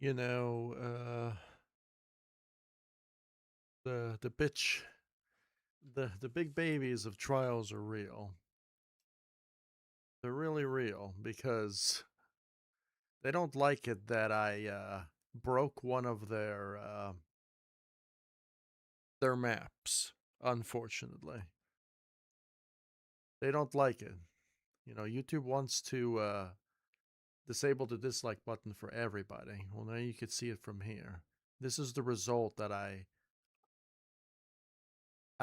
You know, the bitch, the big babies of trials are real. They're really real because they don't like it that I broke one of their maps. Unfortunately, they don't like it. You know, YouTube wants to disable the dislike button for everybody. Well, now you can see it from here. This is the result that I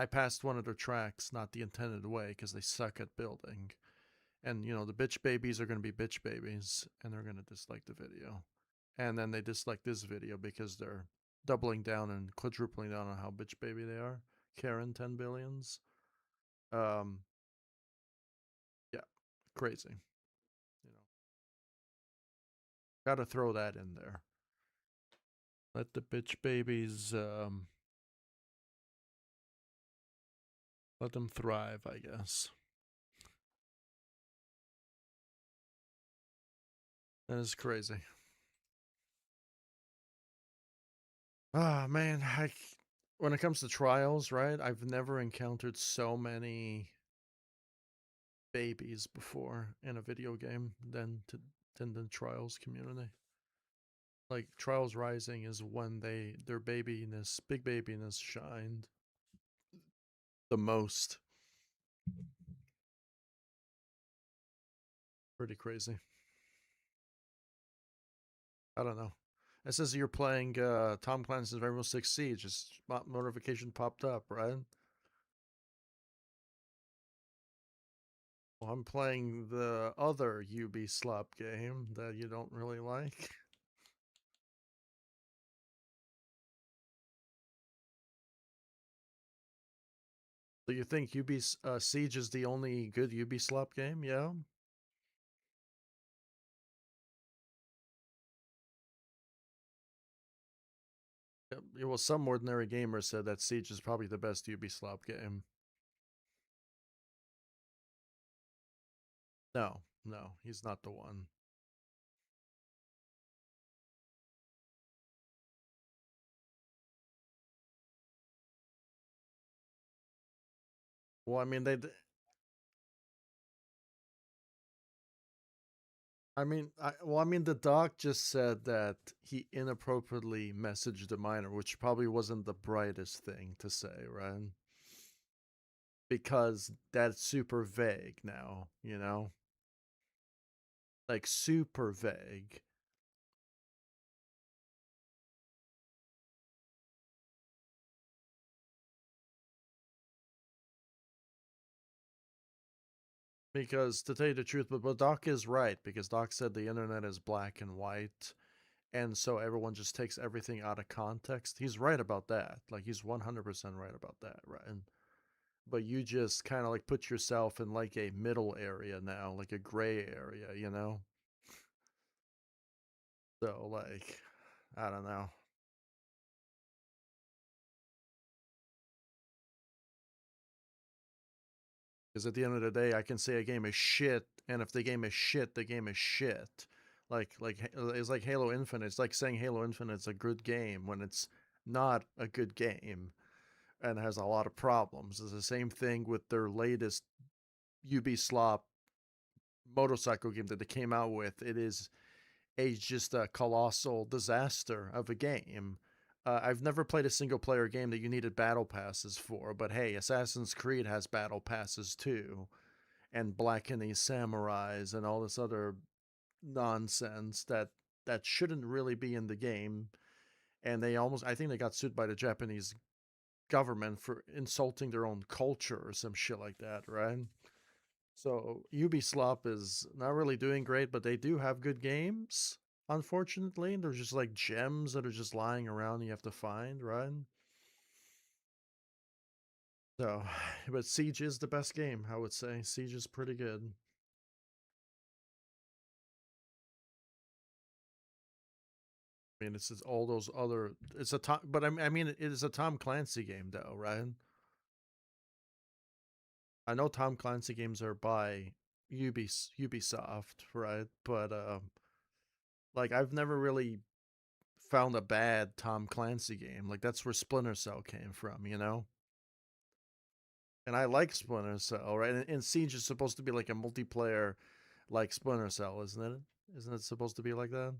passed one of their tracks not the intended way because they suck at building. And, you know, the bitch babies are going to be bitch babies and they're going to dislike the video. And then they dislike this video because they're doubling down and quadrupling down on how bitch baby they are. Karen 10 billions. Um, yeah, crazy. You know, gotta throw that in there. Let the bitch babies, let them thrive, I guess. That is crazy. Ah, man, when it comes to trials, right? I've never encountered so many babies before in a video game than the Trials community. Like Trials Rising is when their big babiness shined the most. Pretty crazy. I don't know. It says you're playing Tom Clancy's Rainbow Six Siege. Just notification popped up, right? Well, I'm playing the other Ubisoft game that you don't really like. So you think Siege is the only good Ubisoft game? Yeah. Yeah, well, some ordinary gamer said that Siege is probably the best Ubisoft game. No, no, he's not the one. Well, I mean, the doc just said that he inappropriately messaged a minor, which probably wasn't the brightest thing to say, right? Because that's super vague now, you know? Like, super vague. Because, to tell you the truth, but Doc is right, because Doc said the internet is black and white, and so everyone just takes everything out of context. He's right about that. Like, he's 100% right about that, right? But you just kind of like put yourself in like a middle area now, like a gray area, you know? So, like, I don't know. Because at the end of the day, I can say a game is shit, and if the game is shit, the game is shit. It's like Halo Infinite. It's like saying Halo Infinite is a good game when it's not a good game and has a lot of problems. It's the same thing with their latest Ubisoft motorcycle game that they came out with. It is just a colossal disaster of a game. I've never played a single player game that you needed battle passes for, but hey, Assassin's Creed has battle passes too, and Blackening Samurais and all this other nonsense that shouldn't really be in the game. And I think they got sued by the Japanese government for insulting their own culture or some shit like that, right? So Ubisoft is not really doing great, but they do have good games. Unfortunately, they're just like gems that are just lying around you have to find, right? So, but Siege is the best game, I would say. Siege is pretty good. I mean, it's all those other. It's a Tom, but I mean, it is a Tom Clancy game, though, right? I know Tom Clancy games are by Ubisoft, right? But like, I've never really found a bad Tom Clancy game. Like that's where Splinter Cell came from, you know? And I like Splinter Cell, right? And Siege is supposed to be like a multiplayer like Splinter Cell, isn't it? Isn't it supposed to be like that?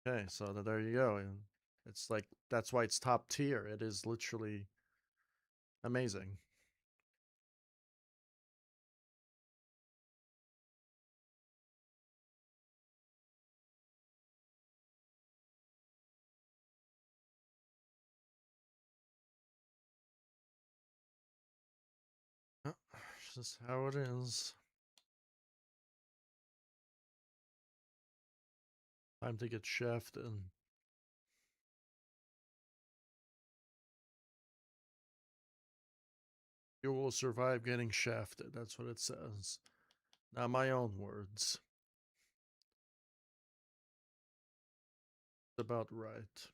Okay, so there you go. And it's like that's why it's top tier. It is literally amazing. It's just how it is. Time to get shafted. You will survive getting shafted. That's what it says. Not my own words. It's about right.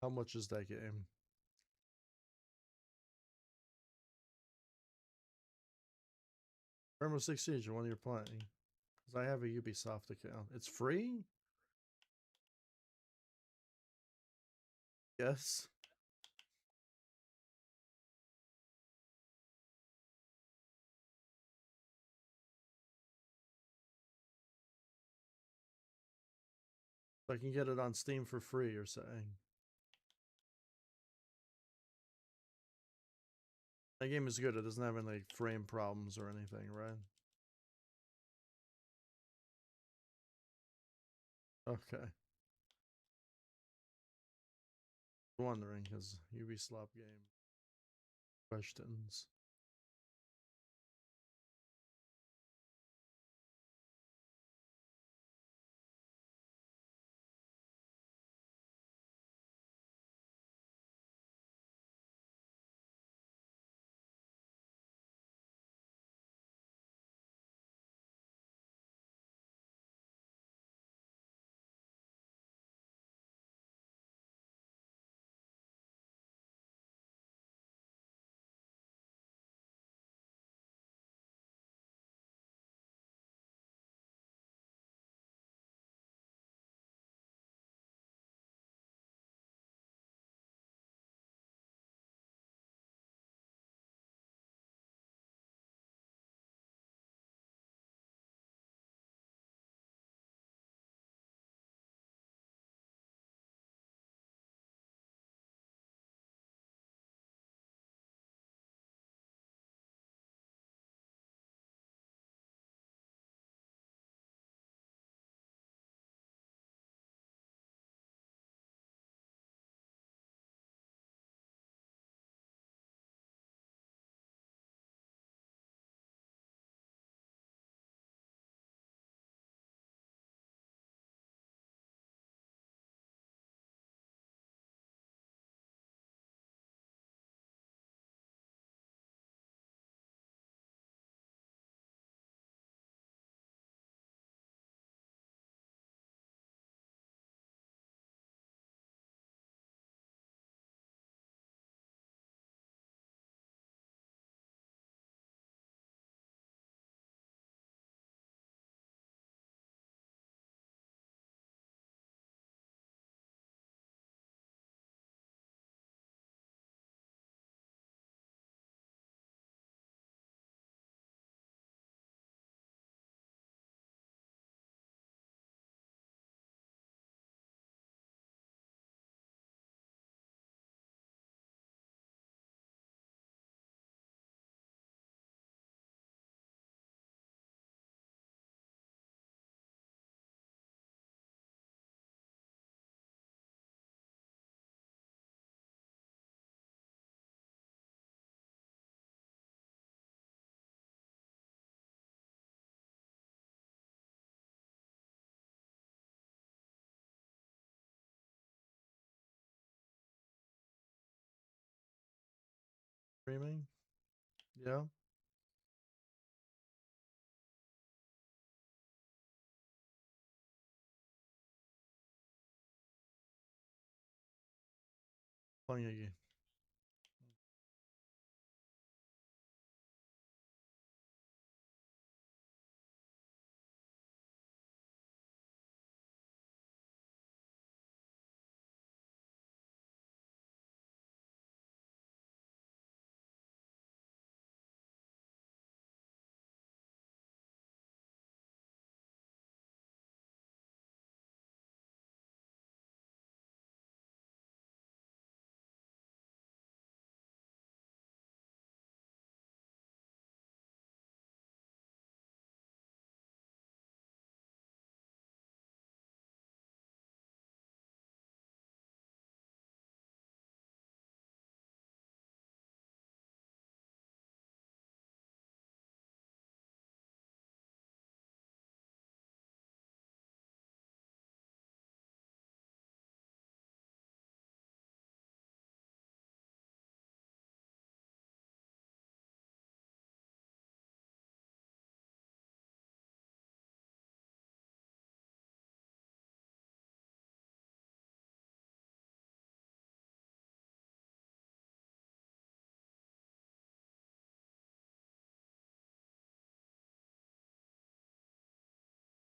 How much is that game? Rainbow Six Siege, the one you're playing. Because I have a Ubisoft account. It's free? Yes. I can get it on Steam for free, you're saying. That game is good. It doesn't have any frame problems or anything, right? Okay. Wondering because Ubisoft game questions. Streaming? Yeah. Playing a game.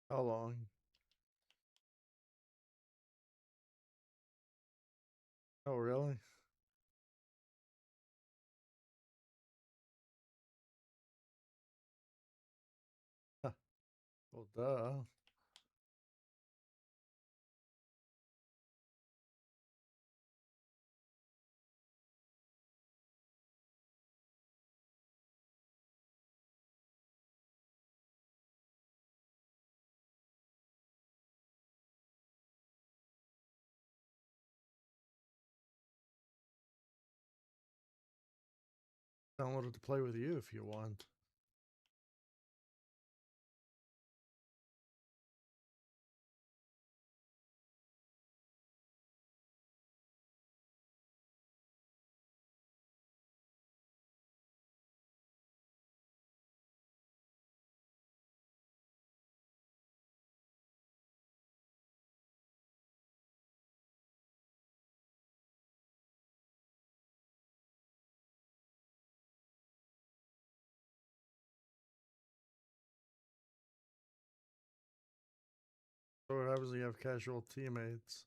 How long? Oh, really? Well, duh. Download it to play with you if you want. So what happens when you have casual teammates?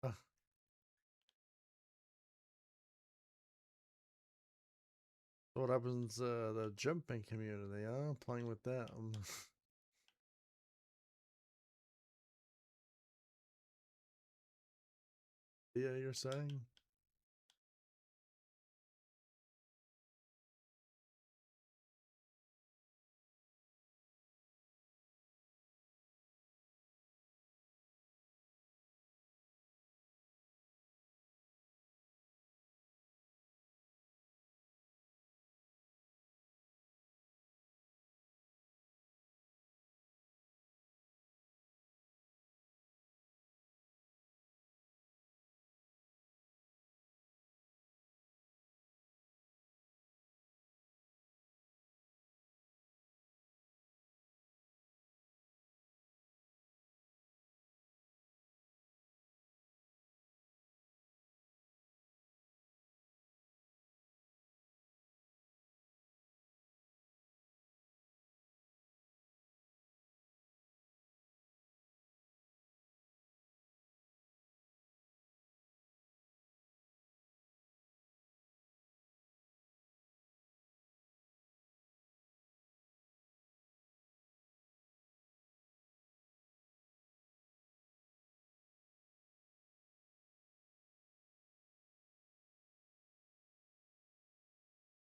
So what happens the jumping community, huh? Playing with them. Yeah, you're saying?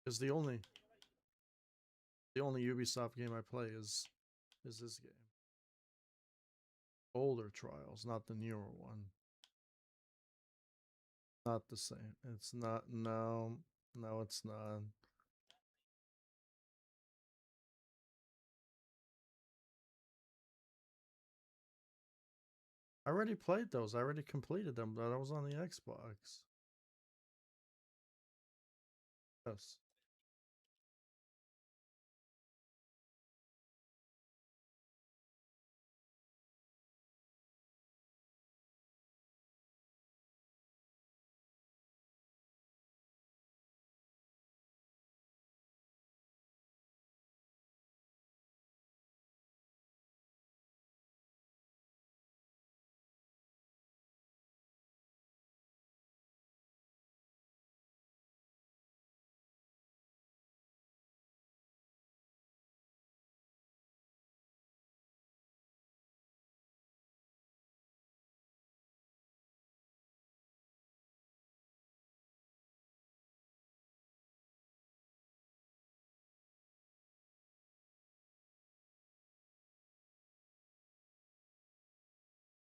Because the only Ubisoft game I play is this game. Older Trials, not the newer one. Not the same. It's not. No, no, it's not. I already played those. I already completed them, but I was on the Xbox. Yes.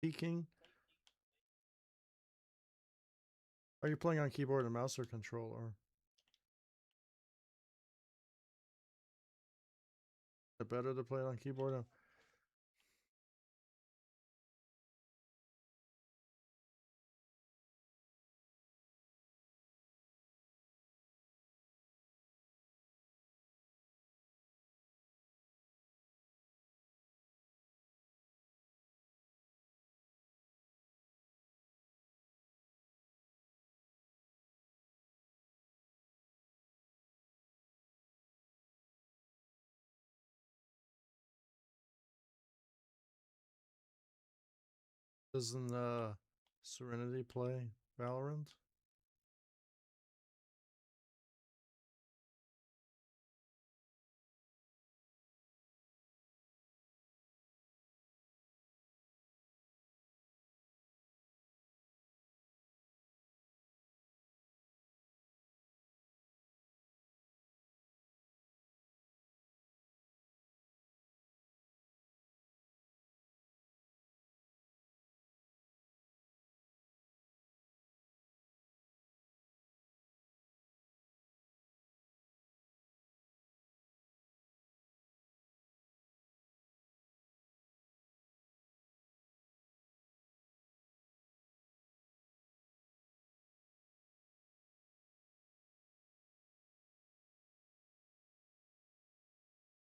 Speaking, are you playing on keyboard and mouse or controller? Is it better to play on keyboard? Doesn't Serenity play Valorant?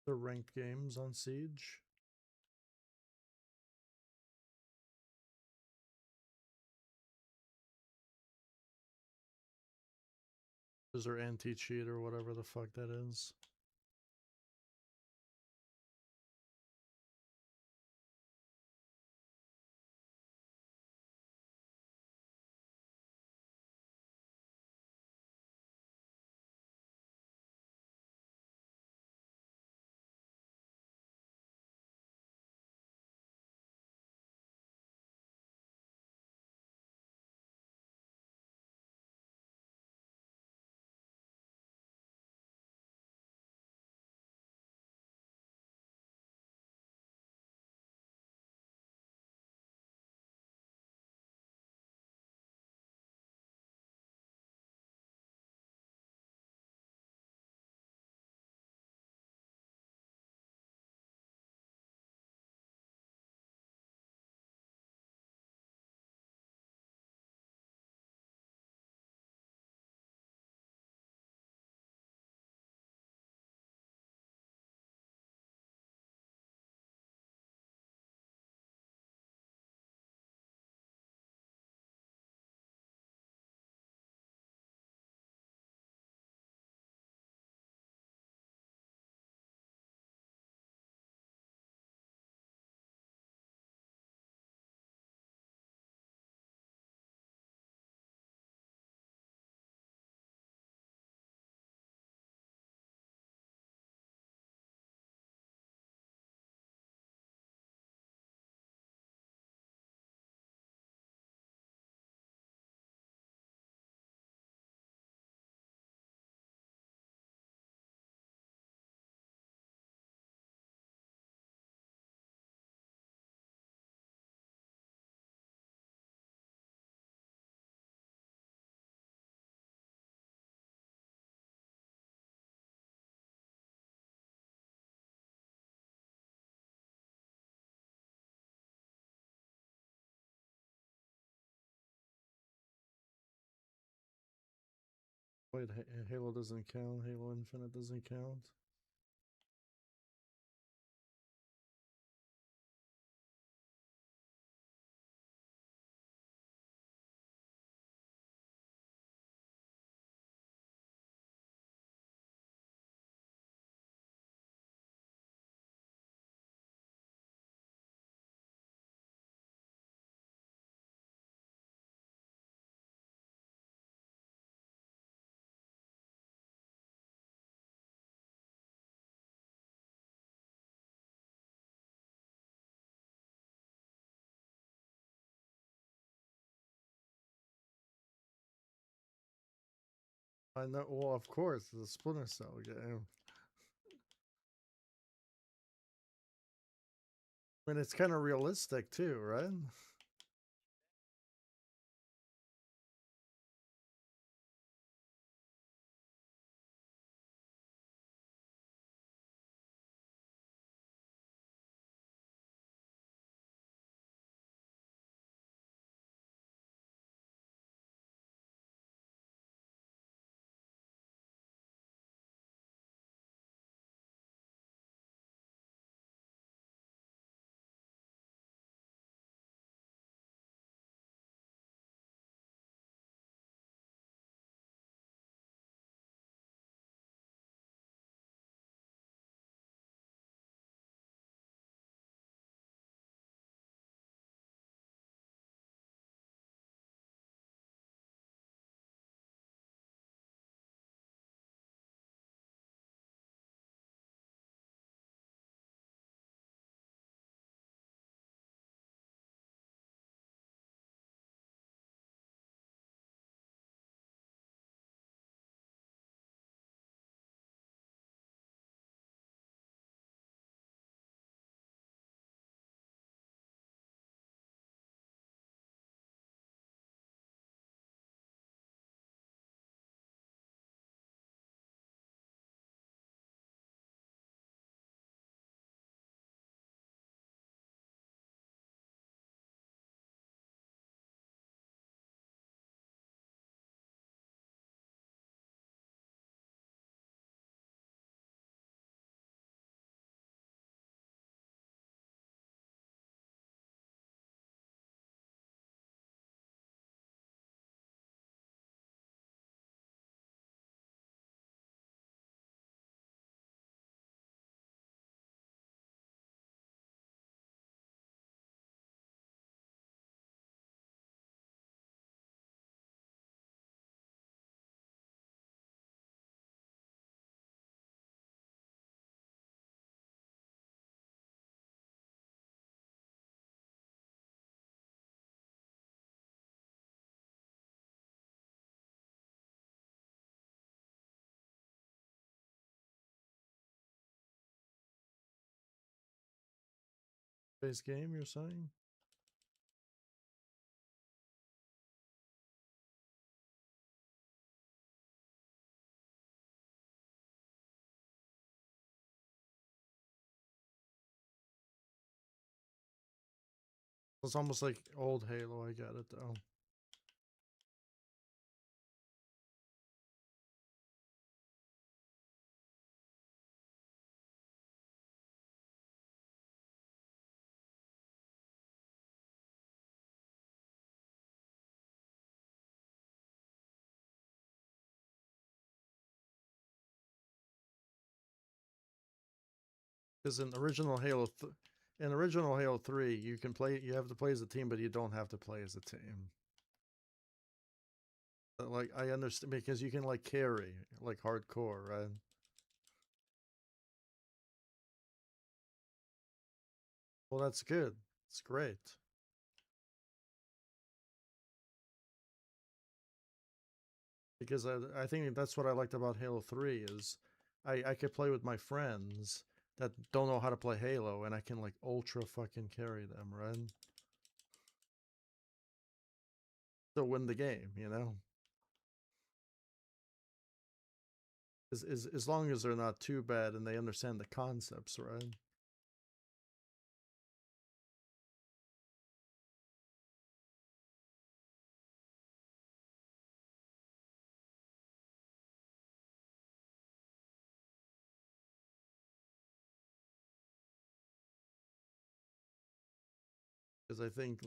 The ranked games on Siege? Is there anti-cheat or whatever the fuck that is? Wait, Halo doesn't count. Halo Infinite doesn't count. I know. Well, of course, the Splinter Cell game. I mean, it's kind of realistic too, right? Base game, you're saying? It's almost like old Halo. I got it though. Because in original Halo 3, you can play. You have to play as a team, but you don't have to play as a team. But, like, I understand because you can like carry like hardcore, right? Well, that's good. It's great. Because I think that's what I liked about Halo 3 is I could play with my friends that don't know how to play Halo and I can like ultra fucking carry them, right? To win the game, you know? As long as they're not too bad and they understand the concepts, right? Because I think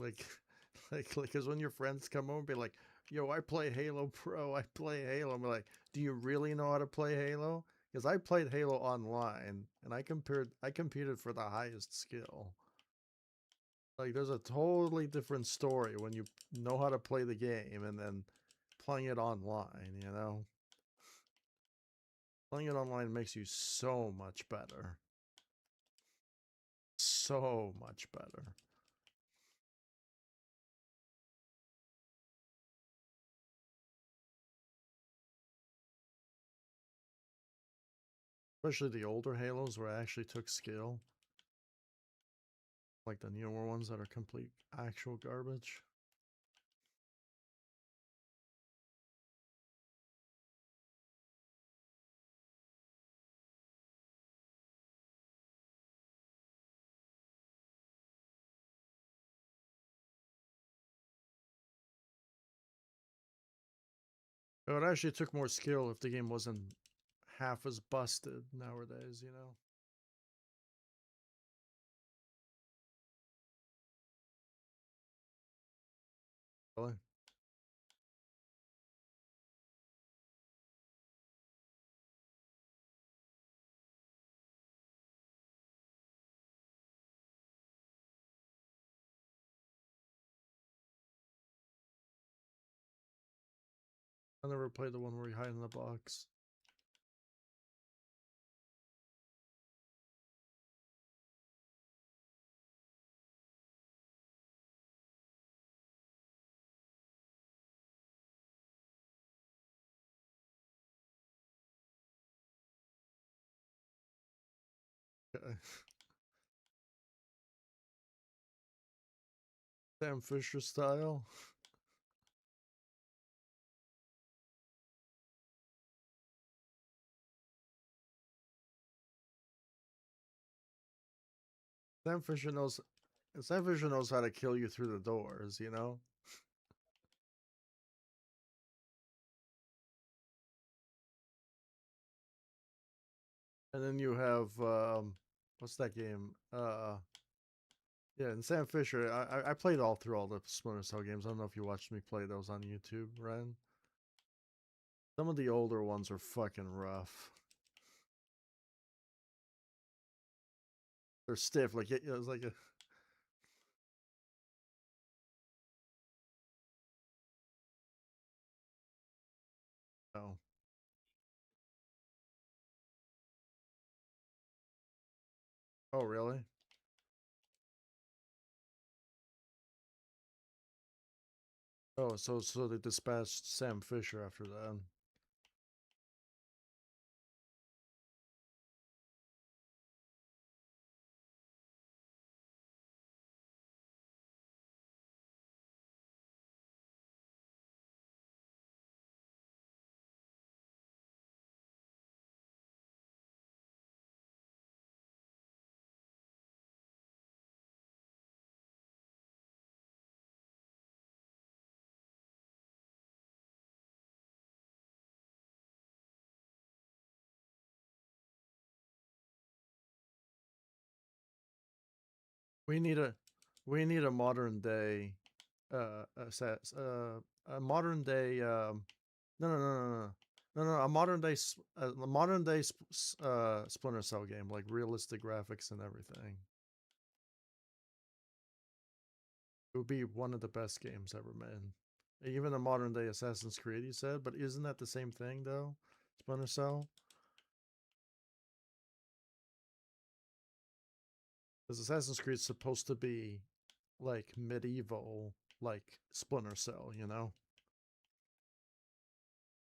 because when your friends come over and be like, "Yo, I play Halo Pro. I play Halo." I'm like, "Do you really know how to play Halo?" Because I played Halo online and I competed for the highest skill. Like, there's a totally different story when you know how to play the game and then playing it online. You know, playing it online makes you so much better, so much better. Especially the older Halos where I actually took skill. Like the newer ones that are complete actual garbage. It actually took more skill if the game wasn't half as busted nowadays, you know? Really? I never played the one where you hide in the box. Okay. Sam Fisher style. Sam Fisher knows Sam Fisher knows how to kill you through the doors, you know? And then you have what's that game? Yeah, and Sam Fisher, I played all through all the Splinter Cell games. I don't know if you watched me play those on YouTube, Ren. Some of the older ones are fucking rough. They're stiff, like it was like a oh. Oh really? Oh, so they dispatched Sam Fisher after that. We need a we need a modern day a modern day no a modern day a modern day Splinter Cell game, like realistic graphics and everything. It would be one of the best games ever made. Even a modern day Assassin's Creed, you said, but isn't that the same thing though? Splinter Cell? Because Assassin's Creed's supposed to be like medieval, like Splinter Cell, you know?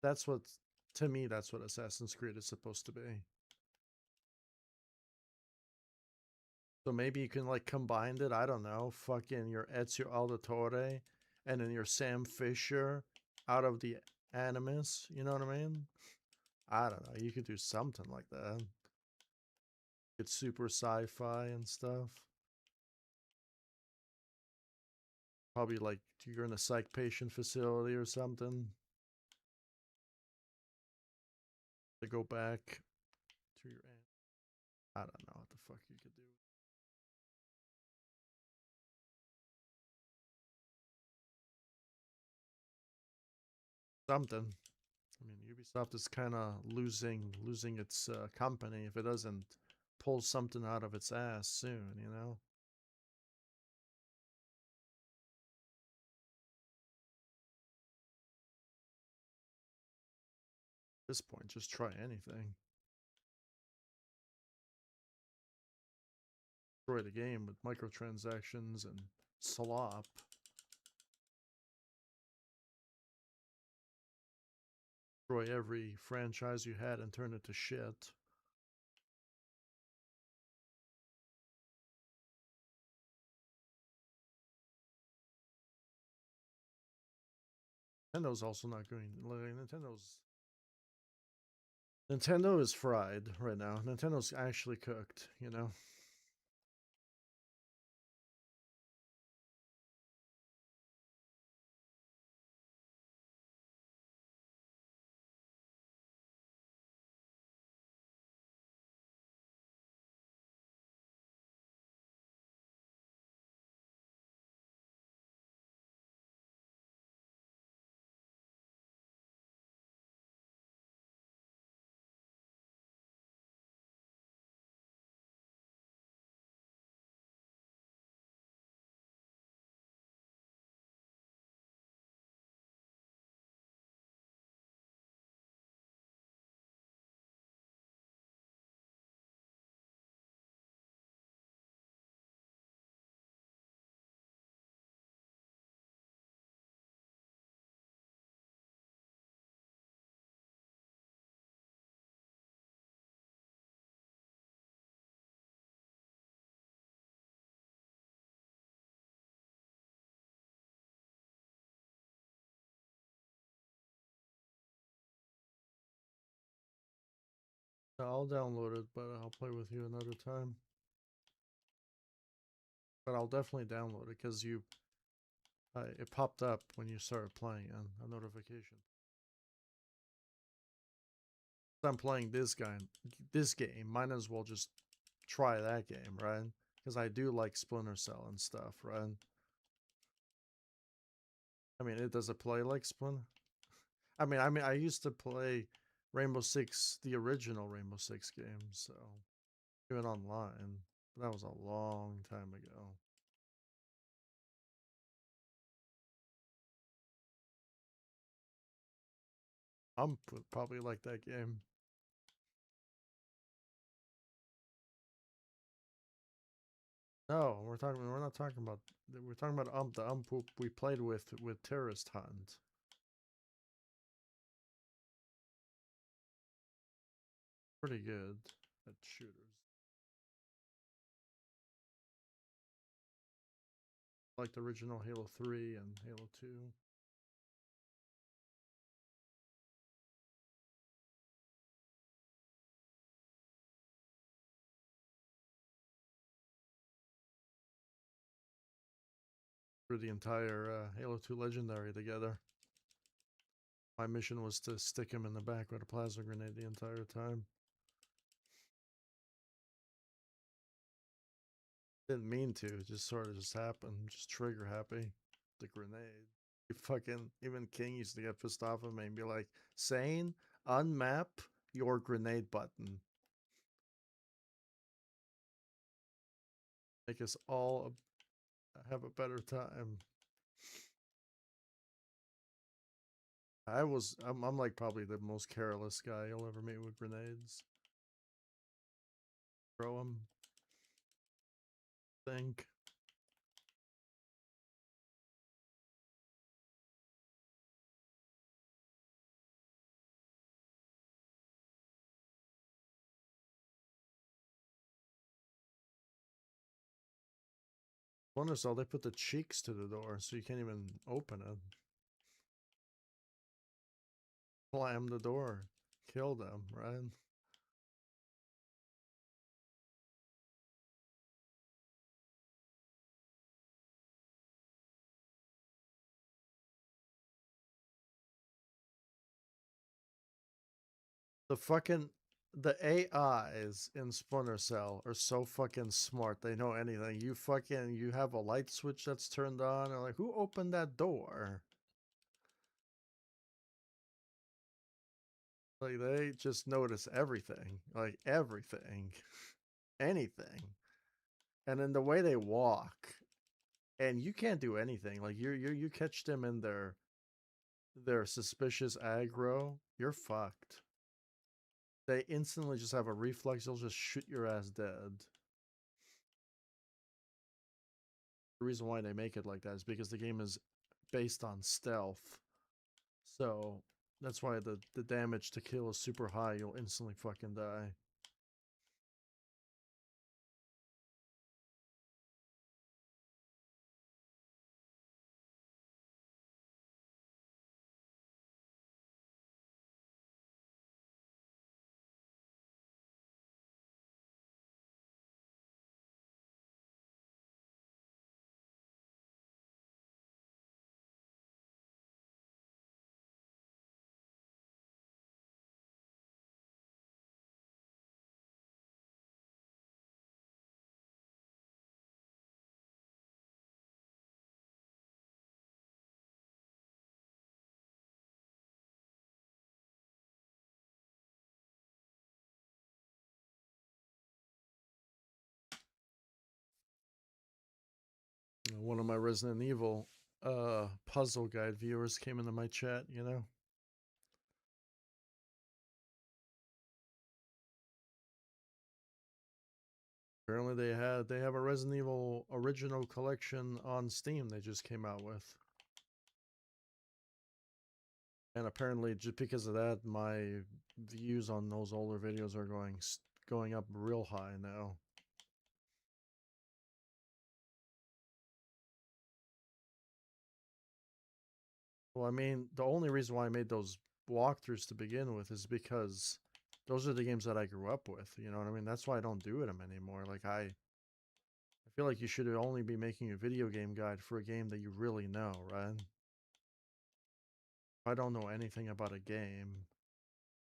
That's what, to me, that's what Assassin's Creed is supposed to be. So maybe you can like combine it. I don't know. Fucking your Ezio Auditore and then your Sam Fisher out of the Animus. You know what I mean? I don't know. You could do something like that. It's super sci-fi and stuff. Probably like you're in a psych patient facility or something. To go back to your aunt. I don't know what the fuck you could do. Something. I mean, Ubisoft is kind of losing its company if it doesn't pull something out of its ass soon, you know? At this point, just try anything. Destroy the game with microtransactions and slop. Destroy every franchise you had and turn it to shit. Nintendo's also not going. Like, Nintendo is fried right now. Nintendo's actually cooked, you know. I'll download it, but I'll play with you another time. But I'll definitely download it because it popped up when you started playing and a notification. I'm playing this game. Might as well just try that game, right? Because I do like Splinter Cell and stuff, right? I mean, it does it play like Splinter? I mean, I used to play Rainbow Six, the original Rainbow Six game, so even online. But that was a long time ago. Would probably like that game. No, we're not talking about. We're talking about the who we played with Terrorist Hunt. Pretty good at shooters. Like the original Halo 3 and Halo 2. For the entire Halo 2 Legendary together. My mission was to stick him in the back with a plasma grenade the entire time. Didn't mean to, it just sort of just happened. Just trigger happy. The grenade. You fucking, even King used to get pissed off at me and be like, Sane, unmap your grenade button. Make us all have a better time. I'm like probably the most careless guy you'll ever meet with grenades. Throw them. Think. Wonder so they put the cheeks to the door so you can't even open it. Slam the door. Kill them, right? The AIs in Splinter Cell are so fucking smart. They know anything. You have a light switch that's turned on, and like, who opened that door? Like they just notice everything, like everything, anything, and then the way they walk, and you can't do anything. Like you catch them in their suspicious aggro, you're fucked. They instantly just have a reflex. They'll just shoot your ass dead. The reason why they make it like that is because the game is based on stealth. So that's why the damage to kill is super high. You'll instantly fucking die. One of my Resident Evil puzzle guide viewers came into my chat, you know. Apparently they have a Resident Evil original collection on Steam they just came out with. And apparently just because of that my views on those older videos are going up real high now. Well, I mean, the only reason why I made those walkthroughs to begin with is because those are the games that I grew up with, you know what I mean? That's why I don't do them anymore. Like I feel like you should only be making a video game guide for a game that you really know, right? If I don't know anything about a game,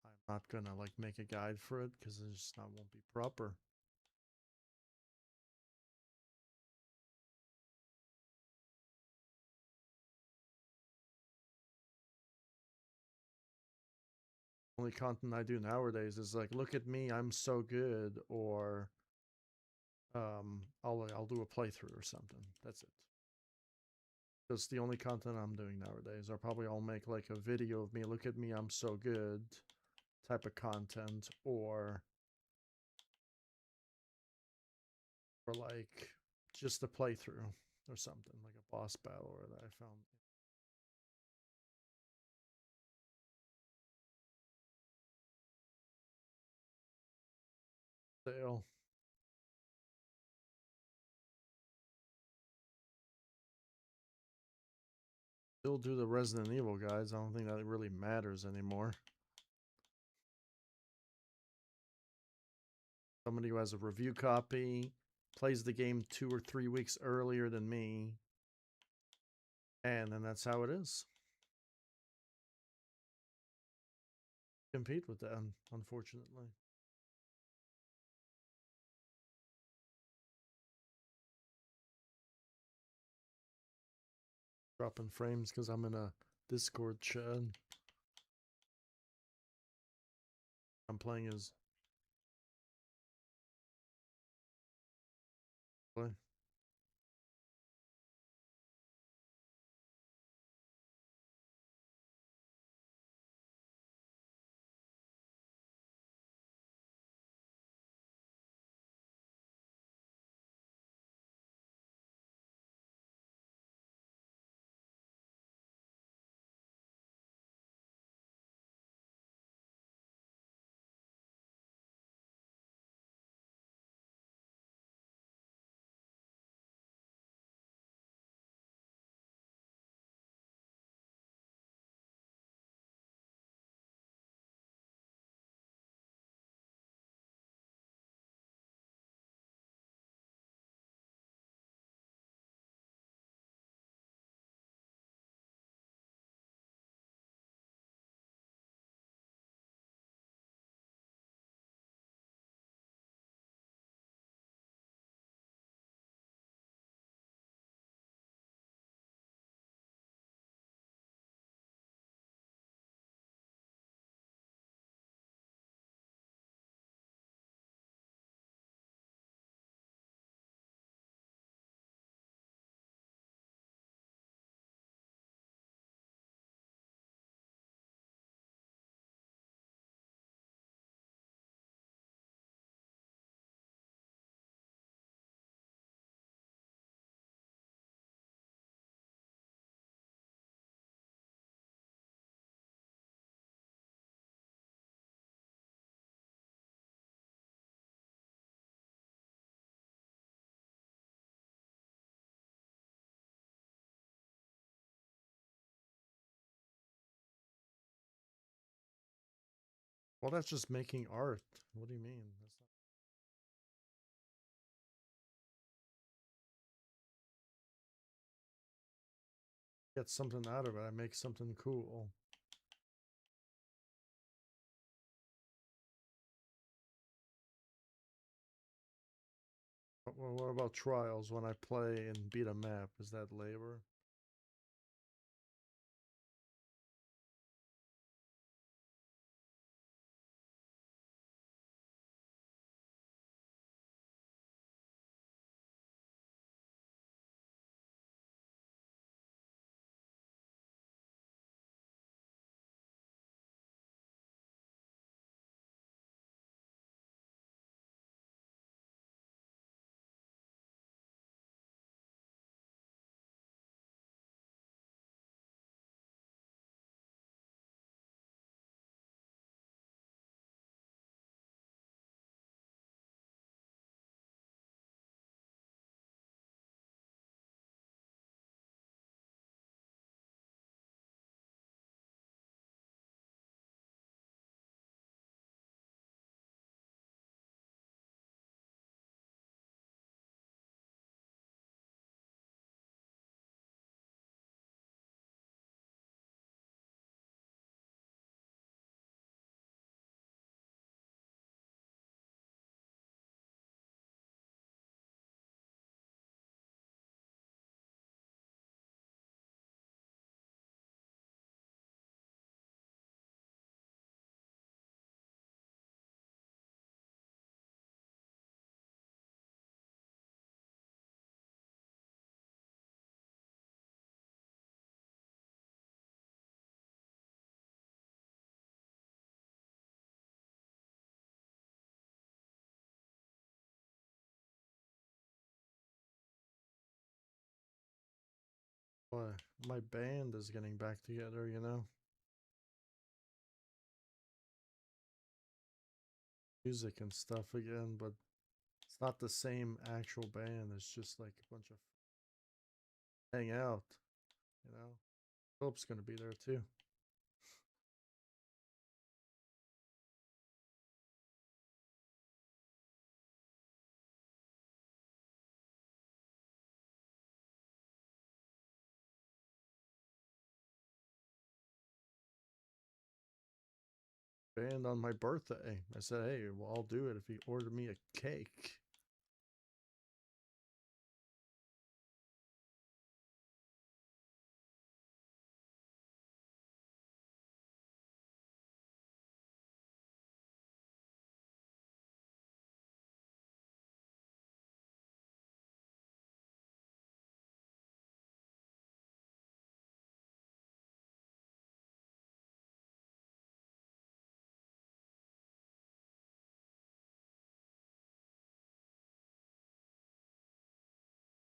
I'm not gonna like make a guide for it because it just not won't be proper. Only content I do nowadays is like, look at me, I'm so good, or I'll do a playthrough or something. That's it. That's the only content I'm doing nowadays. I'll probably all make like a video of me, look at me, I'm so good type of content, or like just a playthrough or something, like a boss battle or that I found. Sale. Still do the Resident Evil guys. I don't think that really matters anymore. Somebody who has a review copy, plays the game 2 or 3 weeks earlier than me, and then that's how it is. Compete with them, unfortunately. Dropping frames because I'm in a Discord chat. I'm playing as play. Well, that's just making art. What do you mean? That's not... Get something out of it. I make something cool. What about trials when I play and beat a map? Is that labor? Why? My band is getting back together, you know? Music and stuff again, but it's not the same actual band. It's just like a bunch of hang out, you know? Philip's gonna be there too. Band on my birthday. I said, hey, well, I'll do it if you order me a cake.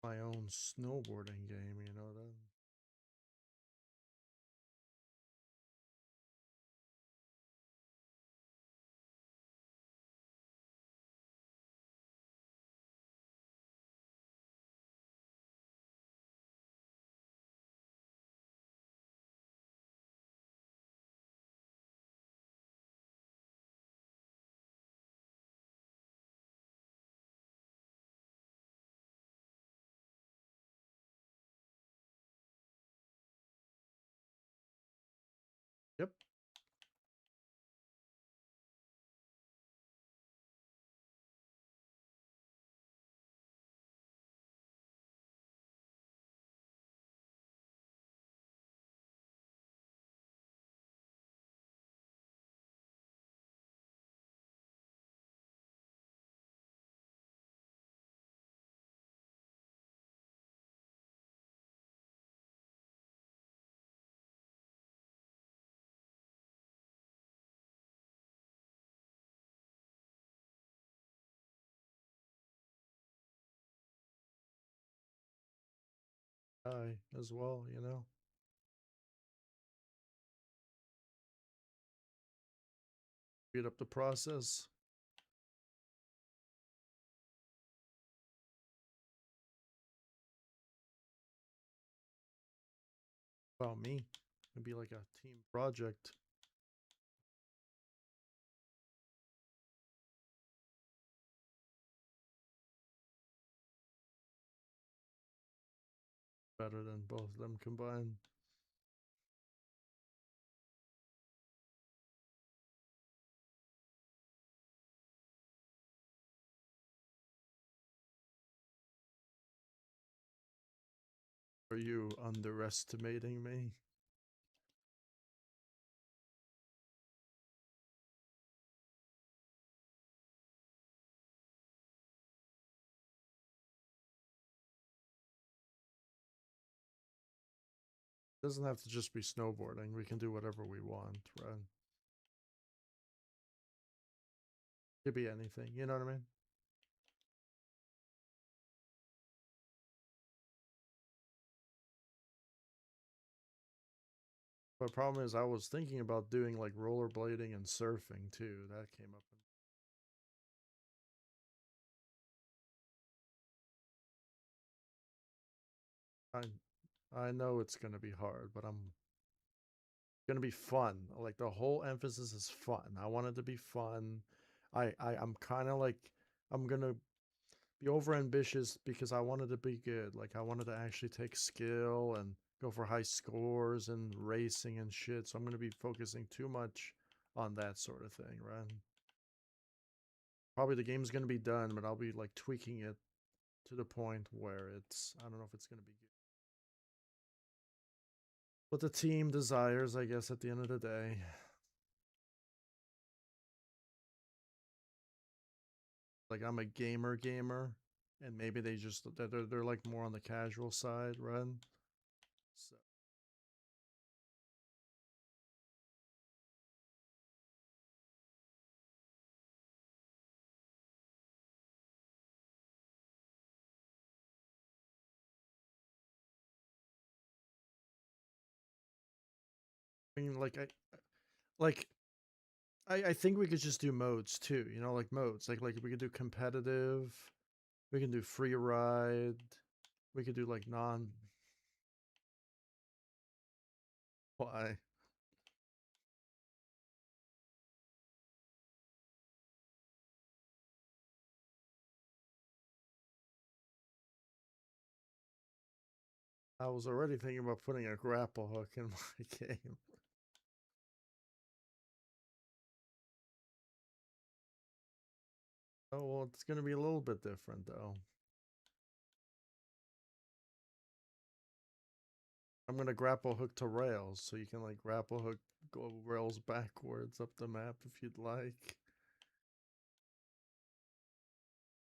My own snowboarding game, you know that? Yep. I as well, you know? Speed up the process. About me. It'd be like a team project. better than both of them combined. Are you underestimating me? It doesn't have to just be snowboarding. We can do whatever we want, right? Could be anything, you know what I mean? But problem is I was thinking about doing like rollerblading and surfing too. That came up. I know it's gonna be hard, but I'm gonna be fun. Like the whole emphasis is fun. I want it to be fun. I'm kind of like I'm gonna be over ambitious because I wanted to be good. Like I wanted to actually take skill and go for high scores and racing and shit. So I'm gonna be focusing too much on that sort of thing, right? Probably the game's gonna be done, but I'll be like tweaking it to the point where it's I don't know if it's gonna be good. What the team desires, I guess, at the end of the day. Like I'm a gamer, and maybe they just they're like more on the casual side, right? So I mean, like I think we could just do modes too. You know, like modes. Like we could do competitive. We can do free ride. We could do like non. Why? I was already thinking about putting a grapple hook in my game. Oh well, it's gonna be a little bit different though. I'm gonna grapple hook to rails, so you can like grapple hook, go rails backwards up the map if you'd like.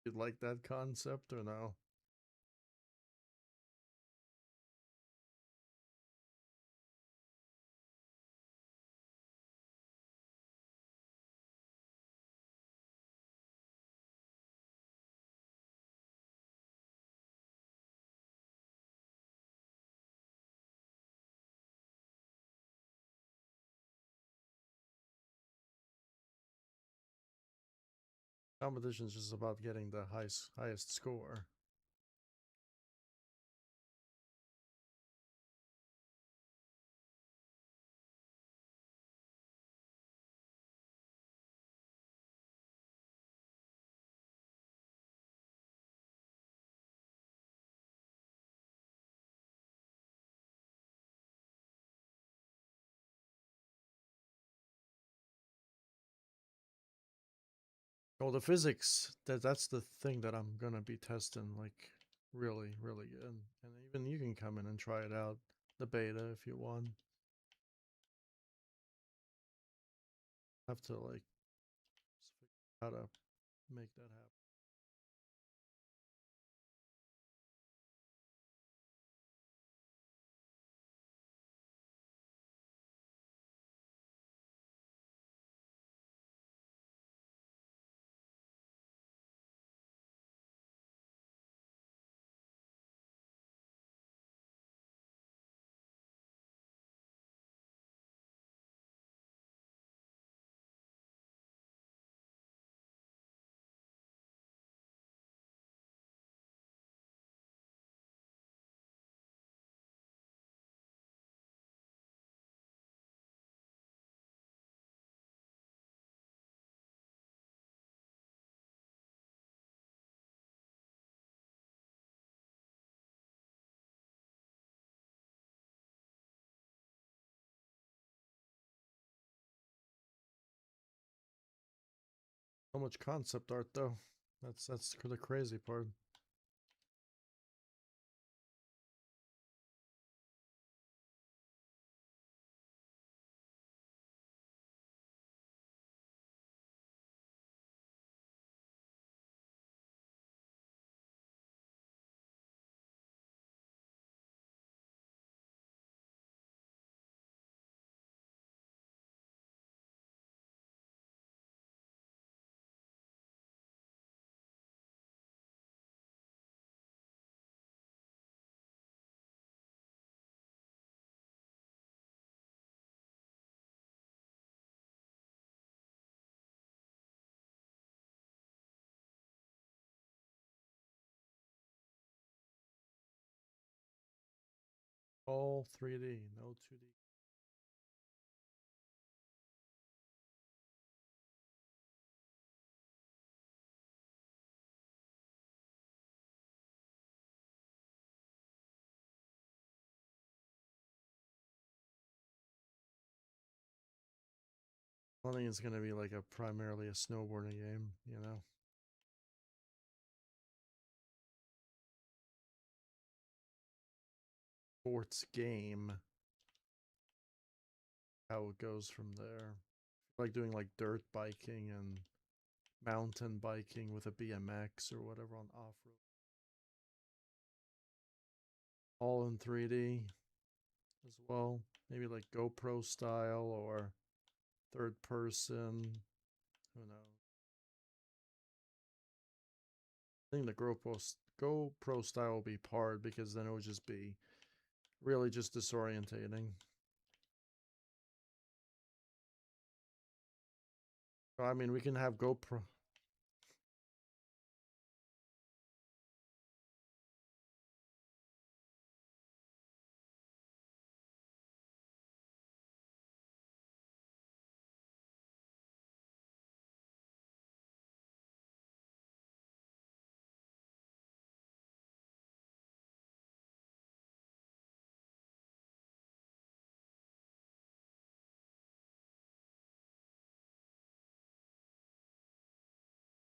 You'd like that concept or no? Competition's just about getting the highest score. Well, the physics that's the thing that I'm gonna be testing like really good. And even you can come in and try it out, the beta if you want. Have to like how to make that happen. So much concept art though. That's the crazy part. All 3D, no 2D. I think it's gonna be like a primarily a snowboarding game, you know. Sports game. How it goes from there. Like doing like dirt biking and mountain biking with a BMX or whatever on off road. All in 3D as well. Maybe like GoPro style or third person. Who knows? I think the GoPro style will be hard because then it would just be really just disorientating. I mean, we can have GoPro.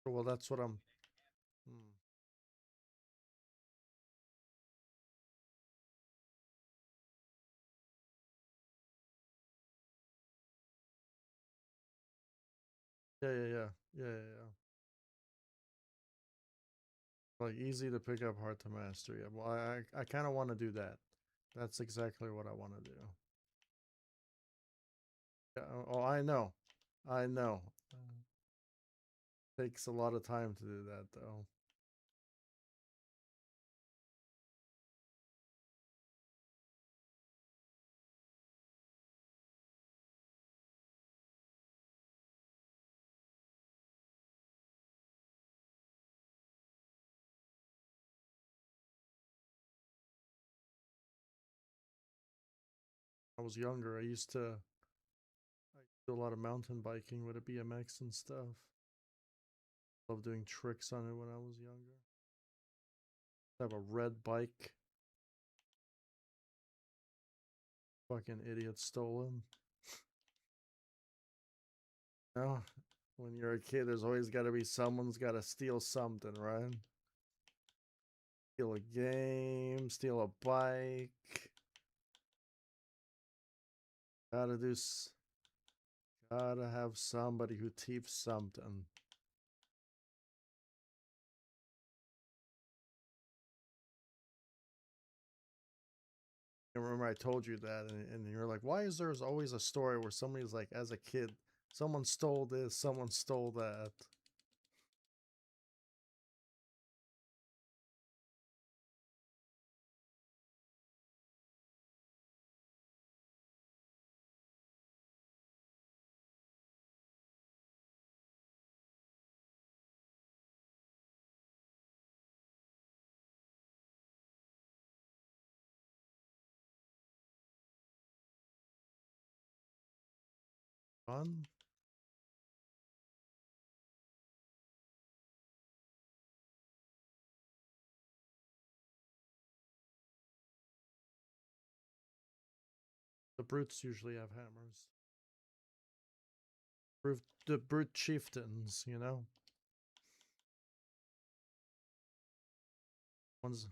Well, that's what I'm. Hmm. Yeah, yeah, yeah, yeah, yeah, yeah. Like easy to pick up, hard to master. Yeah. Well, I kind of want to do that. That's exactly what I want to do. Yeah. Oh, I know. I know. Takes a lot of time to do that, though. I was younger. I do a lot of mountain biking with a BMX and stuff. Love doing tricks on it when I was younger. I have a red bike. Fucking idiot stolen. No, when you're a kid, there's always got to be someone's got to steal something, right? Steal a game, steal a bike. Gotta do. Gotta have somebody who thieves something. I remember I told you that, and you're like, why is there always a story where somebody's like, as a kid, someone stole this, someone stole that? Fun? The brutes usually have hammers. The brute chieftains, you know? One's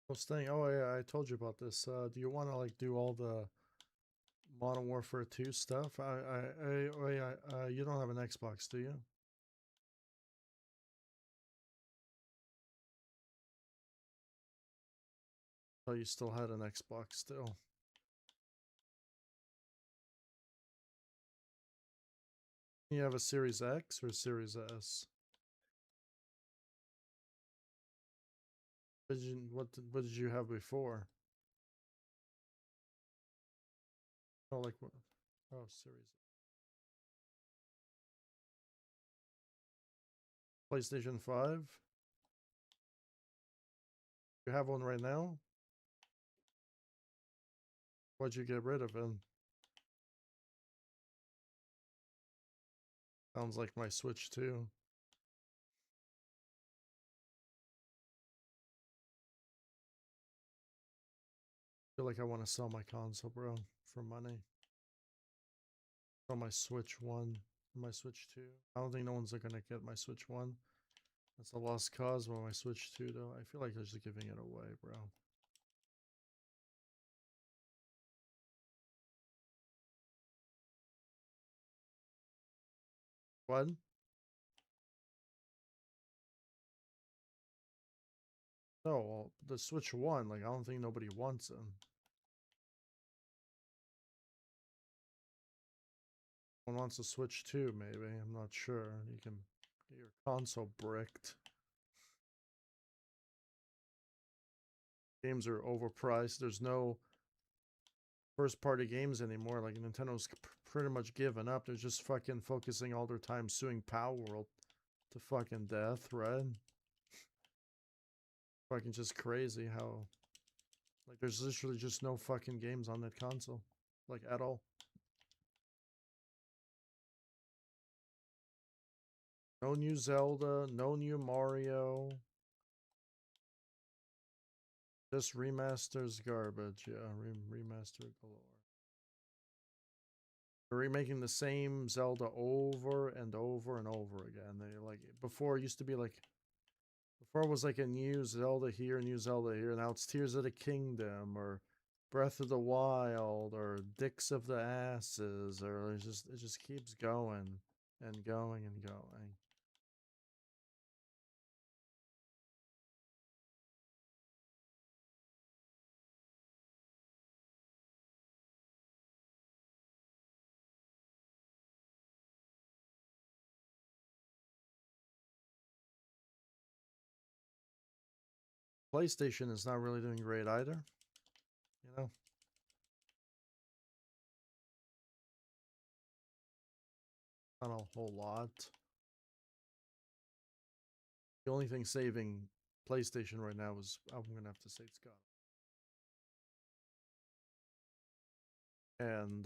was saying, oh yeah, I told you about this. Do you want to like do all the Modern Warfare 2 stuff? You don't have an Xbox, do you? Oh, you still had an Xbox still. You have a Series X or Series S? What did you have before? Oh, like what? Oh, Series PlayStation 5. You have one right now? Why'd you get rid of it? Sounds like my Switch too. Feel like I want to sell my console, bro, for money. Sell my Switch 1, my Switch 2. I don't think no one's gonna get my Switch 1. That's a lost cause, but my Switch 2, though, I feel like they're just giving it away, bro. What? No, well, the Switch 1, like, I don't think nobody wants it. One wants a Switch 2, maybe. I'm not sure. You can get your console bricked. Games are overpriced. There's no first party games anymore. Like, Nintendo's pretty much given up. They're just fucking focusing all their time suing Power World to fucking death, right? Fucking just crazy how, like, there's literally just no fucking games on that console, like, at all. No new Zelda, no new Mario. Just remasters garbage. Yeah, remaster galore. They're remaking the same Zelda over and over and over again. They like before it used to be like before it was like a new Zelda here, new Zelda here. Now it's Tears of the Kingdom or Breath of the Wild or Dicks of the Asses or it just keeps going and going and going. PlayStation is not really doing great either. You know, not a whole lot. The only thing saving PlayStation right now is I'm gonna have to say it's God. And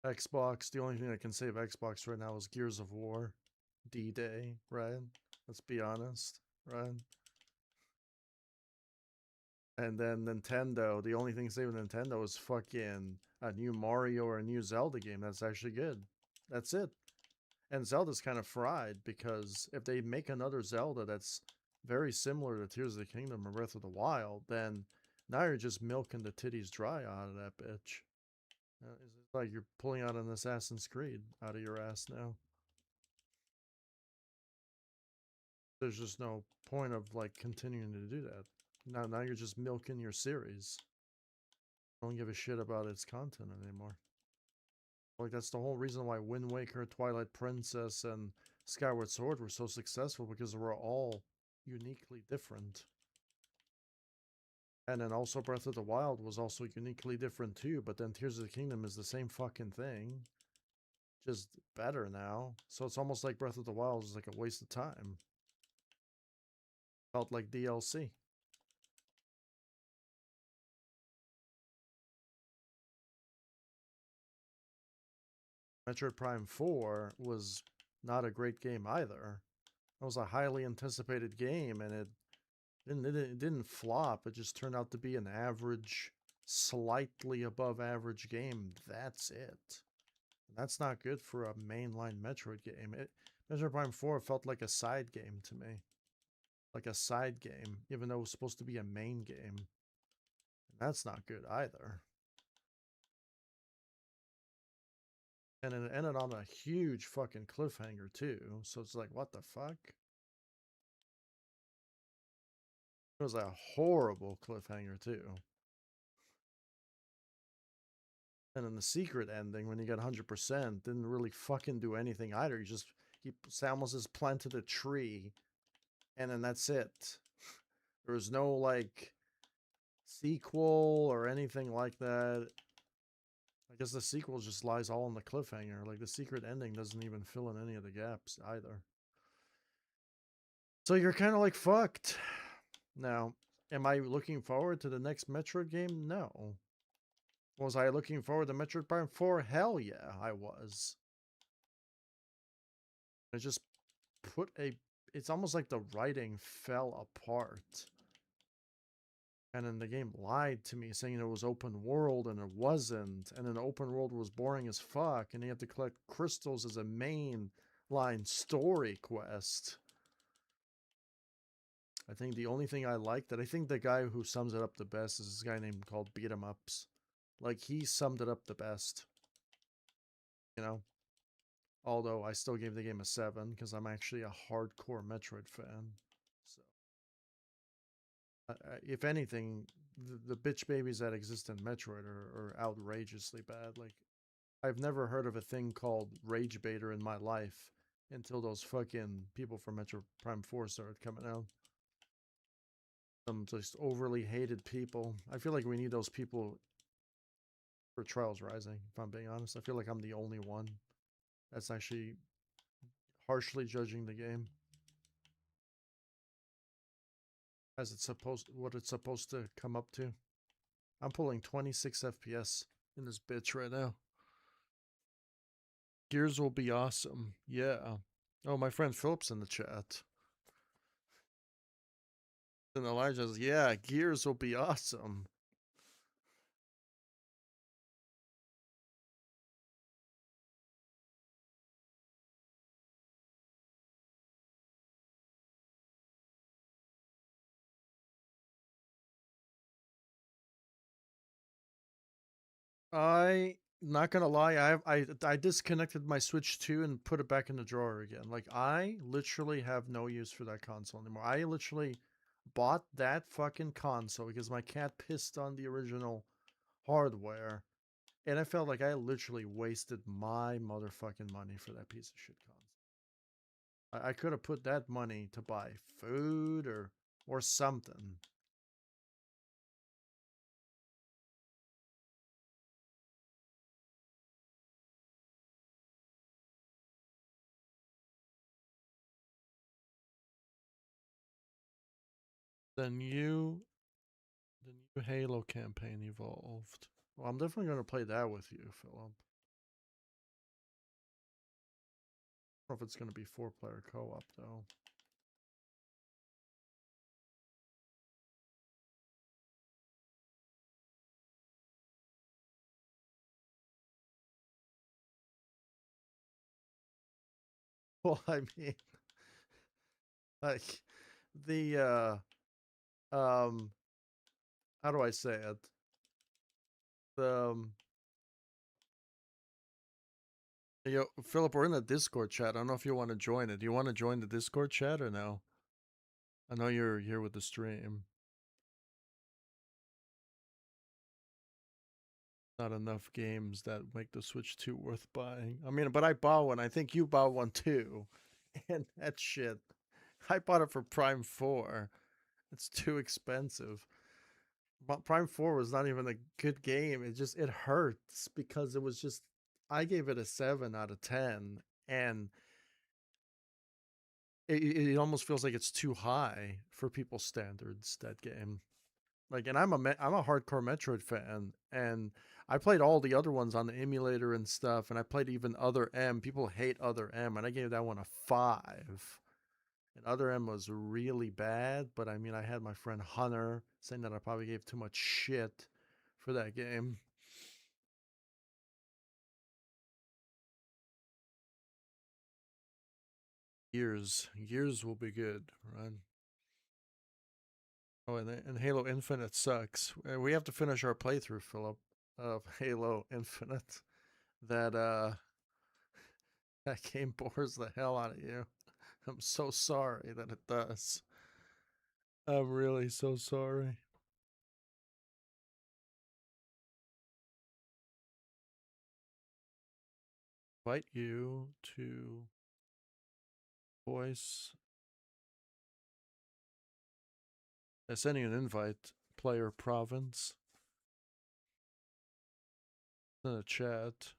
Xbox, the only thing that can save Xbox right now is Gears of War. D-Day, right? Let's be honest, right? And then Nintendo, the only thing saving Nintendo is fucking a new Mario or a new Zelda game that's actually good. That's it. And Zelda's kind of fried because if they make another Zelda that's very similar to Tears of the Kingdom or Breath of the Wild, then now you're just milking the titties dry out of that bitch. It's like you're pulling out an Assassin's Creed out of your ass now. There's just no point of like continuing to do that. Now you're just milking your series. Don't give a shit about its content anymore. Like that's the whole reason why Wind Waker, Twilight Princess, and Skyward Sword were so successful because they were all uniquely different. And then also Breath of the Wild was also uniquely different too, but then Tears of the Kingdom is the same fucking thing, just better now. So it's almost like Breath of the Wild is like a waste of time. Felt like DLC. Metroid Prime 4 was not a great game either. It was a highly anticipated game, and it didn't flop. It just turned out to be an average, slightly above average game. That's it. That's not good for a mainline Metroid game. Metroid Prime 4 felt like a side game to me. Like a side game, even though it was supposed to be a main game. That's not good either. And it ended on a huge fucking cliffhanger too. So it's like, what the fuck? It was a horrible cliffhanger too. And then the secret ending, when you got 100%, didn't really fucking do anything either. He Samus has planted a tree, and then that's it. There was no like sequel or anything like that. I guess the sequel just lies all in the cliffhanger. Like the secret ending doesn't even fill in any of the gaps either. So you're kind of like fucked. Now, am I looking forward to the next Metroid game? No. Was I looking forward to Metroid Prime 4? Hell yeah, I was. I just put a. It's almost like the writing fell apart. And then the game lied to me, saying it was open world, and it wasn't. And then the open world was boring as fuck, and you have to collect crystals as a main line story quest. I think the only thing I like that I think the guy who sums it up the best is this guy named called Beat 'em Ups. Like he summed it up the best, you know. Although I still gave the game a 7 because I'm actually a hardcore Metroid fan. So, if anything, the bitch babies that exist in Metroid are outrageously bad. Like I've never heard of a thing called Rage Baiter in my life until those fucking people from Metro Prime 4 started coming out. Some just overly hated people. I feel like we need those people for Trials Rising, if I'm being honest. I feel like I'm the only one that's actually harshly judging the game as it's supposed what it's supposed to come up to. I'm pulling 26 FPS in this bitch right now. Gears will be awesome. Yeah. Oh, my friend Philip's in the chat. And Elijah's, yeah, Gears will be awesome. I not gonna lie, I disconnected my Switch 2 and put it back in the drawer again. Like I literally have no use for that console anymore. I literally bought that fucking console because my cat pissed on the original hardware. And I felt like I literally wasted my motherfucking money for that piece of shit console. I could have put that money to buy food or something. The new Halo campaign evolved. Well, I'm definitely gonna play that with you, Philip. I don't know if it's going to be 4-player co-op, though. Well, I mean, like, the, how do I say it? The, yo, Philip, we're in the Discord chat. I don't know if you want to join it. Do you want to join the Discord chat or no? I know you're here with the stream. Not enough games that make the Switch 2 worth buying. I mean, but I bought one. I think you bought one too. And that shit, I bought it for Prime 4. It's too expensive. But Prime 4 was not even a good game. It hurts because it was just, I gave it a 7 out of 10. And it almost feels like it's too high for people's standards, that game. Like, and I'm a hardcore Metroid fan, and I played all the other ones on the emulator and stuff, and I played even Other M. People hate Other M, and I gave that one a 5. And Other M was really bad, but I mean, I had my friend Hunter saying that I probably gave too much shit for that game. Years will be good, right? Oh, and Halo Infinite sucks. We have to finish our playthrough, Philip, of Halo Infinite. That that game bores the hell out of you. I'm so sorry that it does. I'm really so sorry. Invite you to voice. I sent you an invite, player province. In the chat.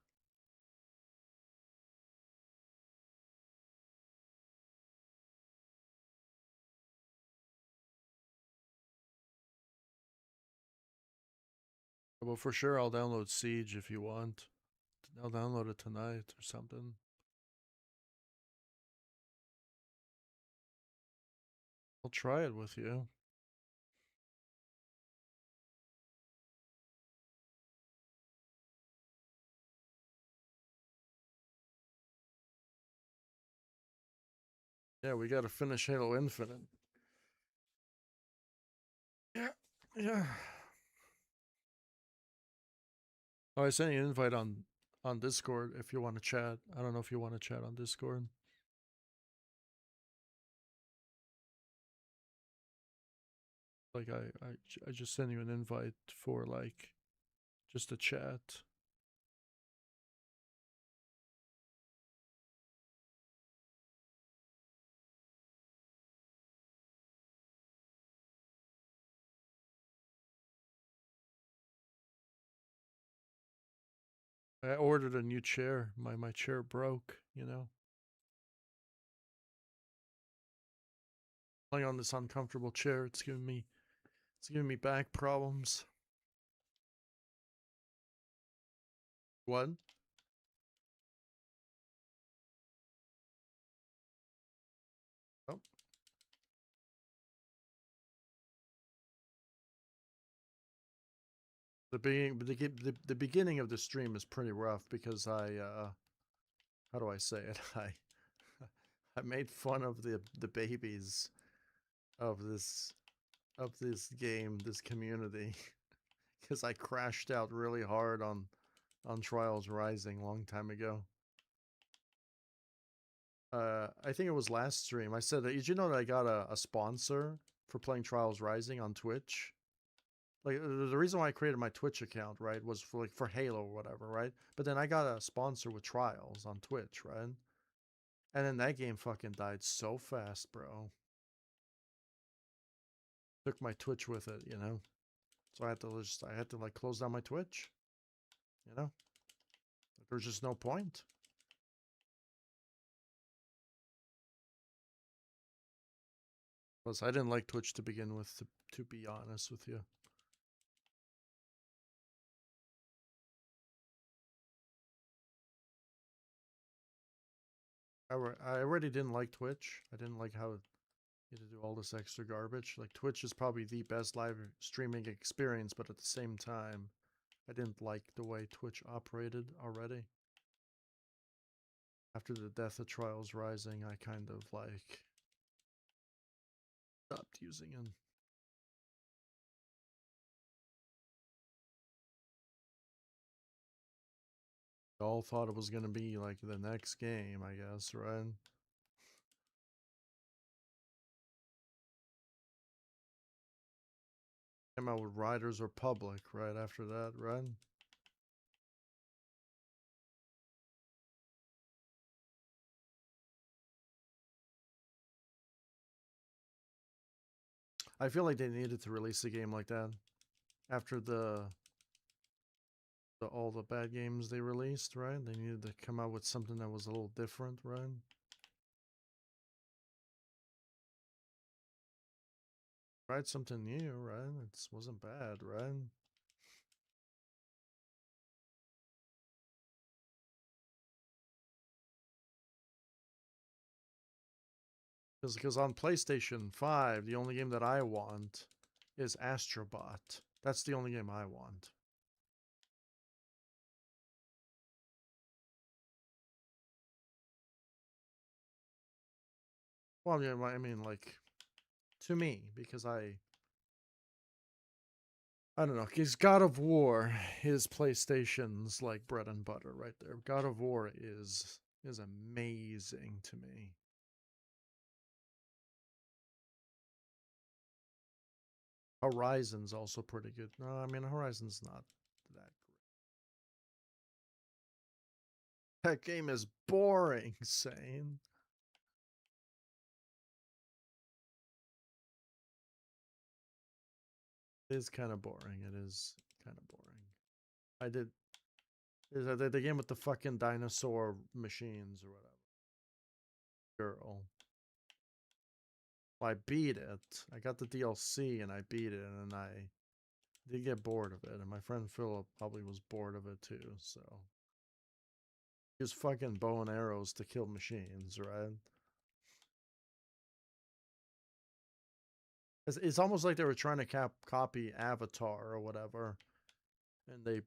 Well, for sure, I'll download Siege if you want. I'll download it tonight or something. I'll try it with you. Yeah, we gotta finish Halo Infinite. Yeah, yeah. Oh, I sent you an invite on Discord if you want to chat. I don't know if you want to chat on Discord. Like I just sent you an invite for like just a chat. I ordered a new chair. My chair broke, you know. Lying on this uncomfortable chair, it's giving me back problems. What? Oh. The beginning of the stream is pretty rough because how do I say it? I made fun of the babies of this game, this community, because I crashed out really hard on Trials Rising a long time ago. I think it was last stream. I said that, did you know that I got a sponsor for playing Trials Rising on Twitch? Like, the reason why I created my Twitch account, right, was for like for Halo or whatever, right? But then I got a sponsor with Trials on Twitch, right? And then that game fucking died so fast, bro. Took my Twitch with it, you know. So I had to like close down my Twitch, you know. There's just no point. Plus, I didn't like Twitch to begin with, to be honest with you. I already didn't like Twitch. I didn't like how you had to do all this extra garbage. Like, Twitch is probably the best live streaming experience, but at the same time, I didn't like the way Twitch operated already. After the death of Trials Rising, I kind of like stopped using it. All thought it was gonna be like the next game, I guess, right? Came out with Riders Republic right after that, right? I feel like they needed to release a game like that after the all the bad games they released, right? They needed to come out with something that was a little different, right? Tried something new, right? It wasn't bad, right? Because on PlayStation 5, the only game that I want is Astrobot. That's the only game I want. Well, I mean, like, to me, because I don't know, because God of War is PlayStation's like bread and butter right there. God of War is amazing to me. Horizon's also pretty good. No, I mean Horizon's not that great. That game is boring, Sane. It is kind of boring. It is kind of boring. I did is that the game with the fucking dinosaur machines or whatever. Girl. Well, I beat it. I got the DLC and I beat it, and I did get bored of it. And my friend Philip probably was bored of it too. So use fucking bow and arrows to kill machines, right? It's almost like they were trying to copy Avatar or whatever, and they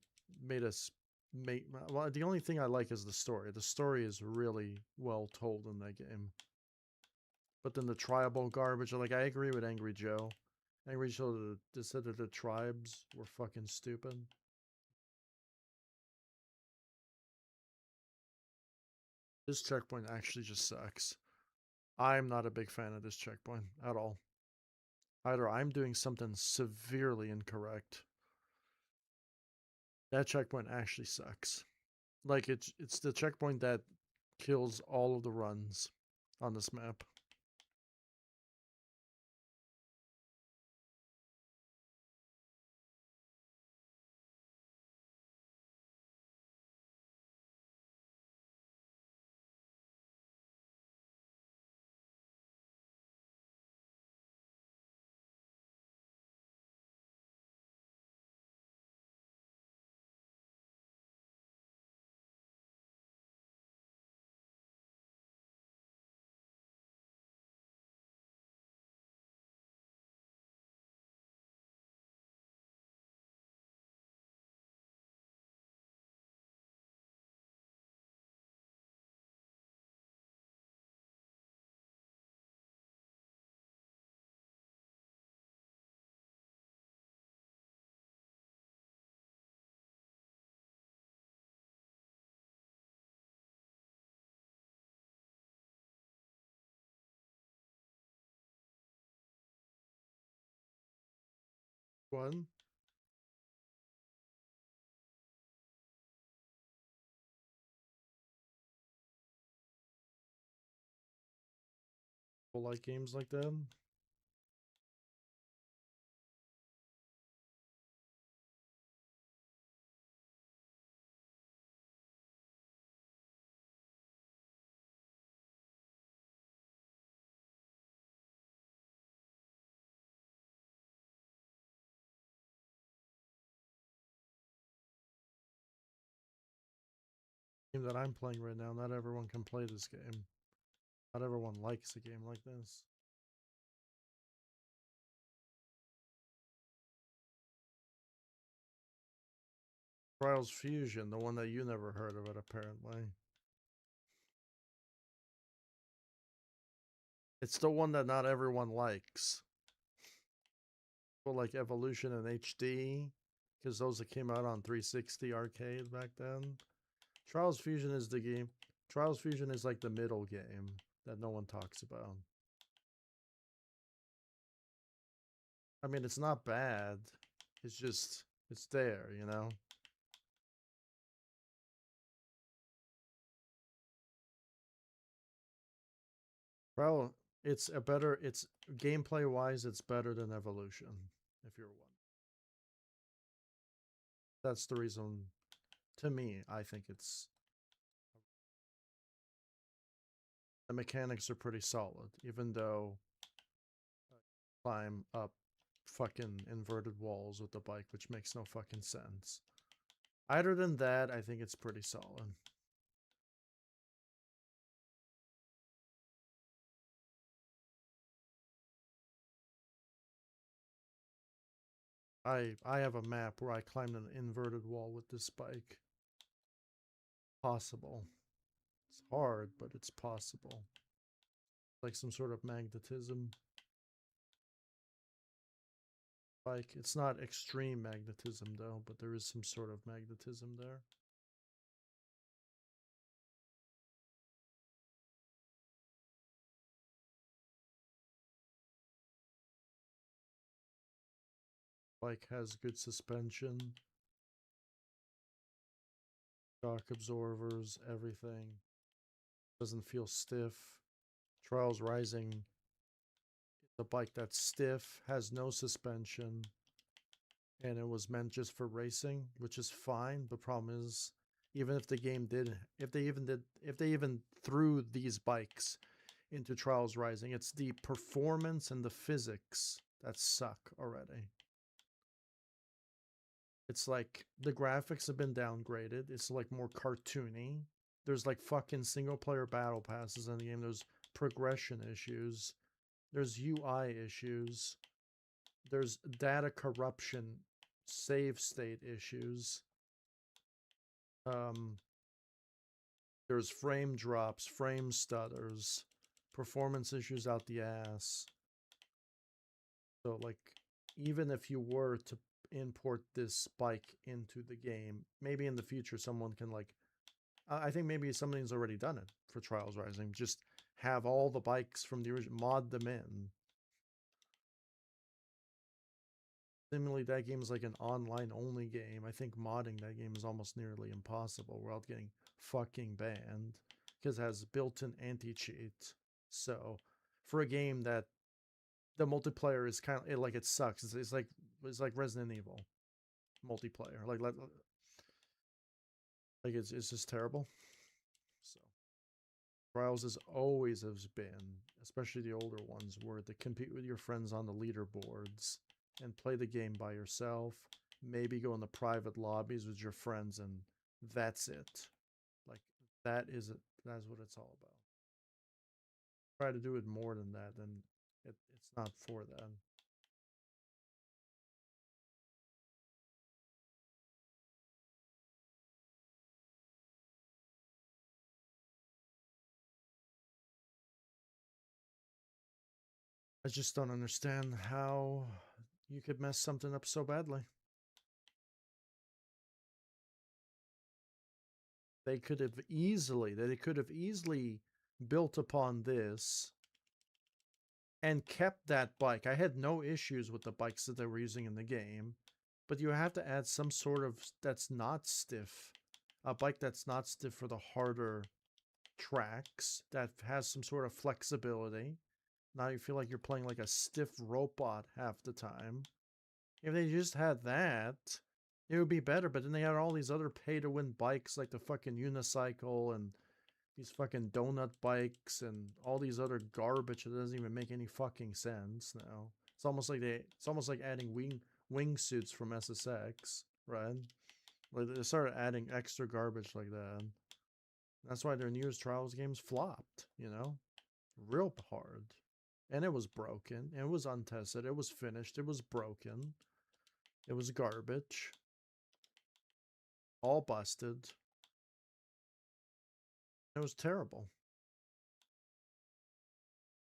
made us make. Well, the only thing I like is the story. The story is really well told in that game. But then the tribal garbage, like I agree with Angry Joe. Angry Joe said that the tribes were fucking stupid. This checkpoint actually just sucks. I'm not a big fan of this checkpoint at all. Either I'm doing something severely incorrect. That checkpoint actually sucks. Like it's the checkpoint that kills all of the runs on this map. One, people like games like that. Game that I'm playing right now, not everyone can play this game. Not everyone likes a game like this. Trials Fusion, the one that you never heard of it, apparently. It's the one that not everyone likes. Well, like Evolution and HD, because those that came out on 360 arcade back then. Trials Fusion is the game. Trials Fusion is like the middle game that no one talks about. I mean, it's not bad. It's just, it's there, you know? Well, it's a better, it's gameplay wise, it's better than Evolution, if you're one. That's the reason, to me, I think it's, the mechanics are pretty solid, even though climb up fucking inverted walls with the bike, which makes no fucking sense. Other than that, I think it's pretty solid. I have a map where I climbed an inverted wall with this bike. Possible. It's hard, but it's possible. Like some sort of magnetism. Like, it's not extreme magnetism though, but there is some sort of magnetism there. Bike has good suspension, shock absorbers, everything. Doesn't feel stiff. Trials Rising, the bike that's stiff, has no suspension, and it was meant just for racing, which is fine. The problem is, even if the game did, if they even threw these bikes into Trials Rising, it's the performance and the physics that suck already. It's like the graphics have been downgraded. It's like more cartoony. There's like fucking single player battle passes in the game. There's progression issues. There's UI issues. There's data corruption, save state issues. Um, there's frame drops, frame stutters, performance issues out the ass. So, like, even if you were to import this spike into the game, maybe in the future someone can, like, I think maybe somebody's already done it for Trials Rising. Just have all the bikes from the original, mod them in. Seemingly that game is like an online only game. I think modding that game is almost nearly impossible without getting fucking banned because it has built-in anti-cheat. So for a game that the multiplayer is kind of like it sucks. It's like Resident Evil multiplayer. Like it's just terrible. So Trials has always has been, especially the older ones, where to compete with your friends on the leaderboards and play the game by yourself. Maybe go in the private lobbies with your friends, and that's it. Like that is it. That's what it's all about. Try to do it more than that, then it's not for that. I just don't understand how you could mess something up so badly. They could have easily built upon this and kept that bike. I had no issues with the bikes that they were using in the game, but you have to add some sort of that's not stiff. A bike that's not stiff for the harder tracks, that has some sort of flexibility. Now you feel like you're playing like a stiff robot half the time. If they just had that, it would be better. But then they had all these other pay to win bikes like the fucking unicycle and these fucking donut bikes and all these other garbage that doesn't even make any fucking sense now. It's almost like adding wingsuits from SSX, right? Like they started adding extra garbage like that. That's why their newest Trials games flopped, you know? real hard. And it was broken. It was untested. It was finished. It was broken. It was garbage. All busted. It was terrible.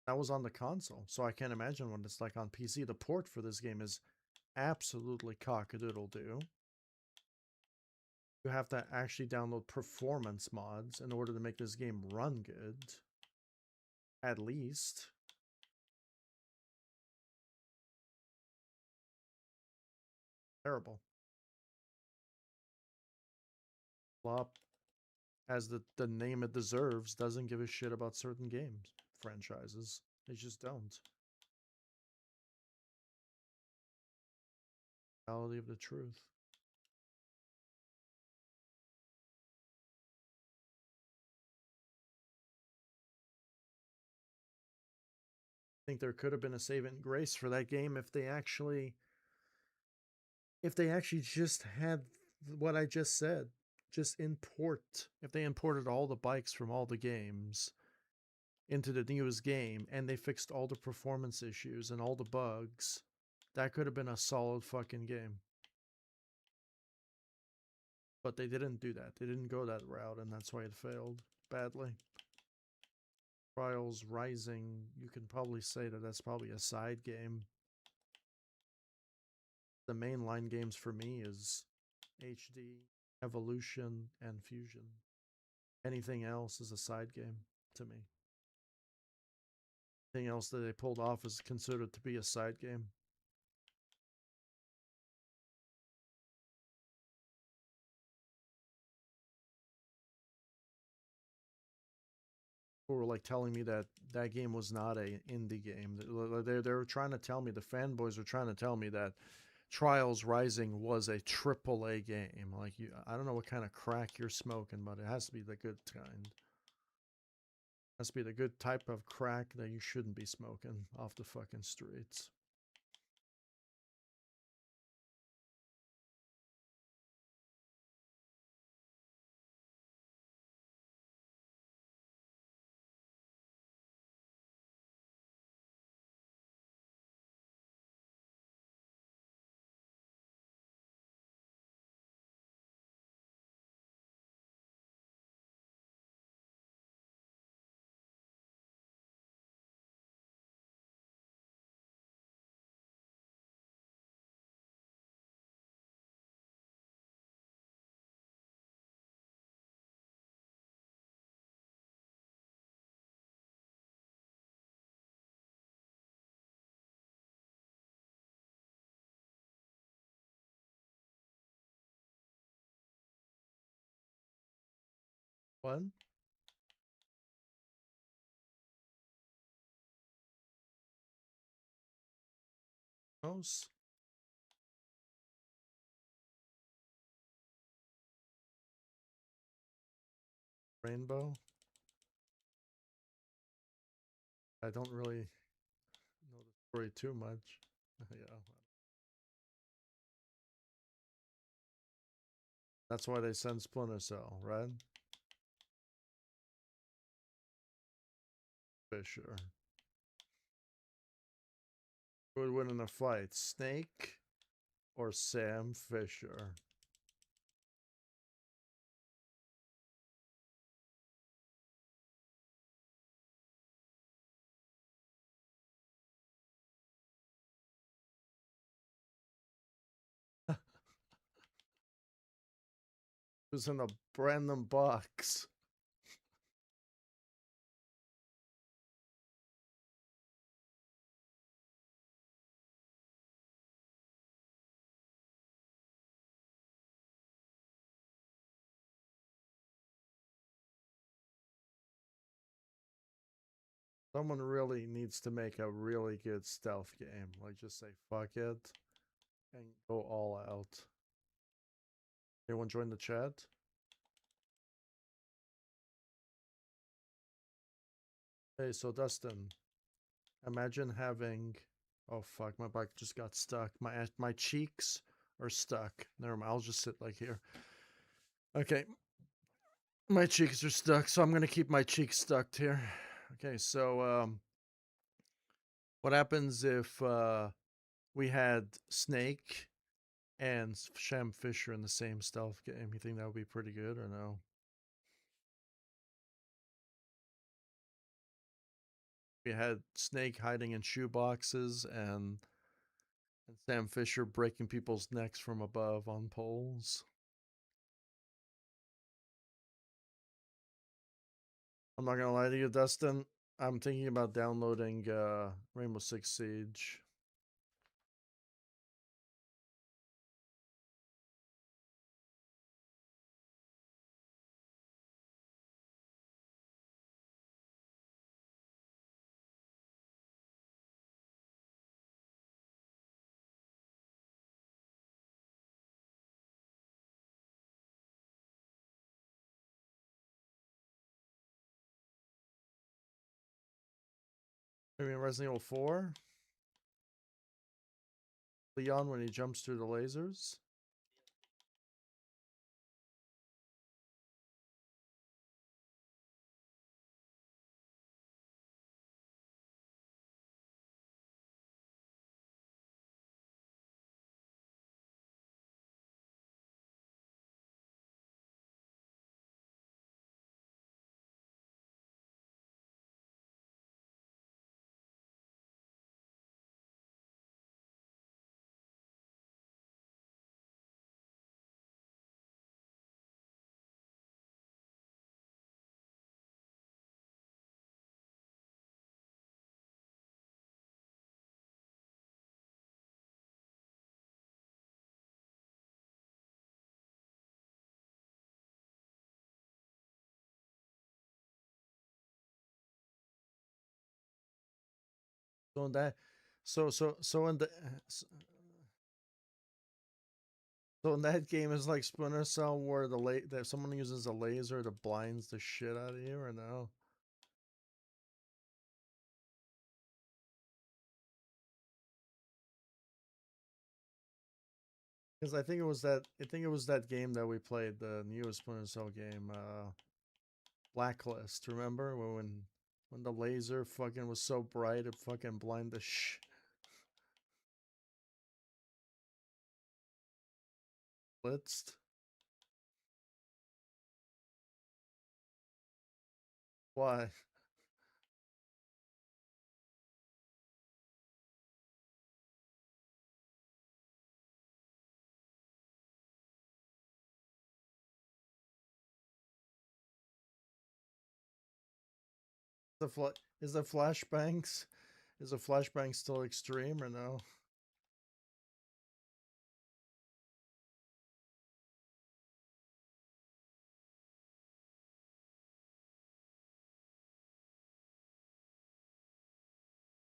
That was on the console, so I can't imagine what it's like on PC. The port for this game is absolutely cock-a-doodle-doo. You have to actually download performance mods in order to make this game run good. At least. Terrible. Flop, as the name it deserves, doesn't give a shit about certain games franchises. They just don't. Reality of the truth. I think there could have been a saving grace for that game if they actually just had what I just said. Just import. If they imported all the bikes from all the games into the newest game and they fixed all the performance issues and all the bugs, that could have been a solid fucking game. But they didn't do that. They didn't go that route, and that's why it failed badly. Trials Rising, you can probably say that that's probably a side game. The mainline games for me is HD, Evolution, and Fusion. Anything else is a side game to me. Anything else that they pulled off is considered to be a side game. People were like telling me that that game was not a indie game. They were trying to tell me, the fanboys were trying to tell me that Trials Rising was a AAA game. Like, I don't know what kind of crack you're smoking, but it has to be the good kind. It has to be the good type of crack that you shouldn't be smoking off the fucking streets. What? Mouse? Rainbow? I don't really know the story too much. Yeah. That's why they send Splinter Cell, right? Fisher. Who would win in a fight, Snake or Sam Fisher? Who's in a random box? Someone really needs to make a really good stealth game. Like, just say fuck it and go all out. Anyone join the chat? Hey, so Dustin, imagine having... Oh fuck, my bike just got stuck. My cheeks are stuck. Never mind, I'll just sit like here. Okay. My cheeks are stuck, so I'm gonna keep my cheeks stuck here. Okay, so what happens if we had Snake and Shem Fisher in the same stealth game? You think that would be pretty good or no? We had Snake hiding in shoe boxes and Sam Fisher breaking people's necks from above on poles. I'm not gonna lie to you, Dustin. I'm thinking about downloading Rainbow Six Siege. I mean, Resident Evil 4, Leon when he jumps through the lasers. So in that, so in the so in that game is like Splinter Cell where that someone uses a laser to blinds the shit out of you or no? Because I think it was that game that we played, the newest Splinter Cell game, Blacklist. Remember when the laser fucking was so bright it fucking blinded the blitzed? Why? Is the flashbangs is the flashbang still extreme or no?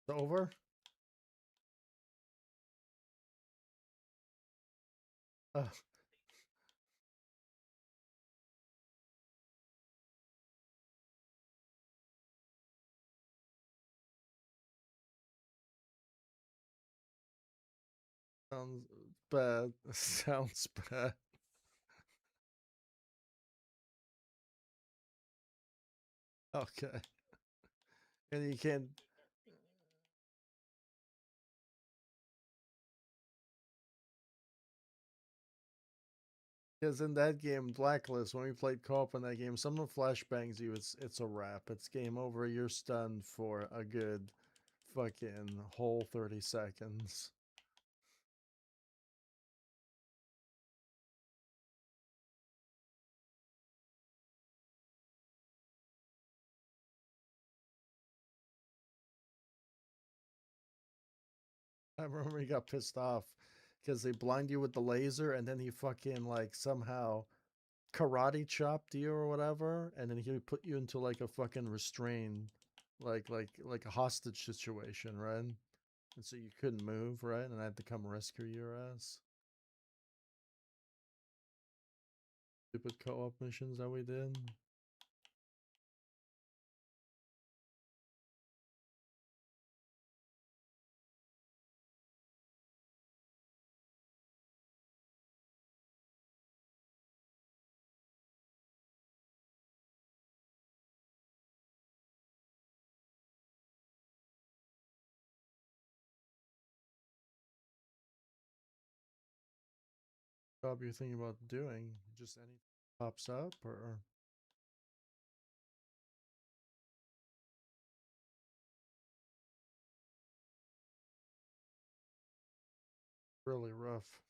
It's over? Uh, sounds bad. Sounds bad. Okay. And you can't, because in that game, Blacklist, when we played co-op in that game, someone flashbangs you, it's a wrap. It's game over. You're stunned for a good fucking whole 30 seconds. I remember he got pissed off because they blind you with the laser and then he fucking like somehow karate chopped you or whatever, and then he would put you into like a fucking restrained, like a hostage situation, right? And so you couldn't move, right? And I had to come rescue your ass. Stupid co-op missions that we did. job you're thinking about doing? Just any pops up or really rough?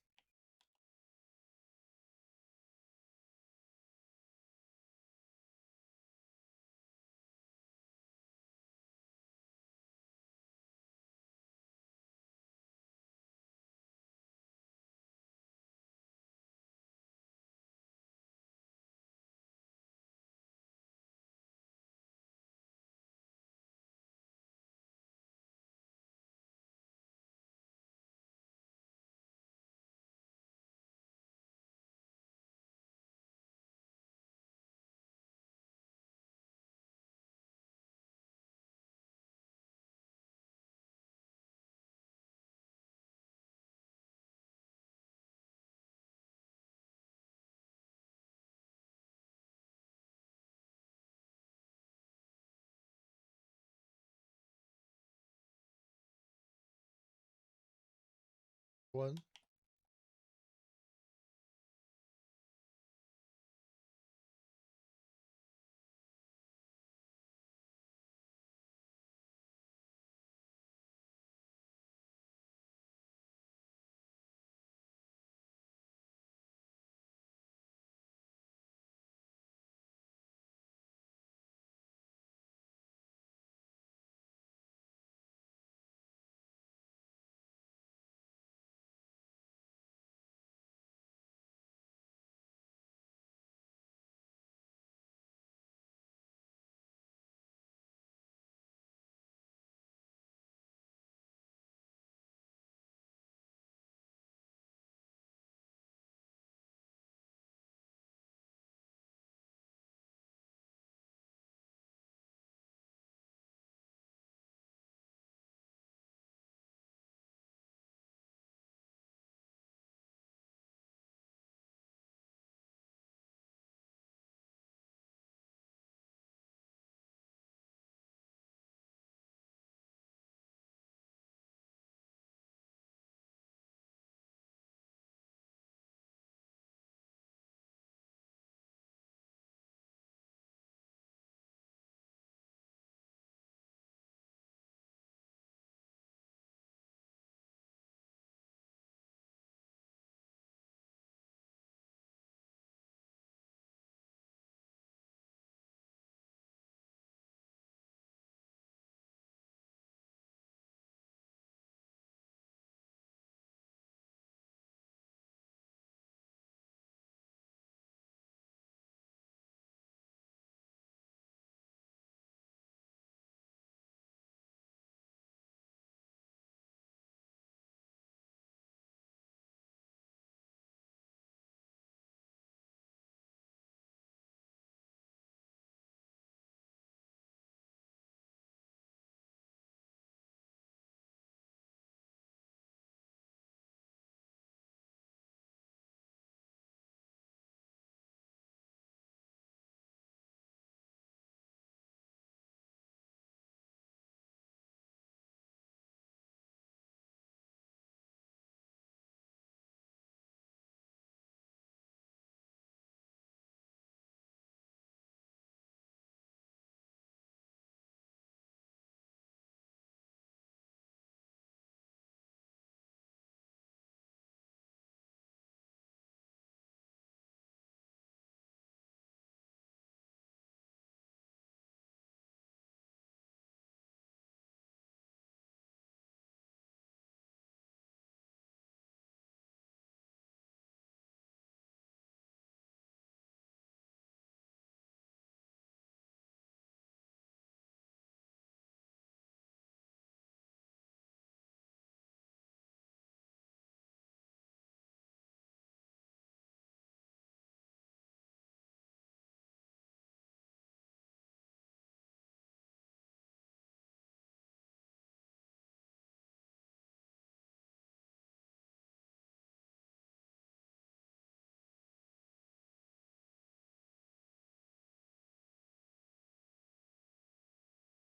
One?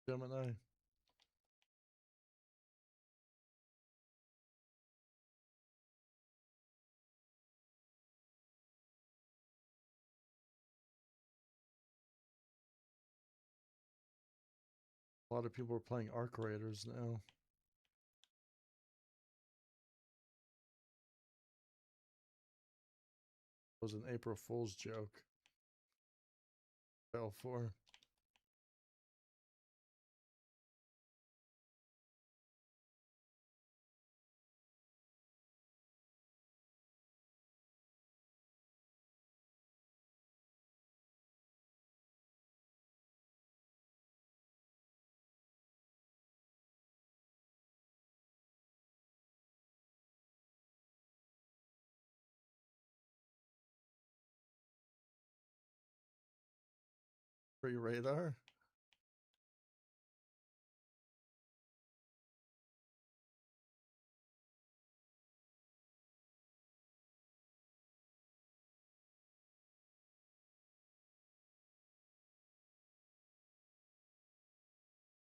Gemini. A lot of people are playing Arc Raiders now. It was an April Fool's joke. Fell for. Free radar.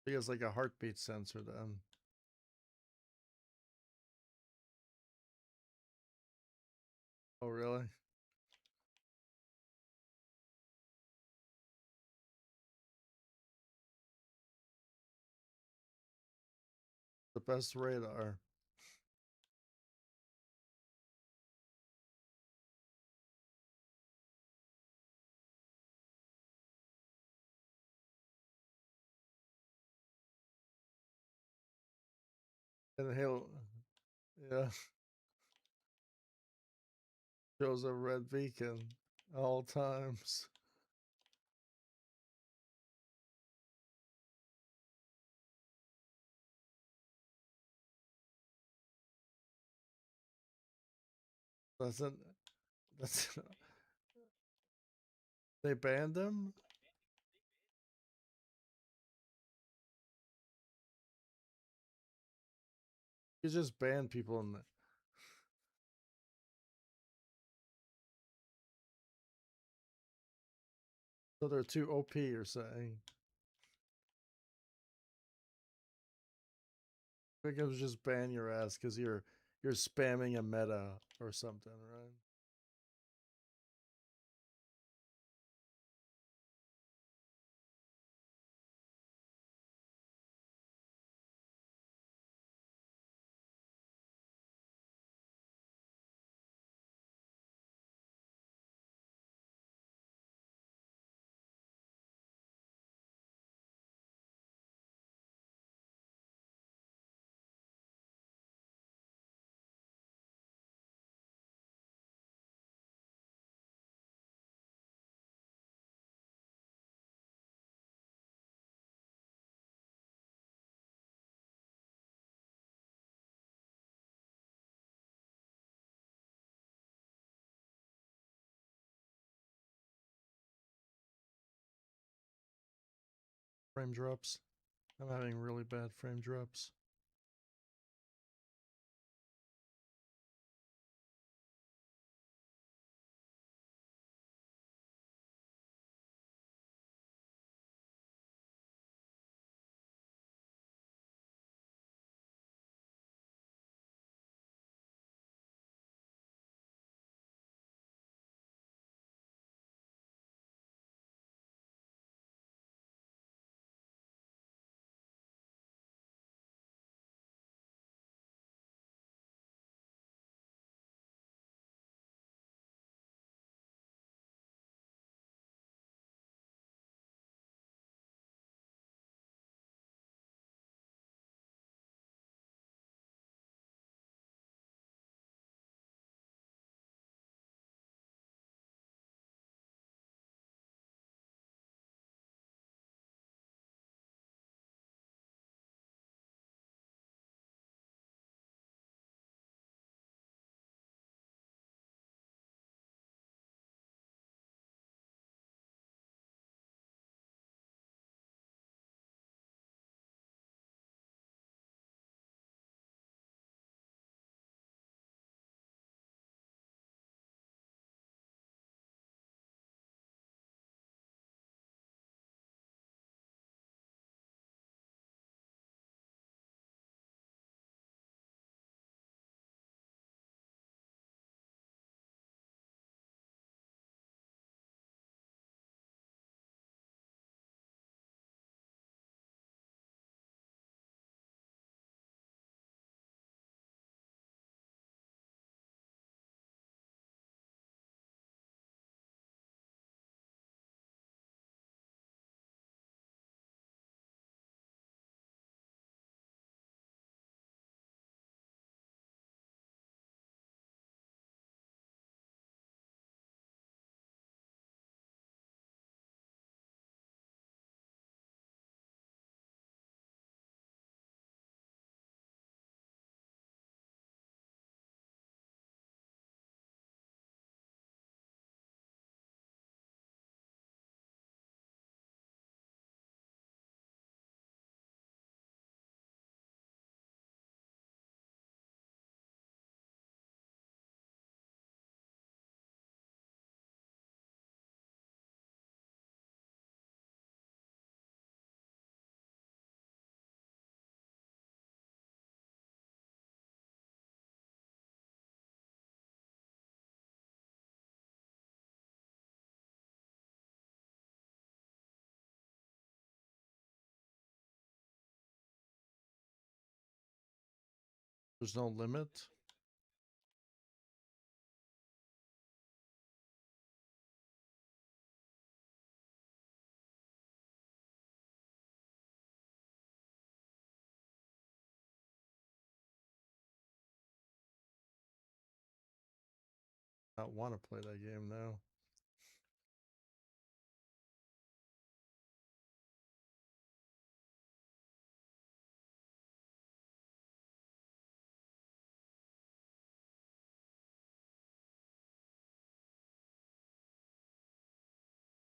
He has like a heartbeat sensor then. Oh, really? The best radar. And he'll, yeah, shows a red beacon all times. Doesn't, that's, they banned him? You just ban people in the, so they're too OP, you're saying. I think it was just ban your ass because you're spamming a meta or something, right? Frame drops. I'm having really bad frame drops. There's no limit. I don't want to play that game now.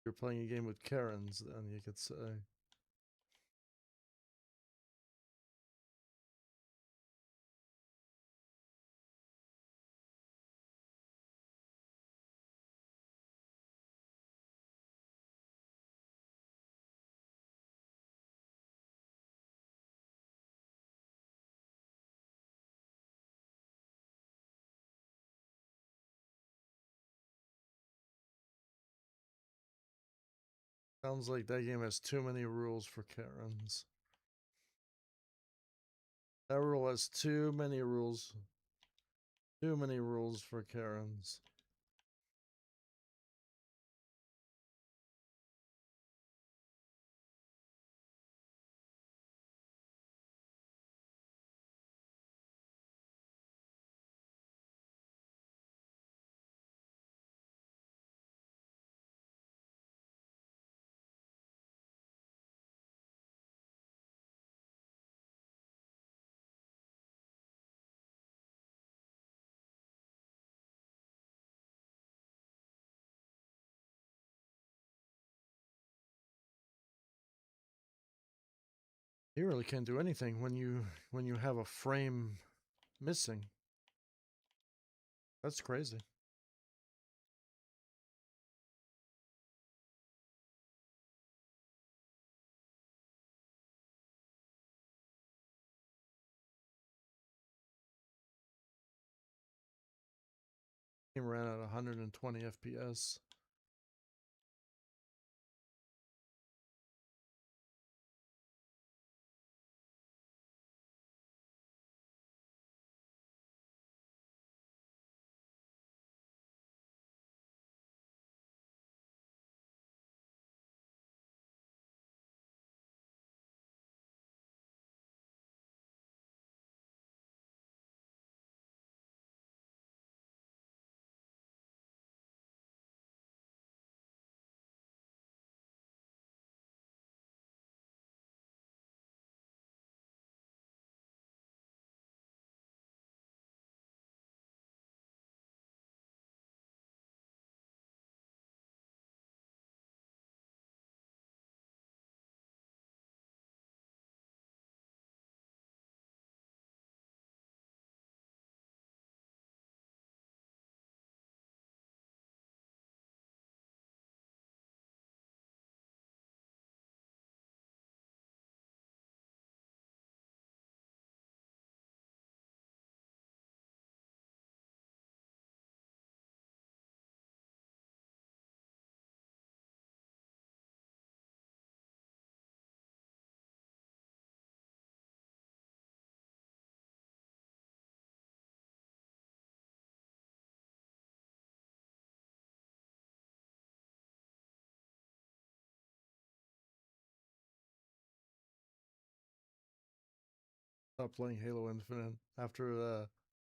You're playing a game with Karens, then you could say. Sounds like that game has too many rules for Karens. That rule has too many rules. Too many rules for Karens. You really can't do anything when you have a frame missing. That's crazy. Game ran at 120 FPS. Stop playing Halo Infinite after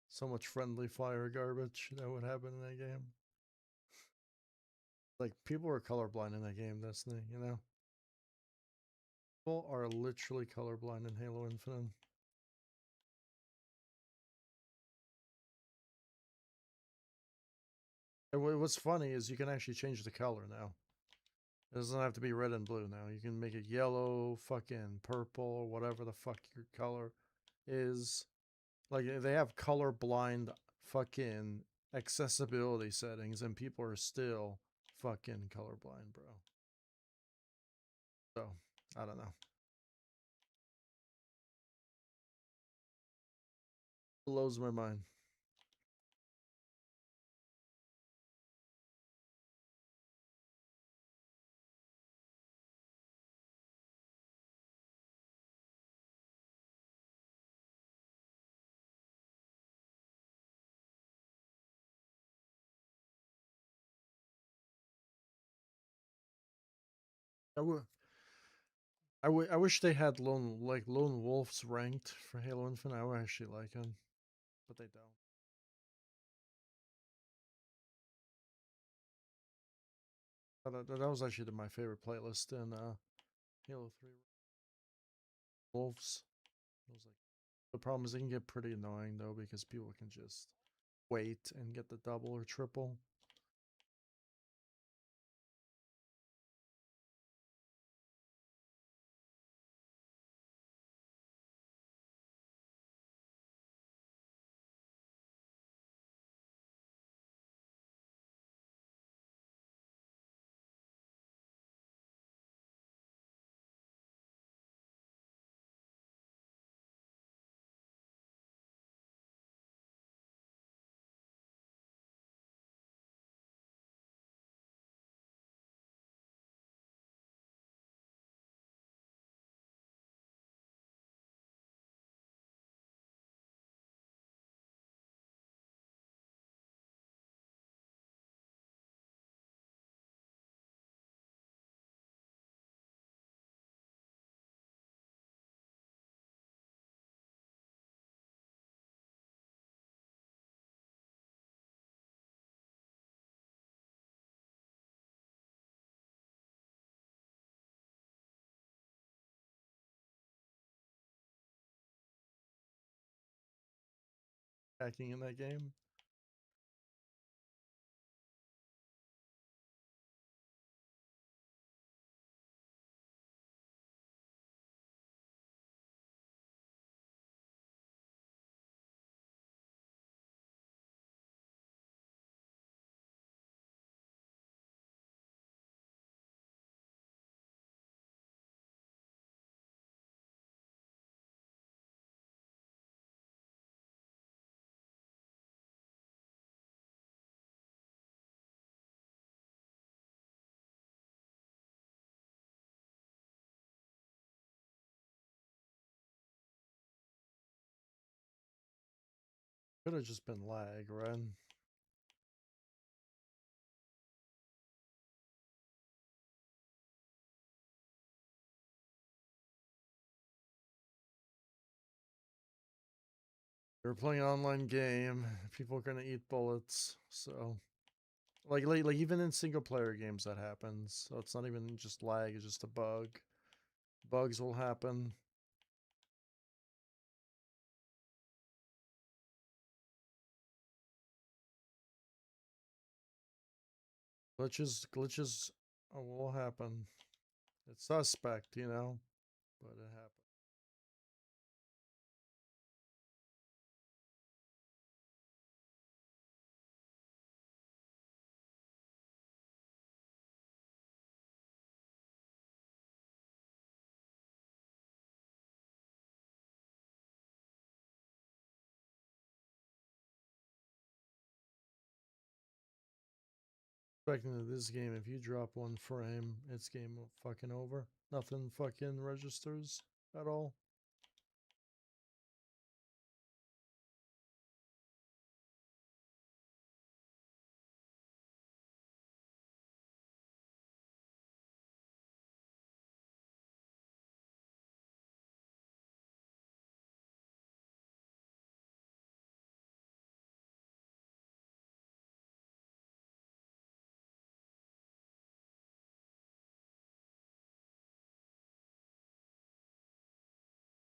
so much friendly fire garbage that would happen in that game. Like, people are colorblind in that game, that's the, you know? People are literally colorblind in Halo Infinite. And what's funny is you can actually change the color now. It doesn't have to be red and blue now. You can make it yellow, fucking purple, whatever the fuck your color is. Like, they have colorblind fucking accessibility settings, and people are still fucking colorblind, bro. So, I don't know. Blows my mind. I would. I wish they had lone wolves ranked for Halo Infinite. I would actually like them, but they don't. That was actually my favorite playlist in Halo 3. Wolves. It was like the problem is it can get pretty annoying though because people can just wait and get the double or triple. Hacking in that game. Could have just been lag, right? You're playing an online game. People are gonna eat bullets, so like even in single player games that happens. So it's not even just lag; it's just a bug. Bugs will happen. Glitches will happen. It's suspect, but it happens. Expecting that this game, if you drop one frame, it's game fucking over. Nothing fucking registers at all.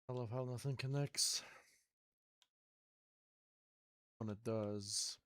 I love how nothing connects when it does.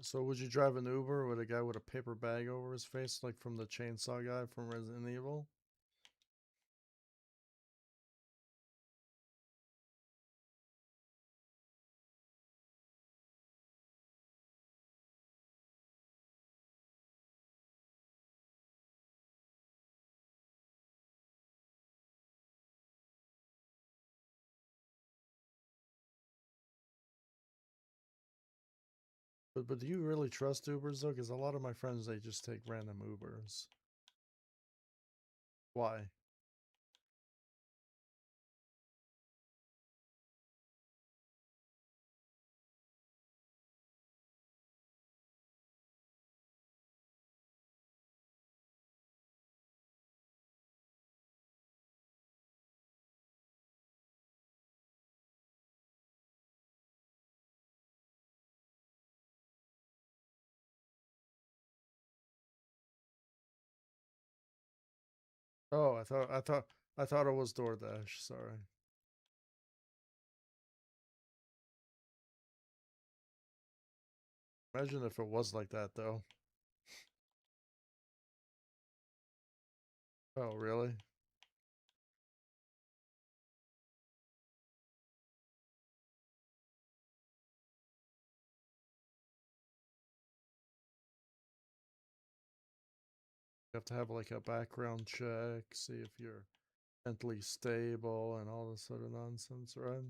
So would you drive an Uber with a guy with a paper bag over his face, like from the chainsaw guy from Resident Evil? But do you really trust Ubers though? Because a lot of my friends, they just take random Ubers. Why? Oh, I thought it was DoorDash. Sorry. Imagine if it was like that though. Oh, really? You have to have like a background check, see if you're mentally stable and all this sort of nonsense, right?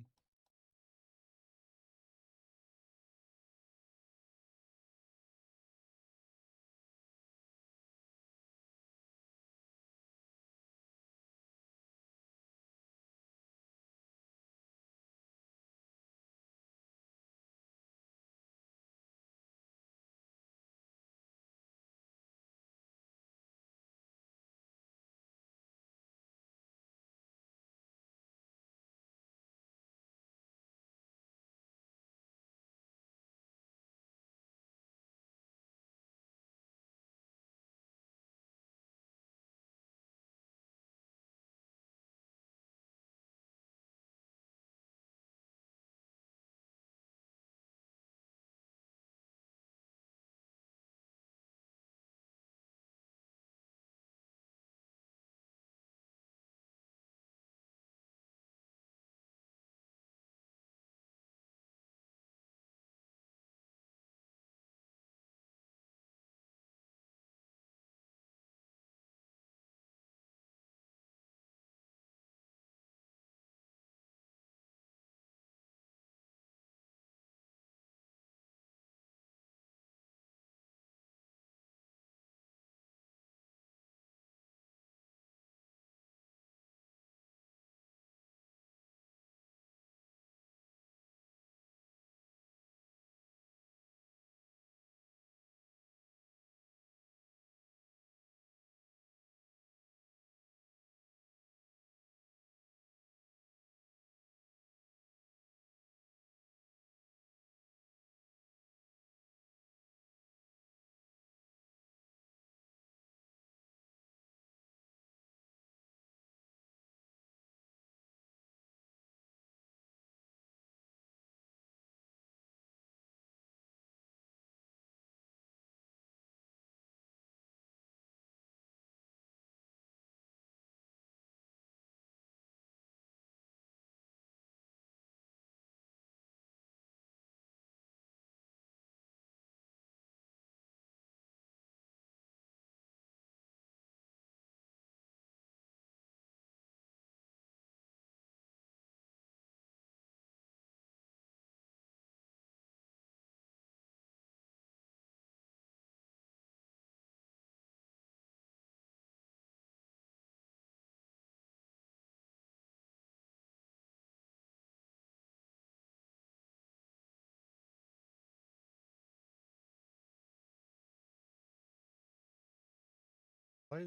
Why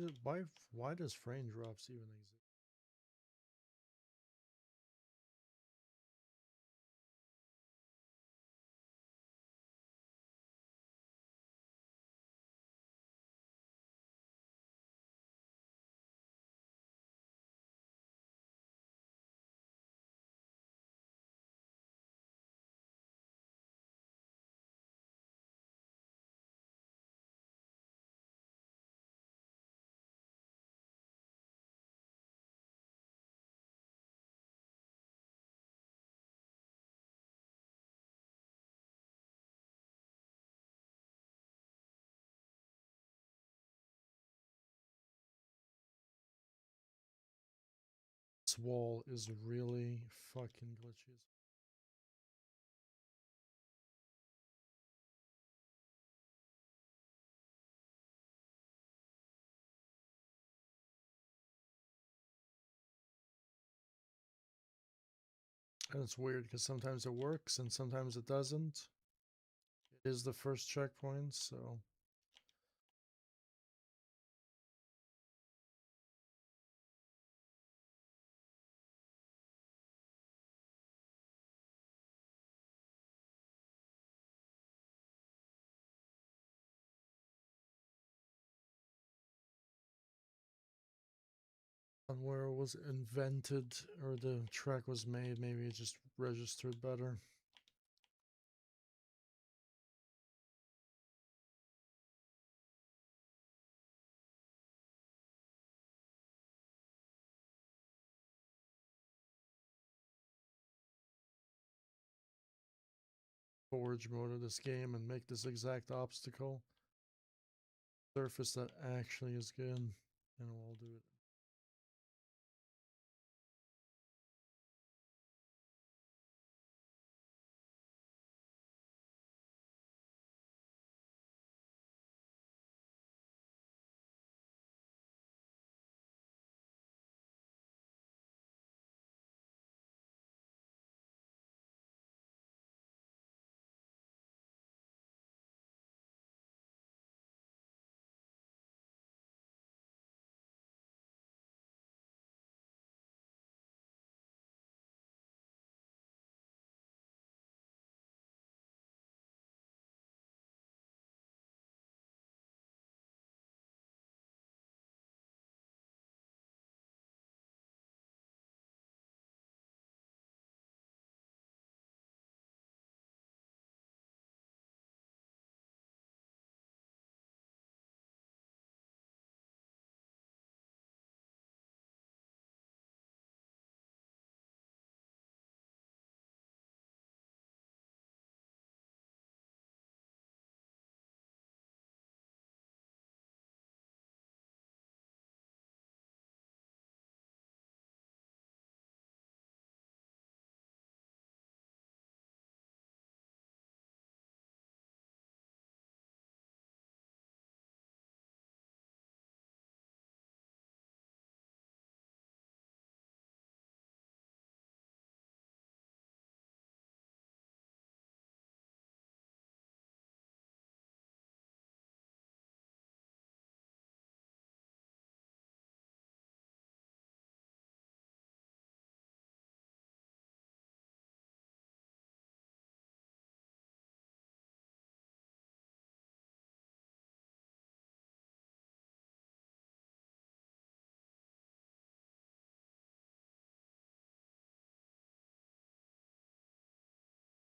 does frame drops even exist? This wall is really fucking glitchy. And it's weird because sometimes it works and sometimes it doesn't. It is the first checkpoint, so on where it was invented or the track was made, maybe it just registered better. Forge mode of this game and make this exact obstacle surface that actually is good, and we'll do it.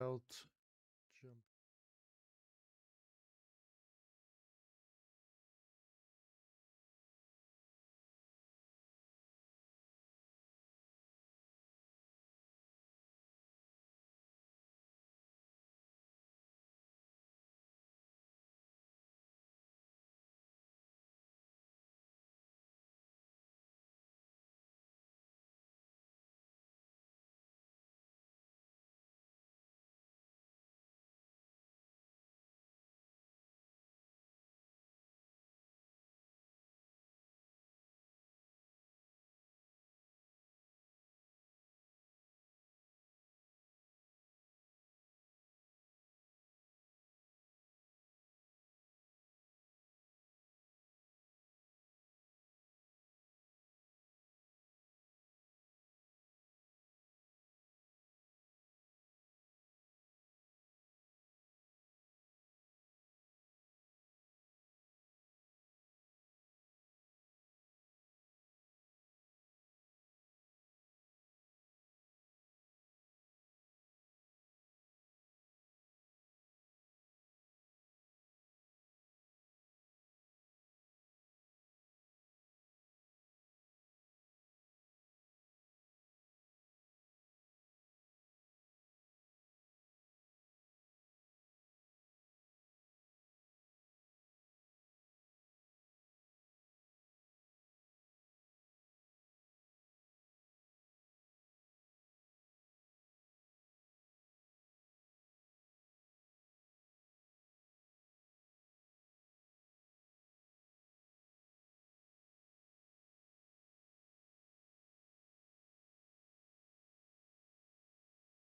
Out, jump.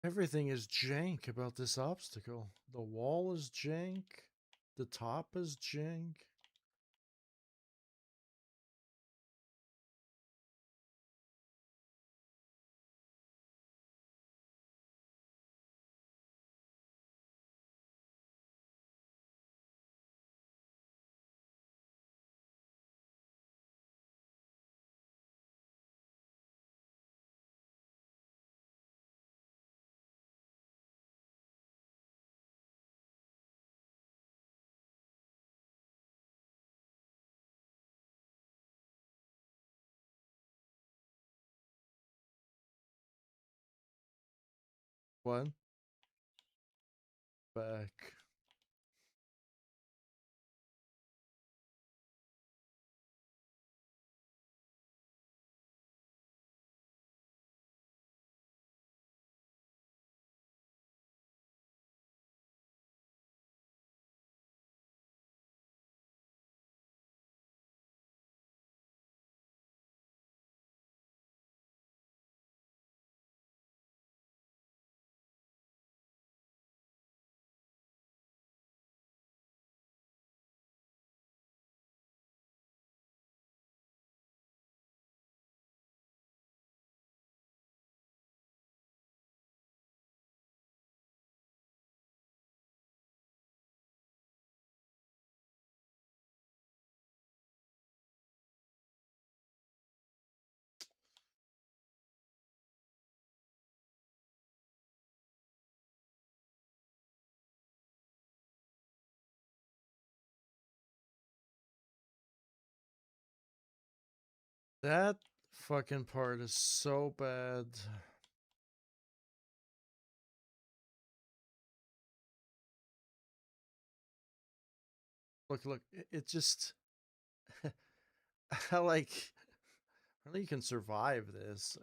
Everything is jank about this obstacle. The wall is jank. The top is jank. What? Back. That fucking part is so bad. Look, it just like I don't think you can survive this.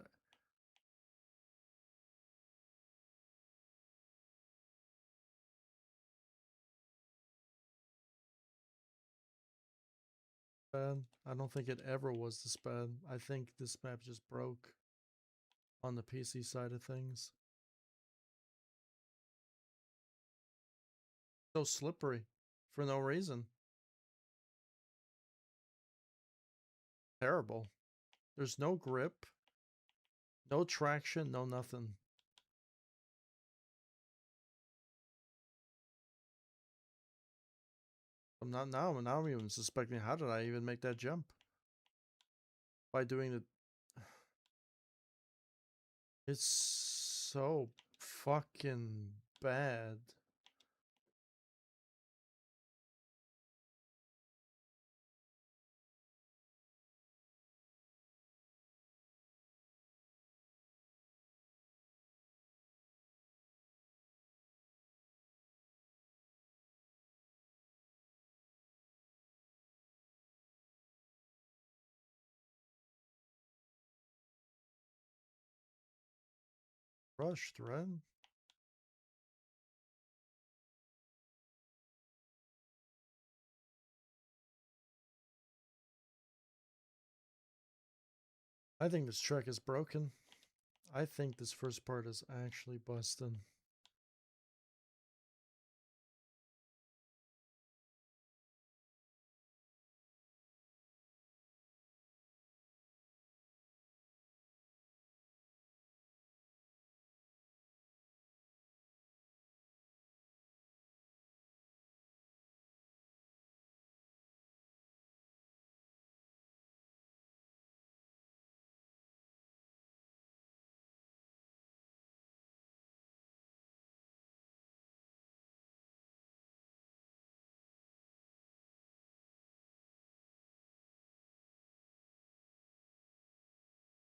Bad. I don't think it ever was this bad. I think this map just broke on the PC side of things. So slippery for no reason. Terrible. There's no grip, no traction, no nothing. I'm not now. Now I'm even suspecting how did I even make that jump? By doing it. It's so fucking bad. Rush thread. I think this track is broken. I think this first part is actually busted.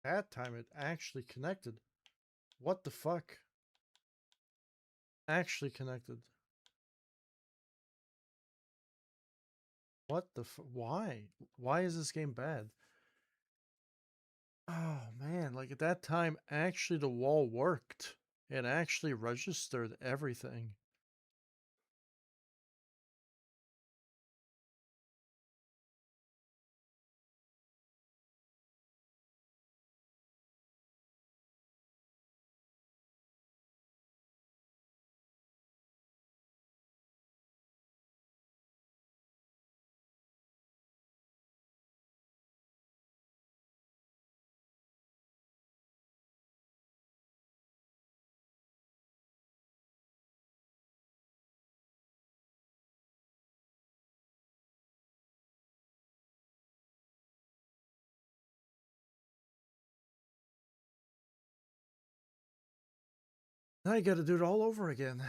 That time it actually connected. What the fuck? Actually connected. What the why? Why is this game bad? Oh man, like at that time, actually the wall worked. It actually registered everything. Now you gotta do it all over again.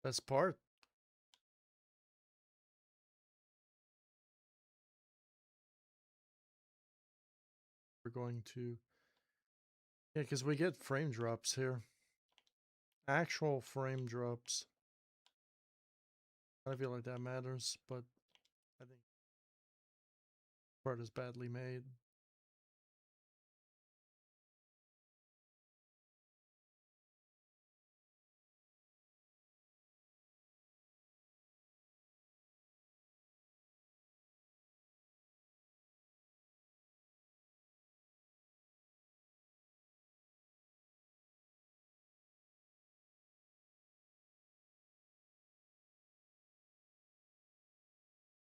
Best part. We're going to... Yeah, because we get frame drops here. Actual frame drops. I feel like that matters, but I think part is badly made.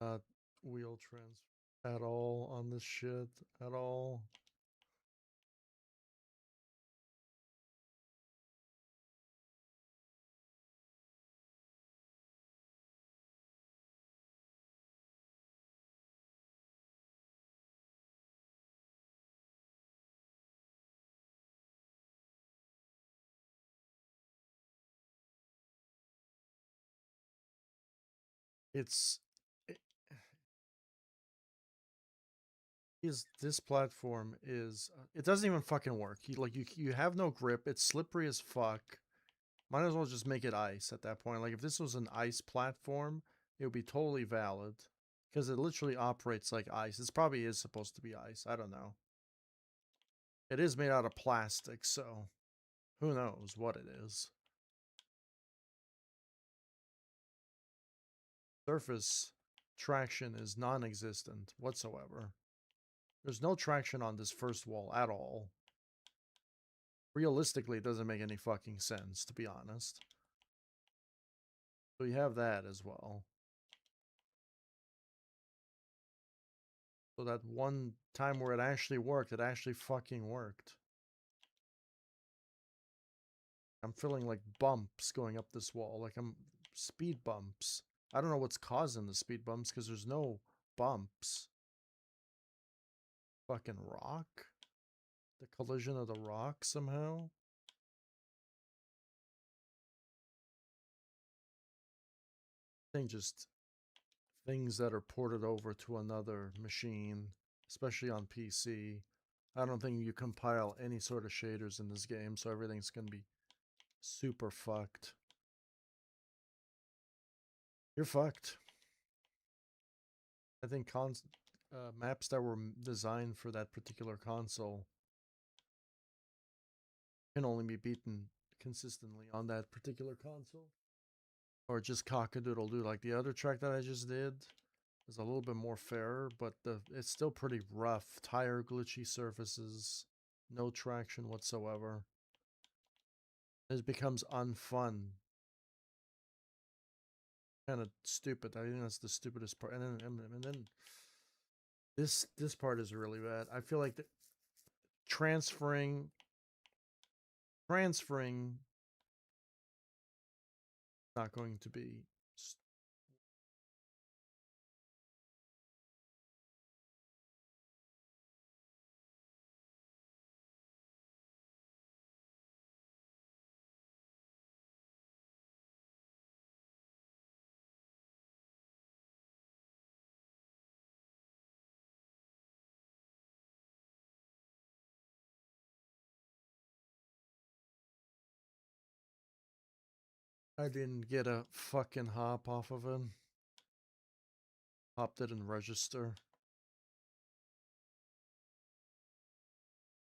Not wheel transfer at all on this shit at all. It's it, is this platform is it doesn't even fucking work. You have no grip. It's slippery as fuck. Might as well just make it ice at that point. Like if this was an ice platform, it would be totally valid because it literally operates like ice. This probably is supposed to be ice. I don't know. It is made out of plastic, so who knows what it is. Surface traction is non-existent whatsoever. There's no traction on this first wall at all. Realistically, it doesn't make any fucking sense, to be honest. So you have that as well. So that one time where it actually worked, it actually fucking worked. I'm feeling like bumps going up this wall, like I'm speed bumps. I don't know what's causing the speed bumps because there's no bumps. Fucking rock? The collision of the rock somehow? I think just things that are ported over to another machine, especially on PC. I don't think you compile any sort of shaders in this game, so everything's going to be super fucked. You're fucked. I think maps that were designed for that particular console can only be beaten consistently on that particular console. Or just cock-a-doodle-doo. Like the other track that I just did is a little bit more fairer, but it's still pretty rough. Tire glitchy surfaces, no traction whatsoever. It becomes unfun. Kind of stupid. I think that's the stupidest part. And then this part is really bad. I feel like transferring not going to be. I didn't get a fucking hop off of him. Hop didn't register.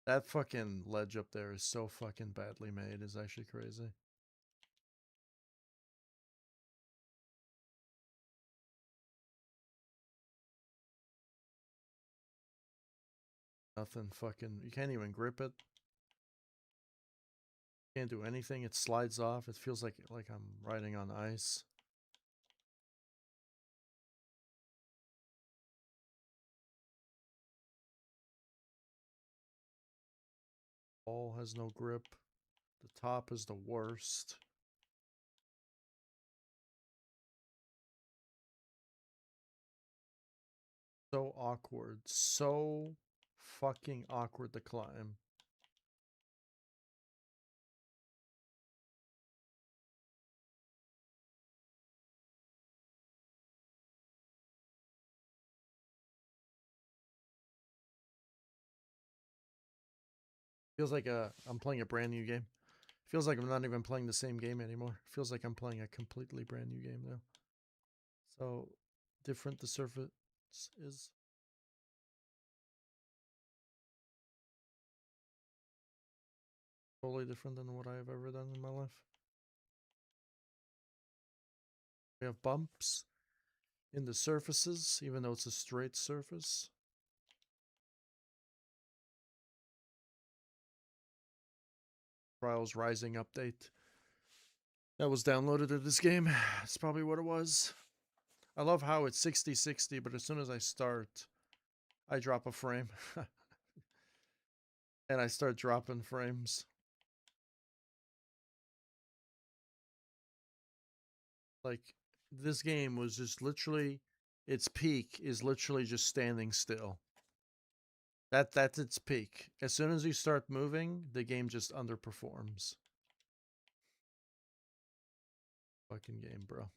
That fucking ledge up there is so fucking badly made. It's actually crazy. Nothing fucking... You can't even grip it. Can't do anything. It slides off. It feels like I'm riding on ice. Ball has no grip. The top is the worst. So awkward. So fucking awkward to climb. Feels like I'm playing a brand new game. Feels like I'm not even playing the same game anymore. Feels like I'm playing a completely brand new game now. So different the surface is. Totally different than what I have ever done in my life. We have bumps in the surfaces, even though it's a straight surface. Trials Rising update that was downloaded to this game. It's probably what it was. I love how it's 60-60, but as soon as I start, I drop a frame. And I start dropping frames. Like, this game was just literally, its peak is literally just standing still. That's its peak. As soon as you start moving, the game just underperforms. Fucking game, bro.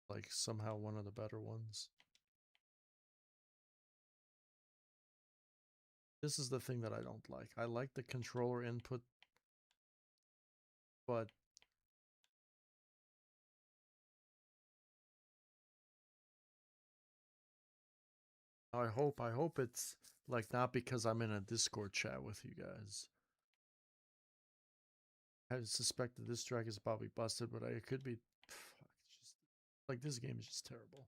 Like, somehow one of the better ones. This is the thing that I don't like. I like the controller input, but I hope it's like not because I'm in a Discord chat with you guys. I suspect that this track is probably busted, but it could be. Fuck, it's just like this game is just terrible.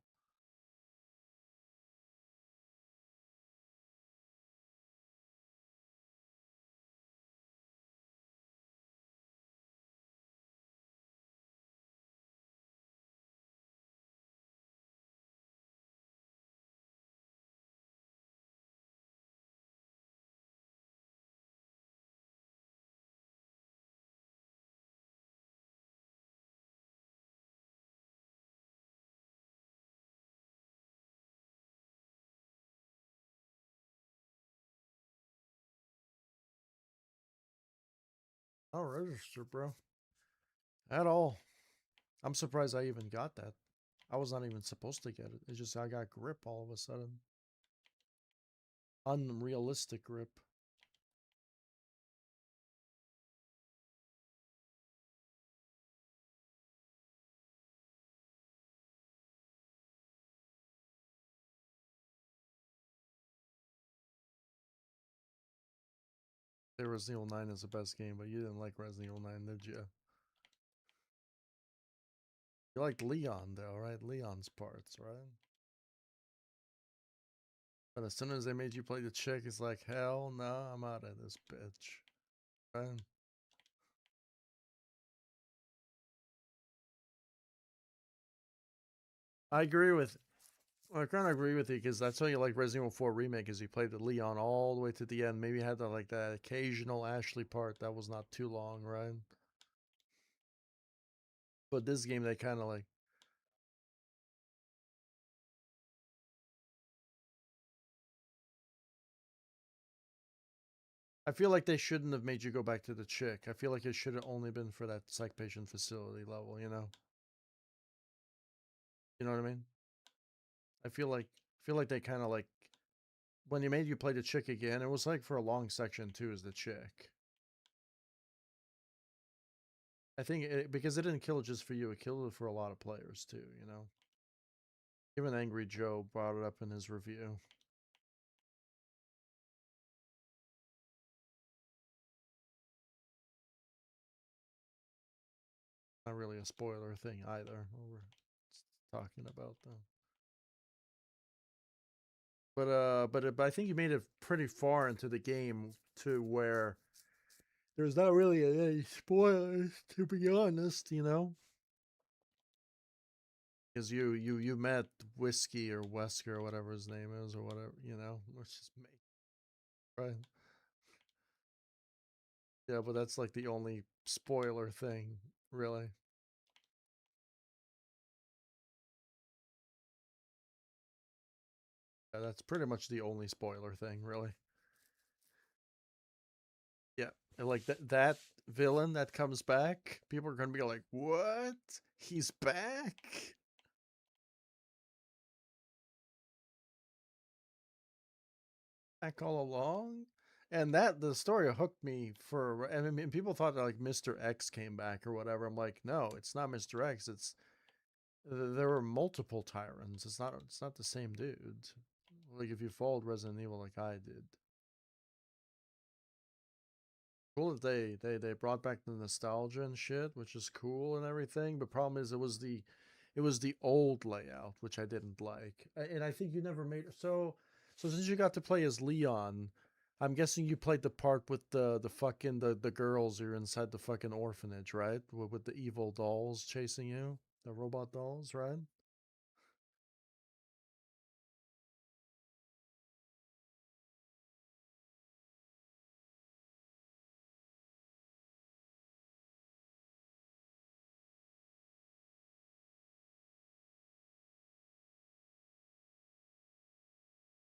I don't register, bro, at all. I'm surprised I even got that. I was not even supposed to get it. It's just I got grip all of a sudden. Unrealistic grip. Resident Evil 9 is the best game, but you didn't like Resident Evil 9, did you? You liked Leon, though, right? Leon's parts, right? But as soon as they made you play the chick, it's like, hell no, I'm out of this bitch. Right? I agree with. I kind of agree with you because that's why you like Resident Evil 4 remake is you played the Leon all the way to the end. Maybe had like that occasional Ashley part that was not too long, right? But this game they kind of like. I feel like they shouldn't have made you go back to the chick. I feel like it should have only been for that psych patient facility level, you know? You know what I mean? I feel like they kind of like when they made you play the chick again, it was like for a long section too as the chick. I think because it didn't kill it just for you, it killed it for a lot of players too, you know? Even Angry Joe brought it up in his review. Not really a spoiler thing either. What we're talking about though. But I think you made it pretty far into the game to where there's not really any spoilers, to be honest, you know? Because you met Whiskey or Wesker or whatever his name is or whatever, you know? Let's just make right. Yeah, but that's like the only spoiler thing, really. That's pretty much the only spoiler thing, really. Yeah, and like that villain that comes back, people are gonna be like, "What? He's back?" Back all along. And that the story hooked me for, and I mean, people thought that like Mr. X came back or whatever. I'm like, no, it's not Mr. X. It's there were multiple tyrants. It's not the same dude. Like if you followed Resident Evil like I did, cool that they brought back the nostalgia and shit, which is cool and everything. But problem is, it was the old layout which I didn't like, and I think you never made so since you got to play as Leon. I'm guessing you played the part with the fucking the girls who are inside the fucking orphanage, right? With the evil dolls chasing you, the robot dolls, right?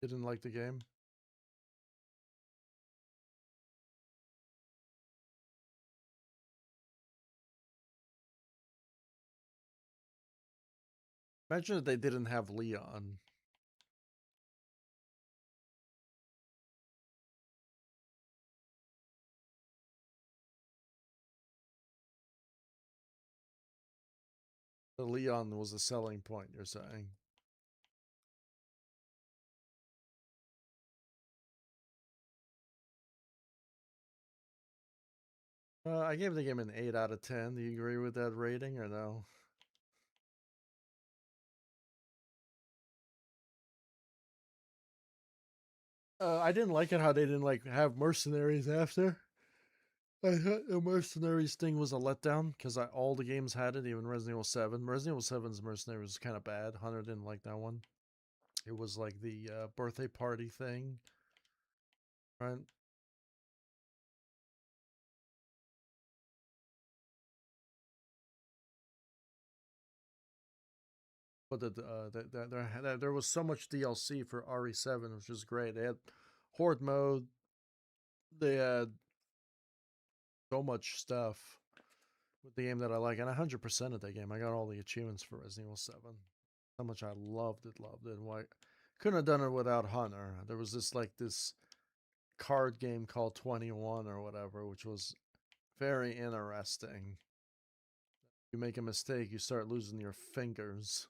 Didn't like the game. Imagine if they didn't have Leon. The Leon was a selling point, you're saying? I gave the game an 8 out of 10. Do you agree with that rating or no? I didn't like it how they didn't like have mercenaries after. I thought the mercenaries thing was a letdown because all the games had it, even Resident Evil 7. Resident Evil 7's mercenary was kind of bad. Hunter didn't like that one. It was like the birthday party thing, right? But there was so much DLC for RE7, which was great. They had Horde mode, they had so much stuff with the game that I like, and I 100% of that game. I got all the achievements for Resident Evil 7. How much I loved it. Why couldn't have done it without Hunter. There was this card game called 21 or whatever, which was very interesting. You make a mistake, you start losing your fingers.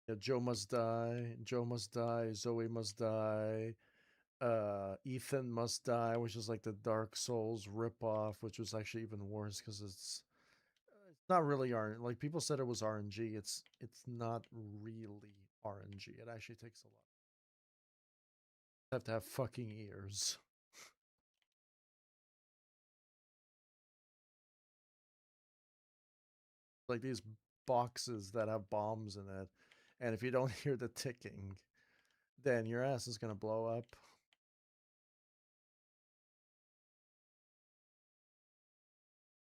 Yeah, Joe must die. Joe must die. Zoe must die. Ethan must die, which is like the Dark Souls ripoff, which was actually even worse because it's not really RNG. Like people said it was RNG. It's not really RNG. It actually takes a lot. You have to have fucking ears. Like these boxes that have bombs in it, and if you don't hear the ticking, then your ass is gonna blow up.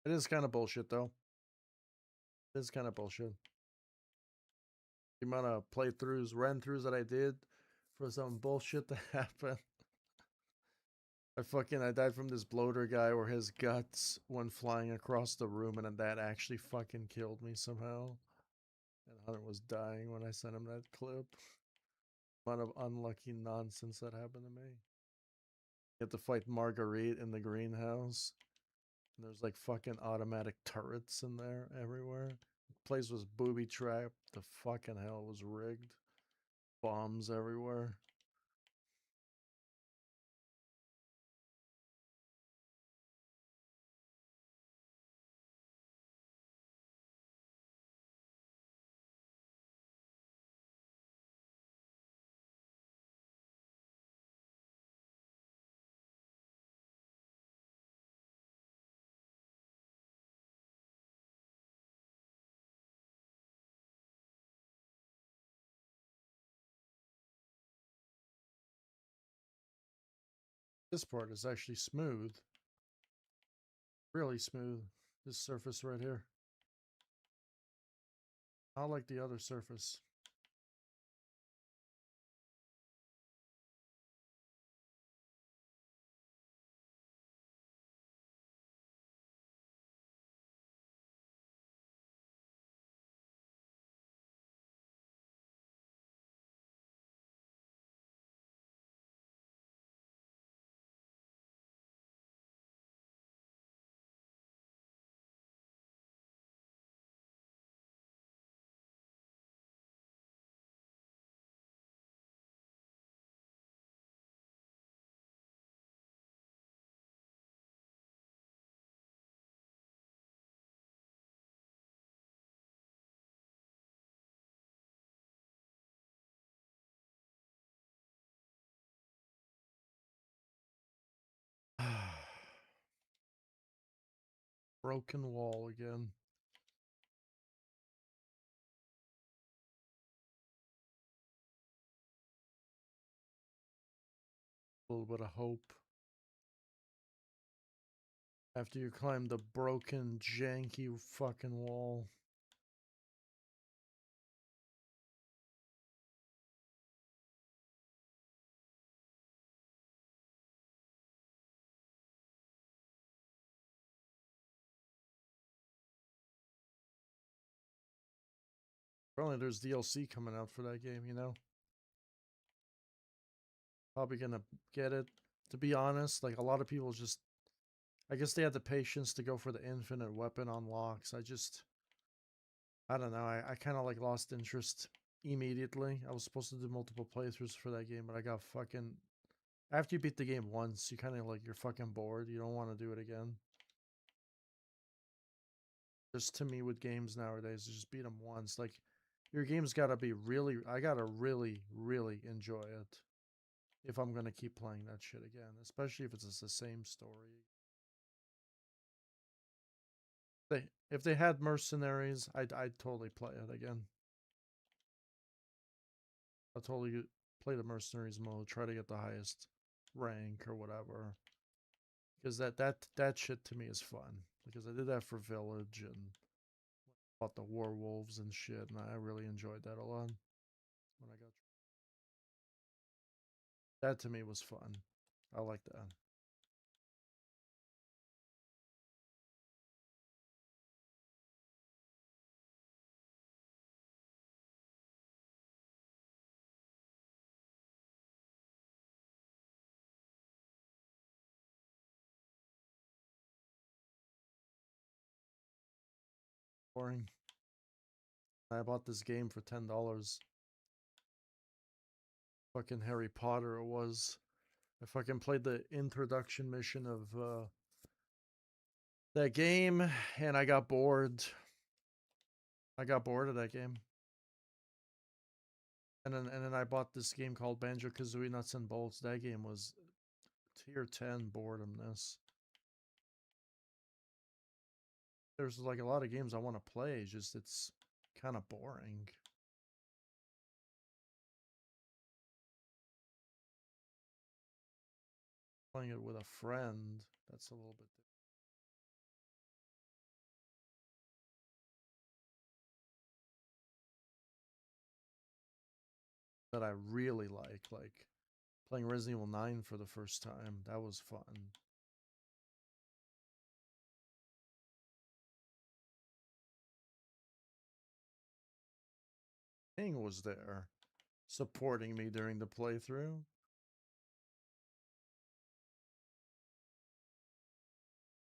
It is kind of bullshit though. It is kind of bullshit. The amount of playthroughs, run throughs that I did for some bullshit that happened. I died from this bloater guy where his guts went flying across the room, and that actually fucking killed me somehow. And Hunter was dying when I sent him that clip. Amount of unlucky nonsense that happened to me. You have to fight Marguerite in the greenhouse. And there's like fucking automatic turrets in there everywhere. The place was booby trapped. The fucking hell was rigged. Bombs everywhere. This part is actually smooth. Really smooth. This surface right here. I like the other surface. Broken wall again. A little bit of hope. After you climb the broken, janky fucking wall. Apparently there's DLC coming out for that game, you know? Probably gonna get it. To be honest, like a lot of people just, I guess they had the patience to go for the infinite weapon unlocks. I don't know. I kind of like lost interest immediately. I was supposed to do multiple playthroughs for that game, but I got fucking. After you beat the game once, you kind of like you're fucking bored. You don't want to do it again. Just to me with games nowadays, just beat them once. Like your game's got to be really. I gotta really, really enjoy it if I'm gonna keep playing that shit again, especially if it's the same story. If they had mercenaries, I'd totally play it again. I'll totally play the mercenaries mode, try to get the highest rank or whatever. Because that shit to me is fun. Because I did that for Village and fought the werewolves and shit, and I really enjoyed that a lot. When I got that to me was fun. I like that. Boring. I bought this game for $10. Fucking Harry Potter it was. I fucking played the introduction mission of that game and I got bored. I got bored of that game. And then I bought this game called Banjo Kazooie Nuts and Bolts. That game was tier 10 boredomness. There's like a lot of games I want to play, just it's kind of boring. Playing it with a friend, that's a little bit different. That I really like playing Resident Evil 9 for the first time. That was fun. King was there supporting me during the playthrough.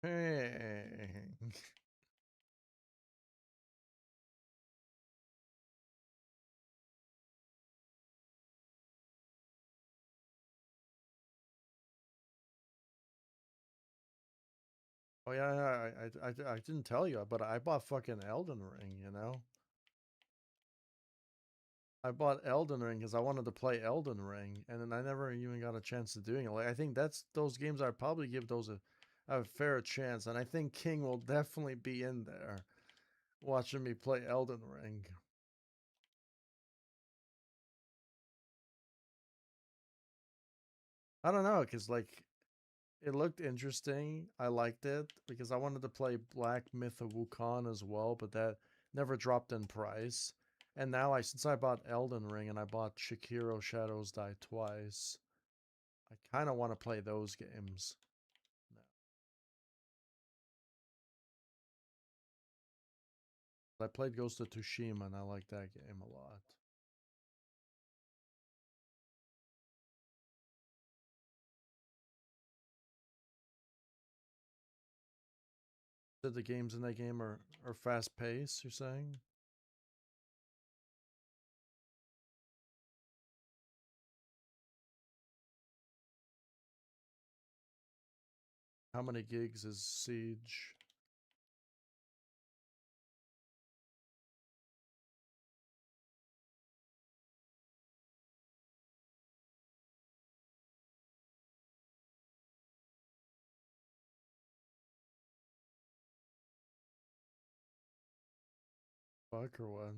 Hey. Oh yeah, I didn't tell you, but I bought fucking Elden Ring, you know? I bought Elden Ring because I wanted to play Elden Ring, and then I never even got a chance to doing it. Like I think that's those games I'd probably give those a fair chance, and I think King will definitely be in there watching me play Elden Ring. I don't know, because like it looked interesting. I liked it because I wanted to play Black Myth of Wukong as well, but never dropped in price. And now since I bought Elden Ring and I bought Shakiro Shadows Die Twice, I kind of want to play those games. I played Ghost of Tsushima and I like that game a lot. The games in that game are fast paced, you're saying? How many gigs is Siege? Fuck or what?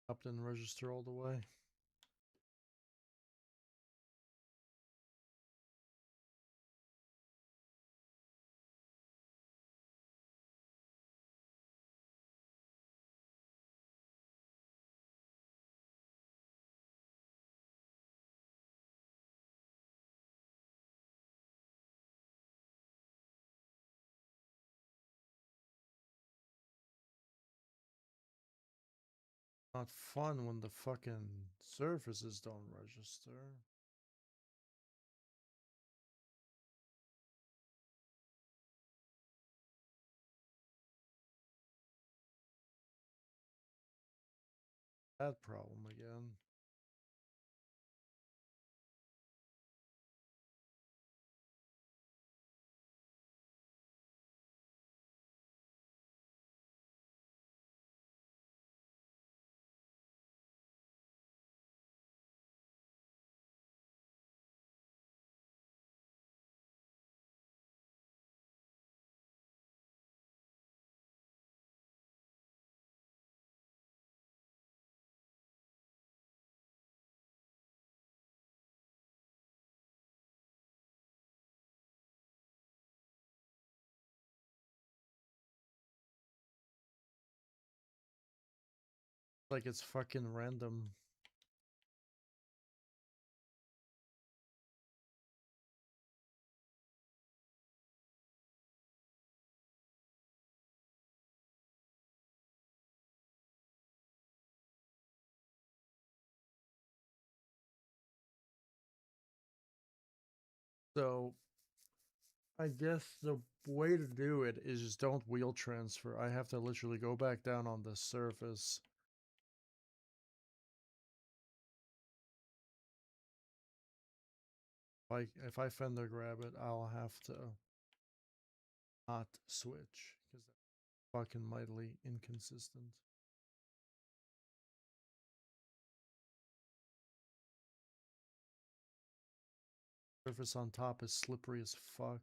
Opt-in register all the way. Not fun when the fucking surfaces don't register. That problem again. Like it's fucking random. So I guess the way to do it is just don't wheel transfer. I have to literally go back down on the surface. Like if I fender grab it, I'll have to not switch because that's fucking mightily inconsistent. Surface on top is slippery as fuck.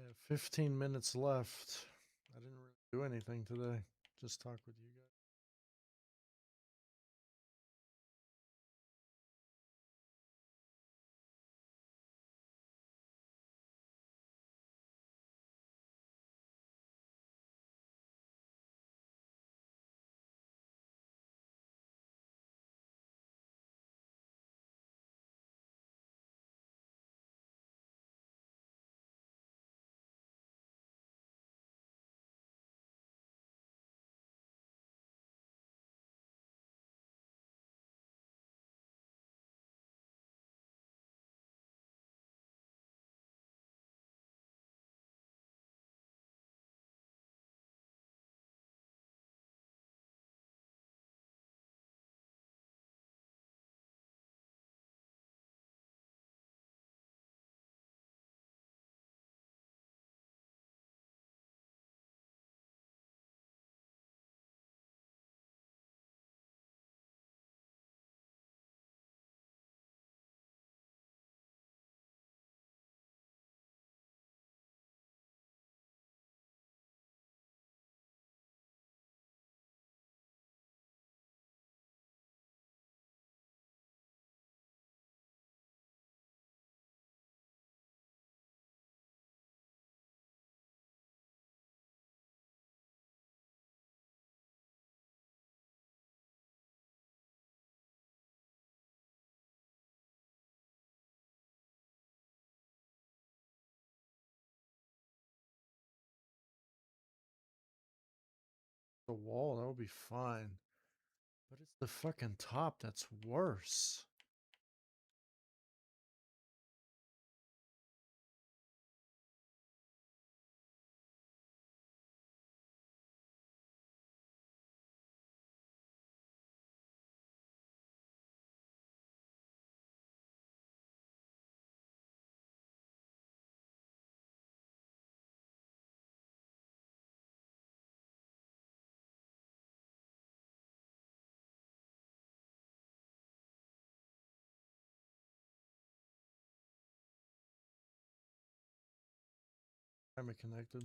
Yeah, 15 minutes left. I didn't really do anything today. Just talk with you guys. The wall, that would be fine. But it's the fucking top that's worse. I'm connected.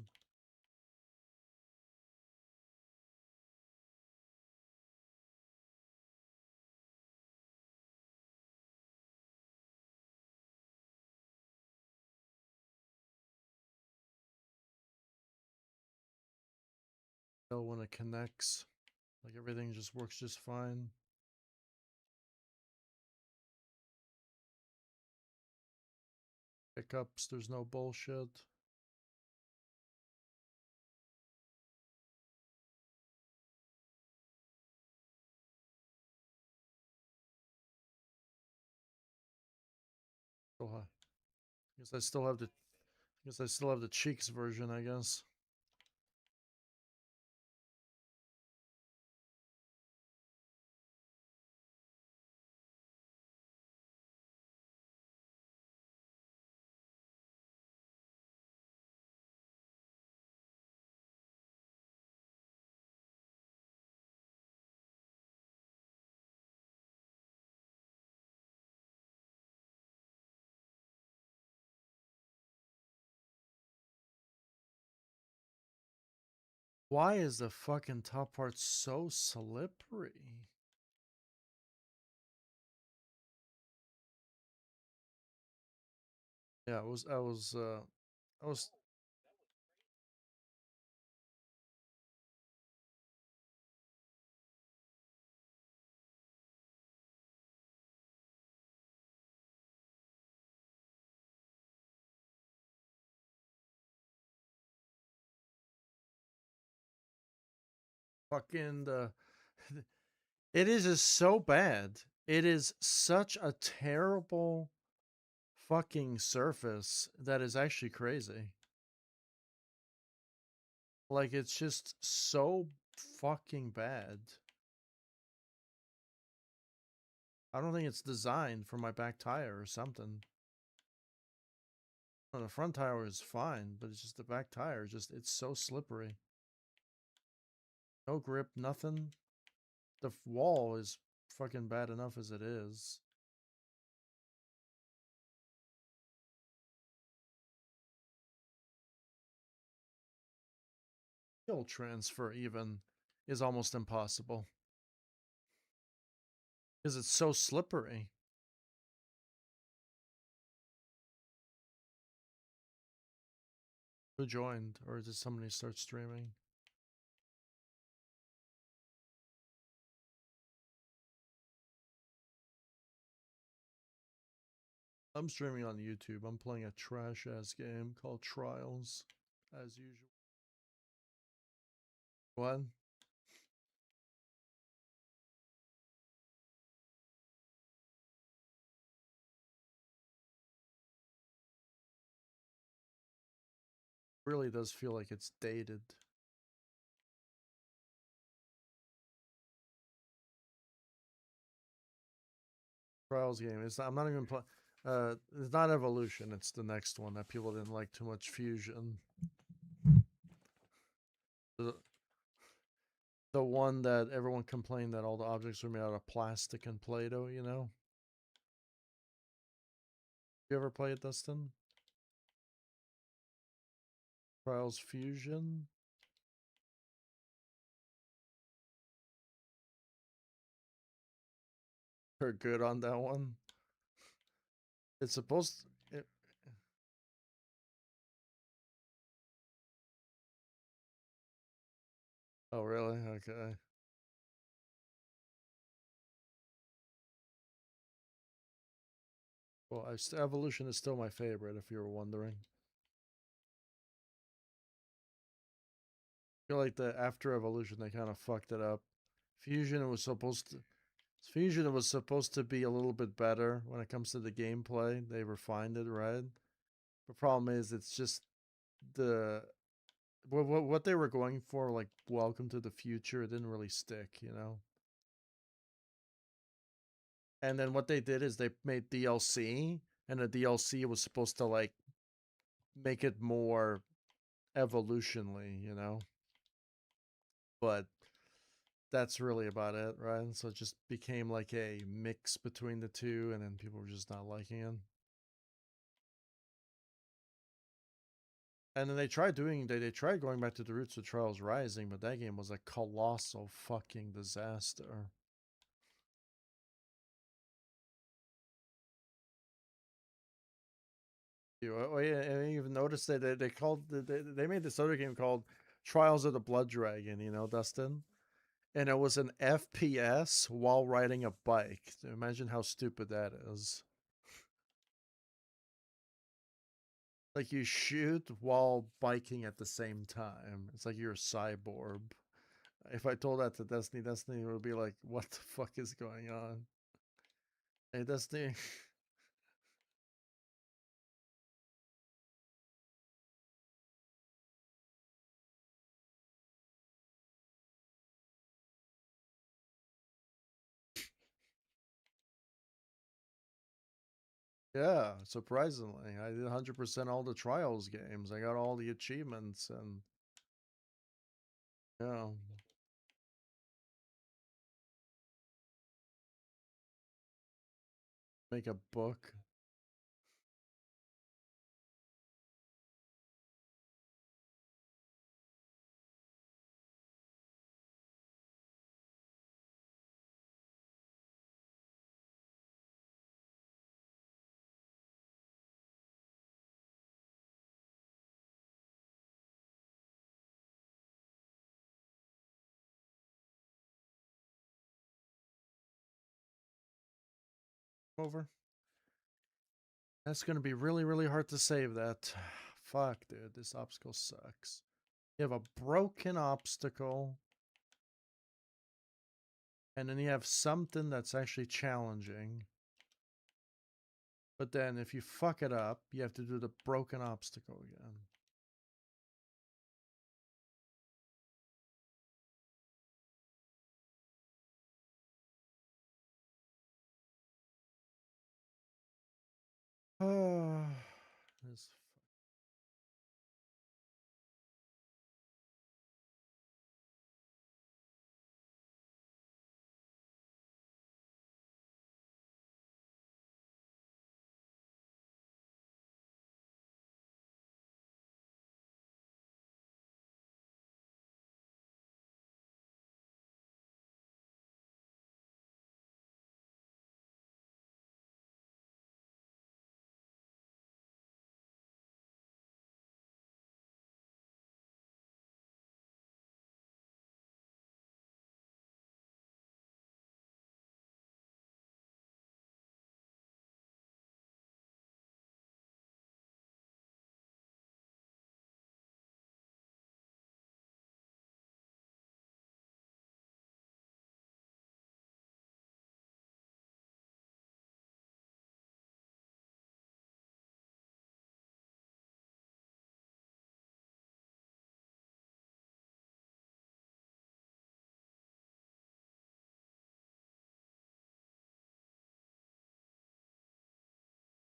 So when it connects, like everything just works just fine. Pickups, there's no bullshit. So high. Guess I still have the guess I still have the cheeks version, I guess. Why is the fucking top part so slippery? Yeah, I was fucking the it is just so bad. It is such a terrible fucking surface that is actually crazy. Like it's just so fucking bad. I don't think it's designed for my back tire or something. No, the front tire is fine, but it's just the back tire. Just it's so slippery. No grip, nothing. The wall is fucking bad enough as it is. skill transfer even is almost impossible because it's so slippery. Who joined, or did somebody start streaming? I'm streaming on YouTube. I'm playing a trash ass game called Trials, as usual. What? Really does feel like it's dated. Trials game. I'm not even playing. It's not Evolution. It's the next one that people didn't like too much. Fusion. The, the one that everyone complained that all the objects were made out of plastic and Play-Doh. You know. You ever play it, Dustin? Trials Fusion. They're good on that one. It's supposed. Oh really? Okay. Well, Evolution is still my favorite. If you were wondering. I feel like the after Evolution they kind of fucked it up. Fusion was supposed to Fusion was supposed to be a little bit better when it comes to the gameplay. They refined it, right? The problem is it's just the what they were going for, like Welcome to the Future, it didn't really stick, you know. And then what they did is they made DLC, and the DLC was supposed to like make it more evolutionally, you know. But that's really about it, right? So it just became like a mix between the two, and then people were just not liking it. And then they tried going back to the roots of Trials Rising, but that game was a colossal fucking disaster. Oh yeah, and you even noticed that they called they made this other game called Trials of the Blood Dragon, you know, Dustin? And it was an FPS while riding a bike. Imagine how stupid that is. Like you shoot while biking at the same time. It's like you're a cyborg. If I told that to Destiny, Destiny would be like, "What the fuck is going on?" Hey, Destiny. Yeah, surprisingly, I did 100% all the Trials games. I got all the achievements, and yeah, make a book. Over. That's gonna be really, really hard to save that. Fuck, dude, this obstacle sucks. You have a broken obstacle, and then you have something that's actually challenging. But then if you fuck it up, you have to do the broken obstacle again. Oh, this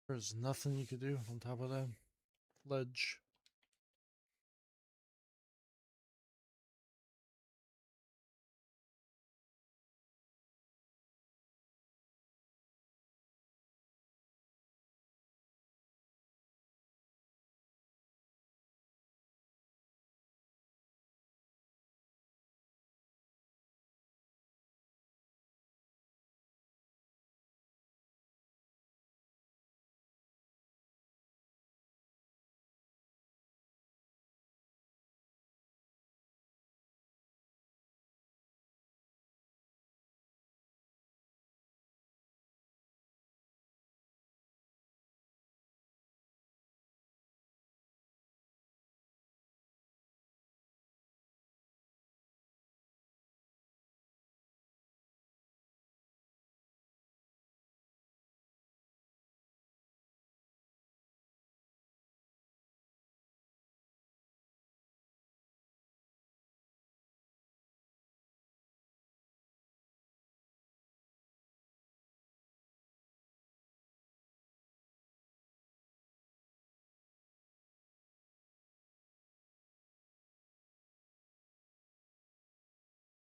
There's nothing you could do on top of that ledge.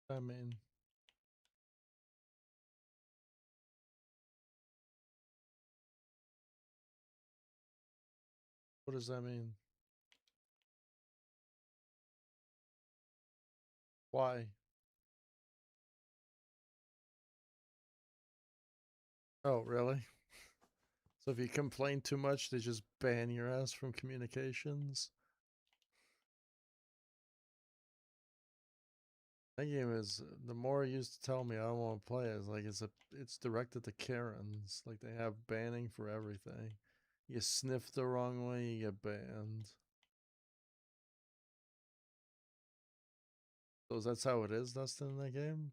I mean, what does that mean? Why? Oh, really? So if you complain too much, they just ban your ass from communications? That game is the more you used to tell me I don't want to play it, it's directed to Karens. Like they have banning for everything. You sniff the wrong way, you get banned. So that's how it is, Dustin, in that game?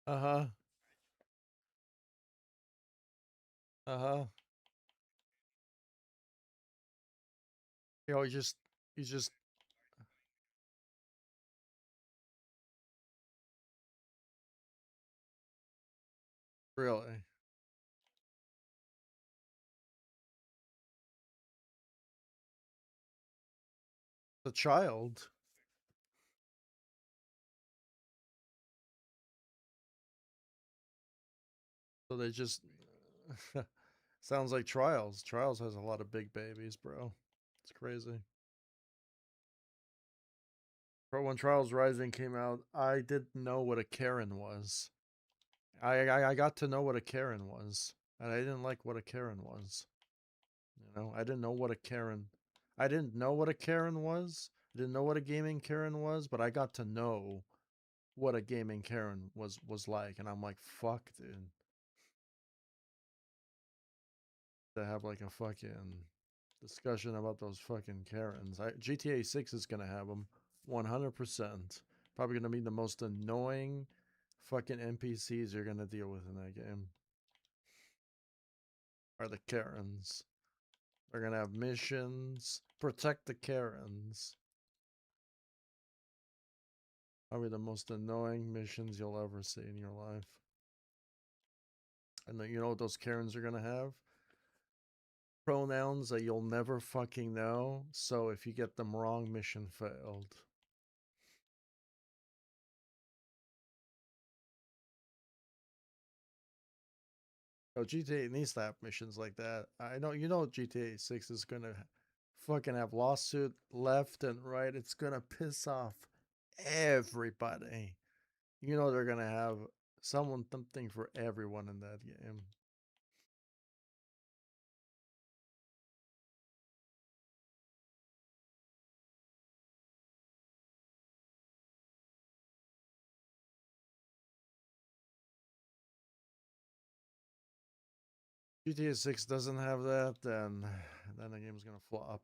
Uh-huh. Uh-huh. You know, you just really the child. So they just sounds like Trials. Trials has a lot of big babies, bro. It's crazy. Bro, when Trials Rising came out, I didn't know what a Karen was. I got to know what a Karen was, and I didn't like what a Karen was. You know, I didn't know what a Karen. I didn't know what a Karen was. I didn't know what a gaming Karen was, but I got to know what a gaming Karen was like, and I'm like, fuck, dude. To have like a fucking discussion about those fucking Karens. GTA 6 is gonna have them 100%. Probably gonna be the most annoying fucking NPCs you're gonna deal with in that game. Are the Karens. They're gonna have missions. Protect the Karens. Probably the most annoying missions you'll ever see in your life. And then you know what those Karens are gonna have? Pronouns that you'll never fucking know. So if you get them wrong, mission failed. Oh, GTA needs to have missions like that. I know you know GTA 6 is gonna fucking have lawsuit left and right. It's gonna piss off everybody. You know they're gonna have someone something for everyone in that game. GTA 6 doesn't have that, then the game's gonna flop.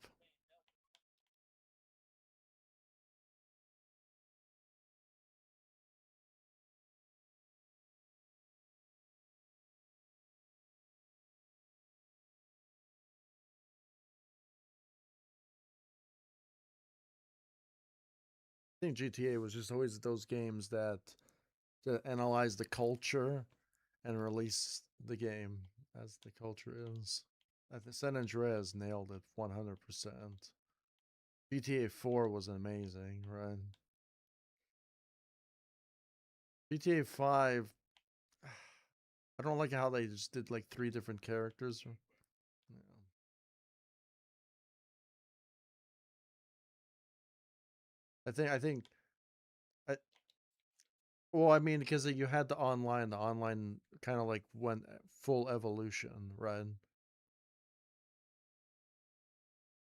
I think GTA was just always those games that to analyze the culture and release the game as the culture is. I think San Andreas nailed it 100%. GTA 4 was amazing, right? GTA 5, I don't like how they just did like three different characters. Yeah. I think I, well, I mean, because you had the online kind of like went full evolution, right?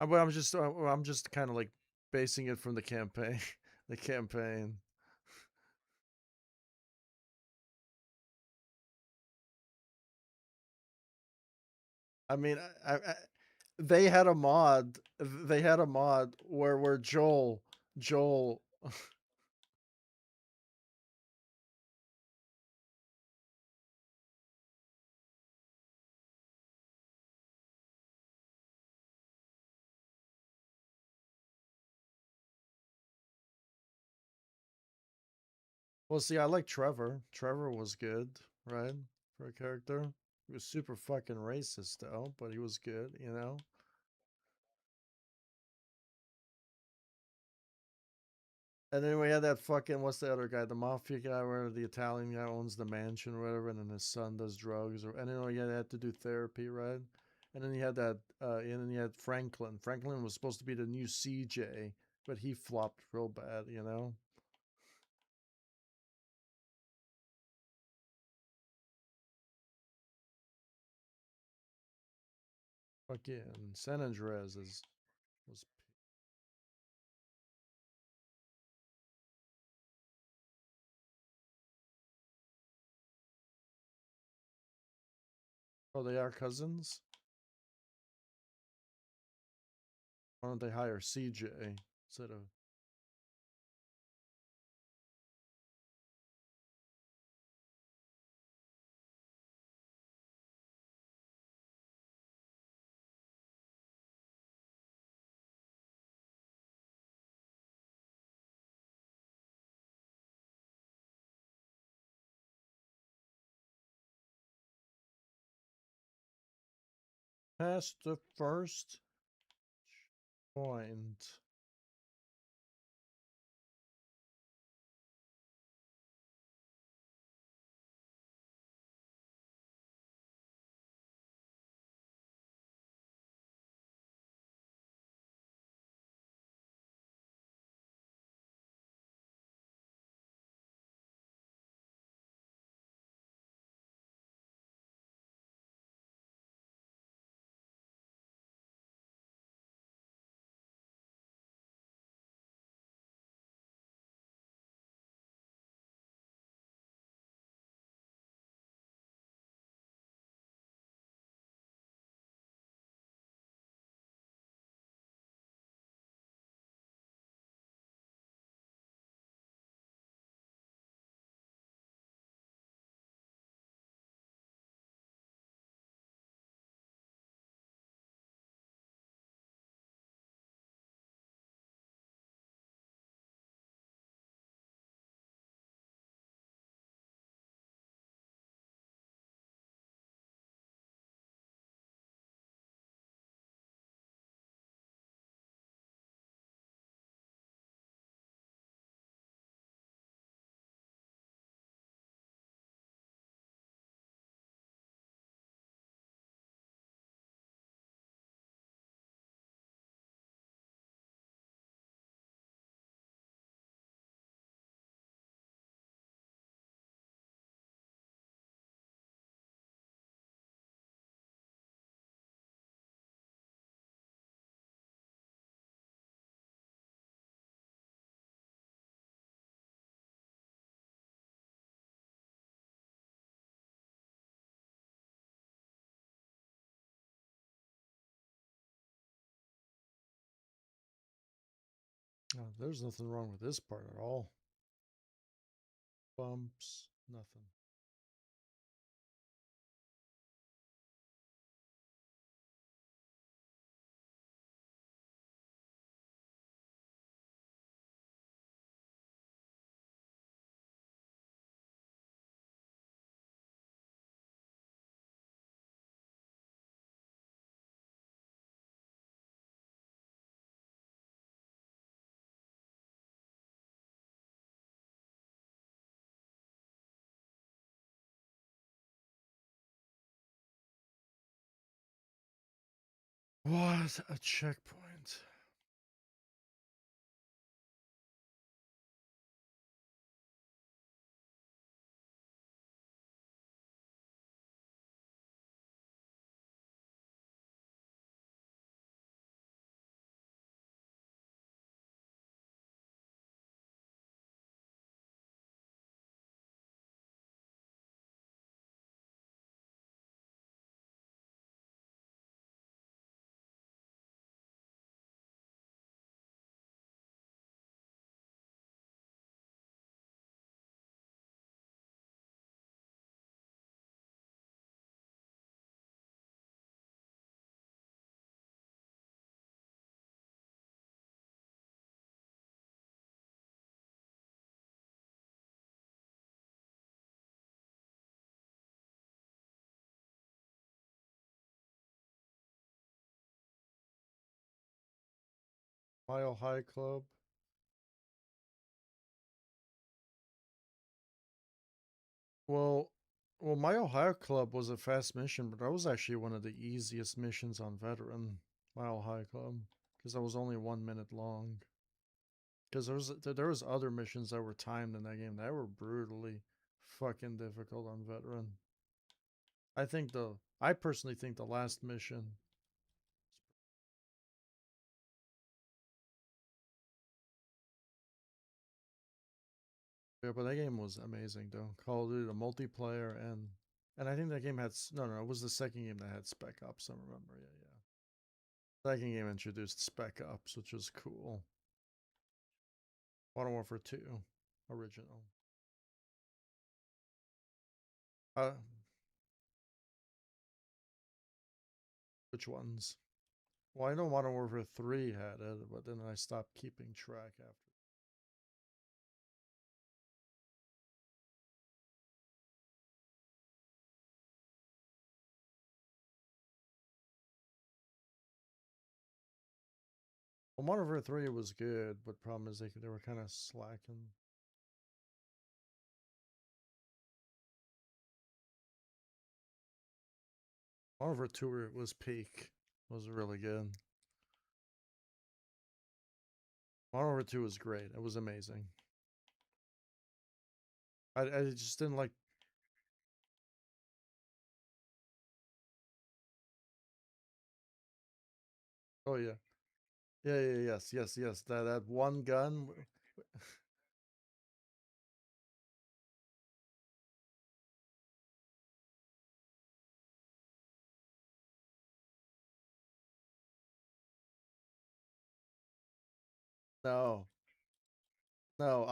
But I'm just kind of like basing it from the campaign, the campaign. I mean, they had a mod. They had a mod where Joel. Well, see, I like Trevor. Trevor was good, right, for a character. He was super fucking racist though, but he was good, you know. And then we had that fucking what's the other guy, the mafia guy, where the Italian guy owns the mansion or whatever, and then his son does drugs, or and then he had to do therapy, right? And then you had and then you had Franklin. Franklin was supposed to be the new CJ, but he flopped real bad, you know. Fucking San Andreas is was oh they are cousins. Why don't they hire CJ instead of past the first point? No, there's nothing wrong with this part at all. Bumps, nothing. What a checkpoint. Mile High Club. Well, Mile High Club was a fast mission, but that was actually one of the easiest missions on Veteran. Mile High Club, because that was only 1 minute long. Because there was other missions that were timed in that game that were brutally fucking difficult on Veteran. I personally think the last mission. Yeah, but that game was amazing though. Call of Duty, the multiplayer, and I think that game had no, it was the second game that had Spec Ops. I remember, yeah. Second game introduced Spec Ops, which was cool. Modern Warfare 2, original. Uh, which ones? Well, I know Modern Warfare 3 had it, but then I stopped keeping track after. Well, Modern Warfare 3 was good, but problem is they were kind of slacking. Modern Warfare 2 was peak. It was really good. Modern Warfare 2 was great. It was amazing. I just didn't like. Oh yeah, yes. That one gun. No, no.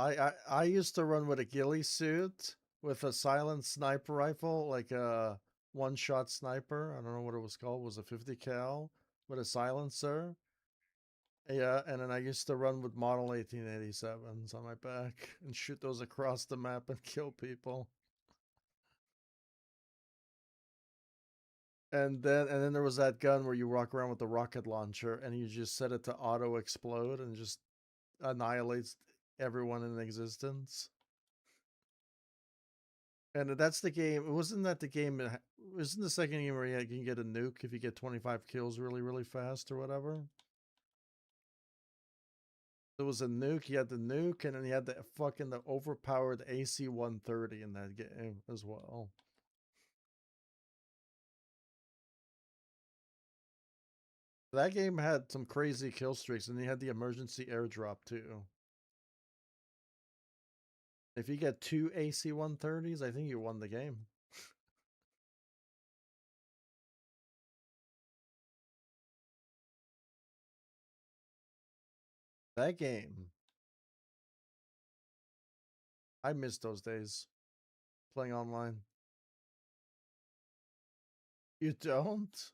I used to run with a ghillie suit with a silent sniper rifle, like a one-shot sniper. I don't know what it was called. It was a 50 cal with a silencer. Yeah, and then I used to run with Model 1887s on my back and shoot those across the map and kill people. And then there was that gun where you walk around with the rocket launcher and you just set it to auto explode and just annihilates everyone in existence. And that's the game. Wasn't that the game? Isn't the second game where you can get a nuke if you get 25 kills really, really fast or whatever? There was a nuke. You had the nuke, and then you had the overpowered AC 130 in that game as well. That game had some crazy kill streaks, and you had the emergency airdrop too. If you get two AC 130s, I think you won the game. That game I miss those days playing online. You don't?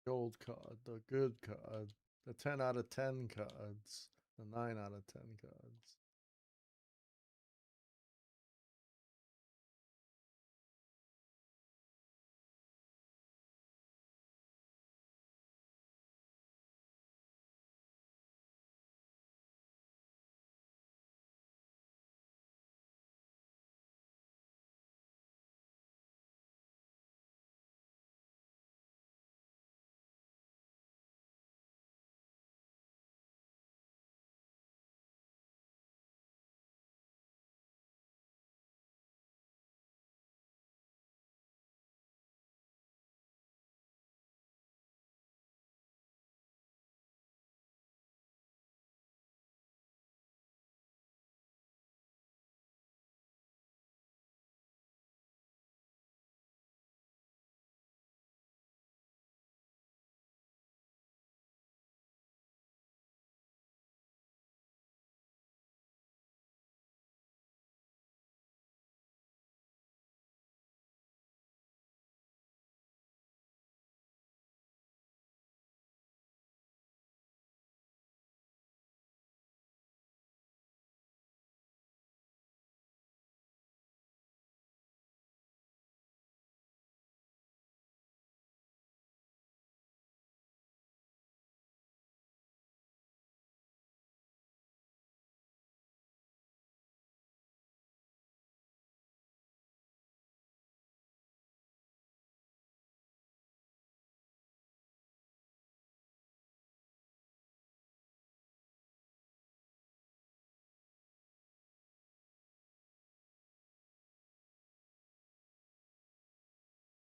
Gold card, the good card, the 10 out of 10 cards, the 9 out of 10 cards.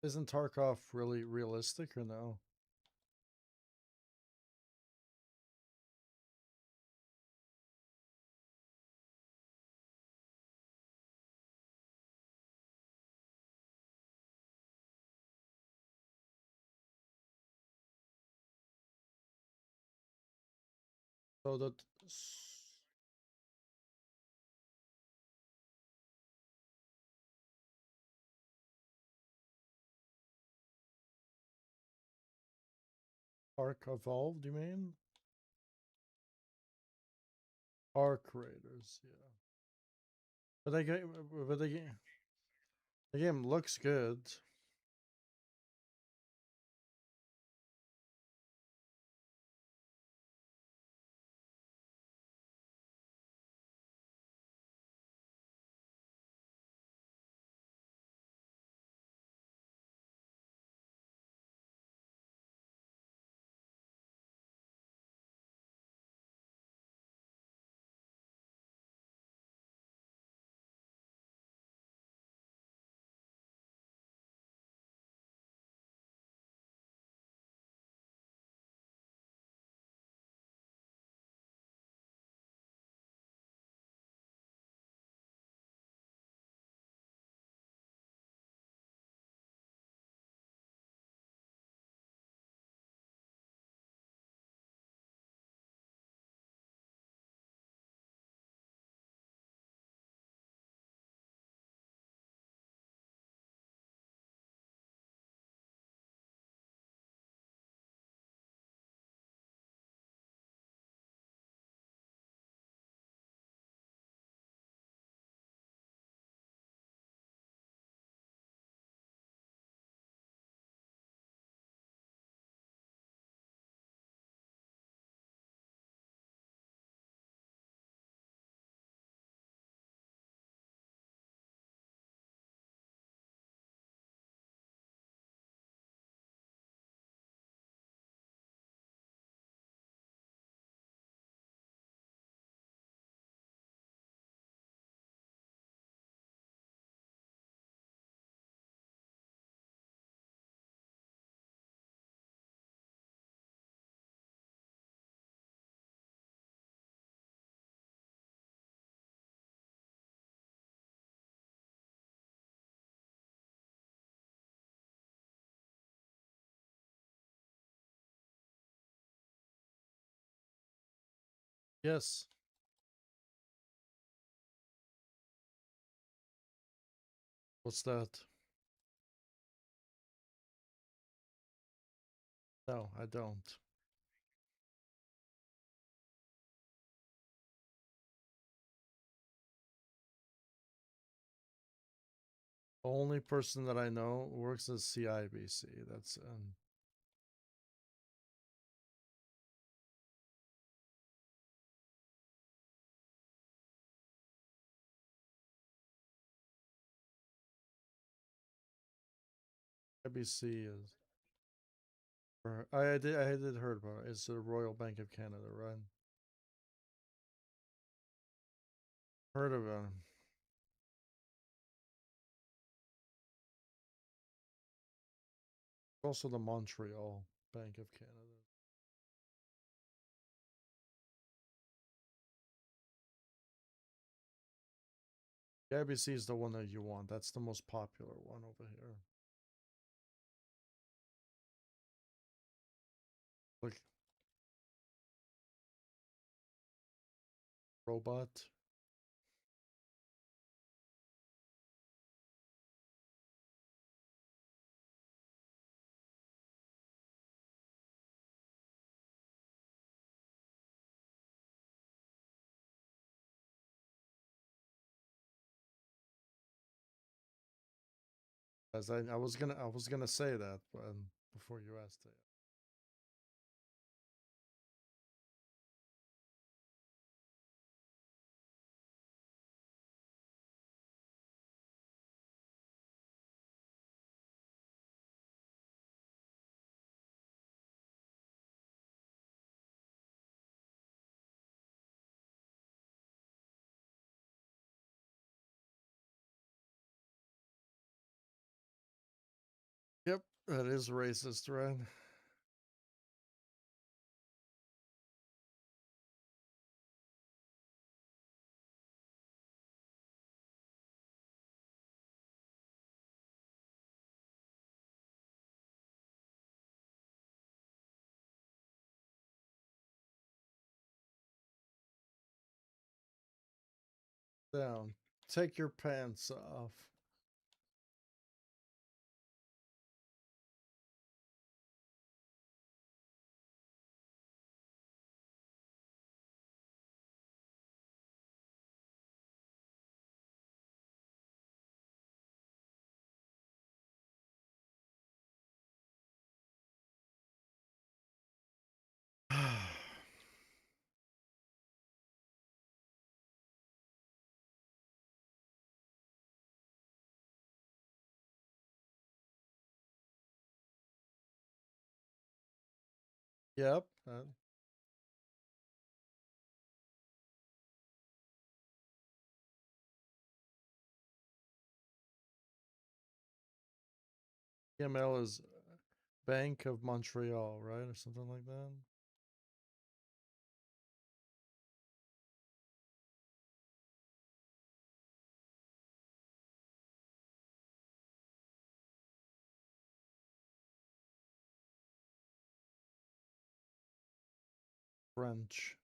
Isn't Tarkov really realistic or no? So that Arc Evolved, you mean? Arc Raiders, yeah. But they get, but the game looks good. Yes. What's that? No, I don't. Only person that I know works as CIBC. That's IBC is. I did heard about it. It's the Royal Bank of Canada, right? Heard of it. Also the Montreal Bank of Canada. The IBC is the one that you want. That's the most popular one over here. Like robot. As I was gonna say that, but before you asked it. Yep, that is racist, right? Down. Take your pants off. Yep. EML is Bank of Montreal, right? Or something like that. French.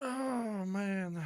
Oh man.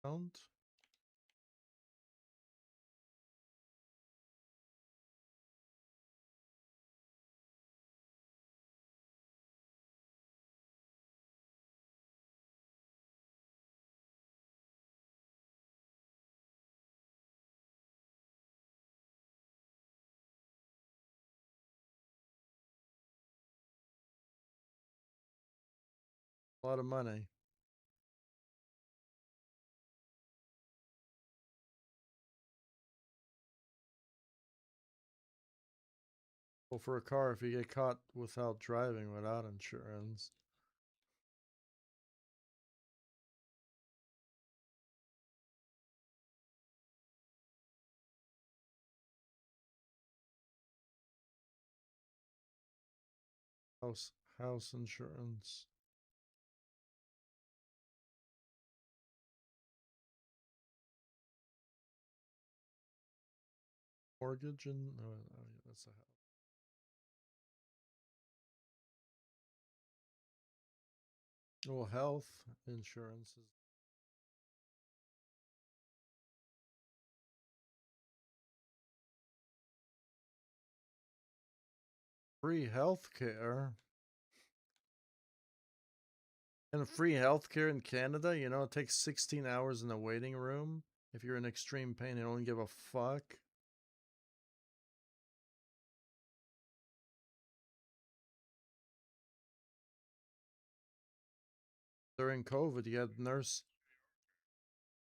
Sound. A lot of money. Well, for a car, if you get caught without driving without insurance. House house insurance. Mortgage and yeah, that's a house. Well, health insurance is free health care. And free health care in Canada, you know, it takes 16 hours in the waiting room. If you're in extreme pain, they don't give a fuck. During COVID, you had nurse.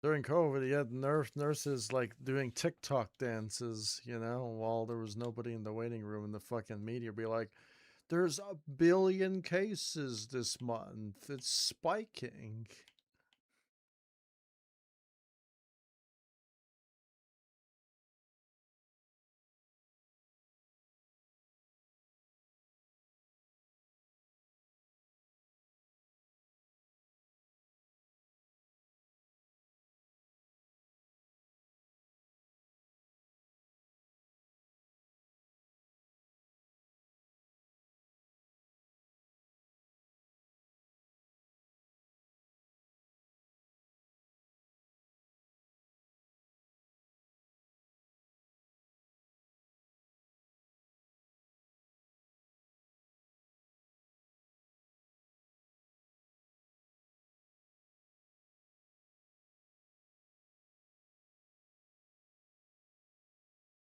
During COVID, you had nurses like doing TikTok dances, you know, while there was nobody in the waiting room, and the fucking media be like, "There's a billion cases this month. It's spiking."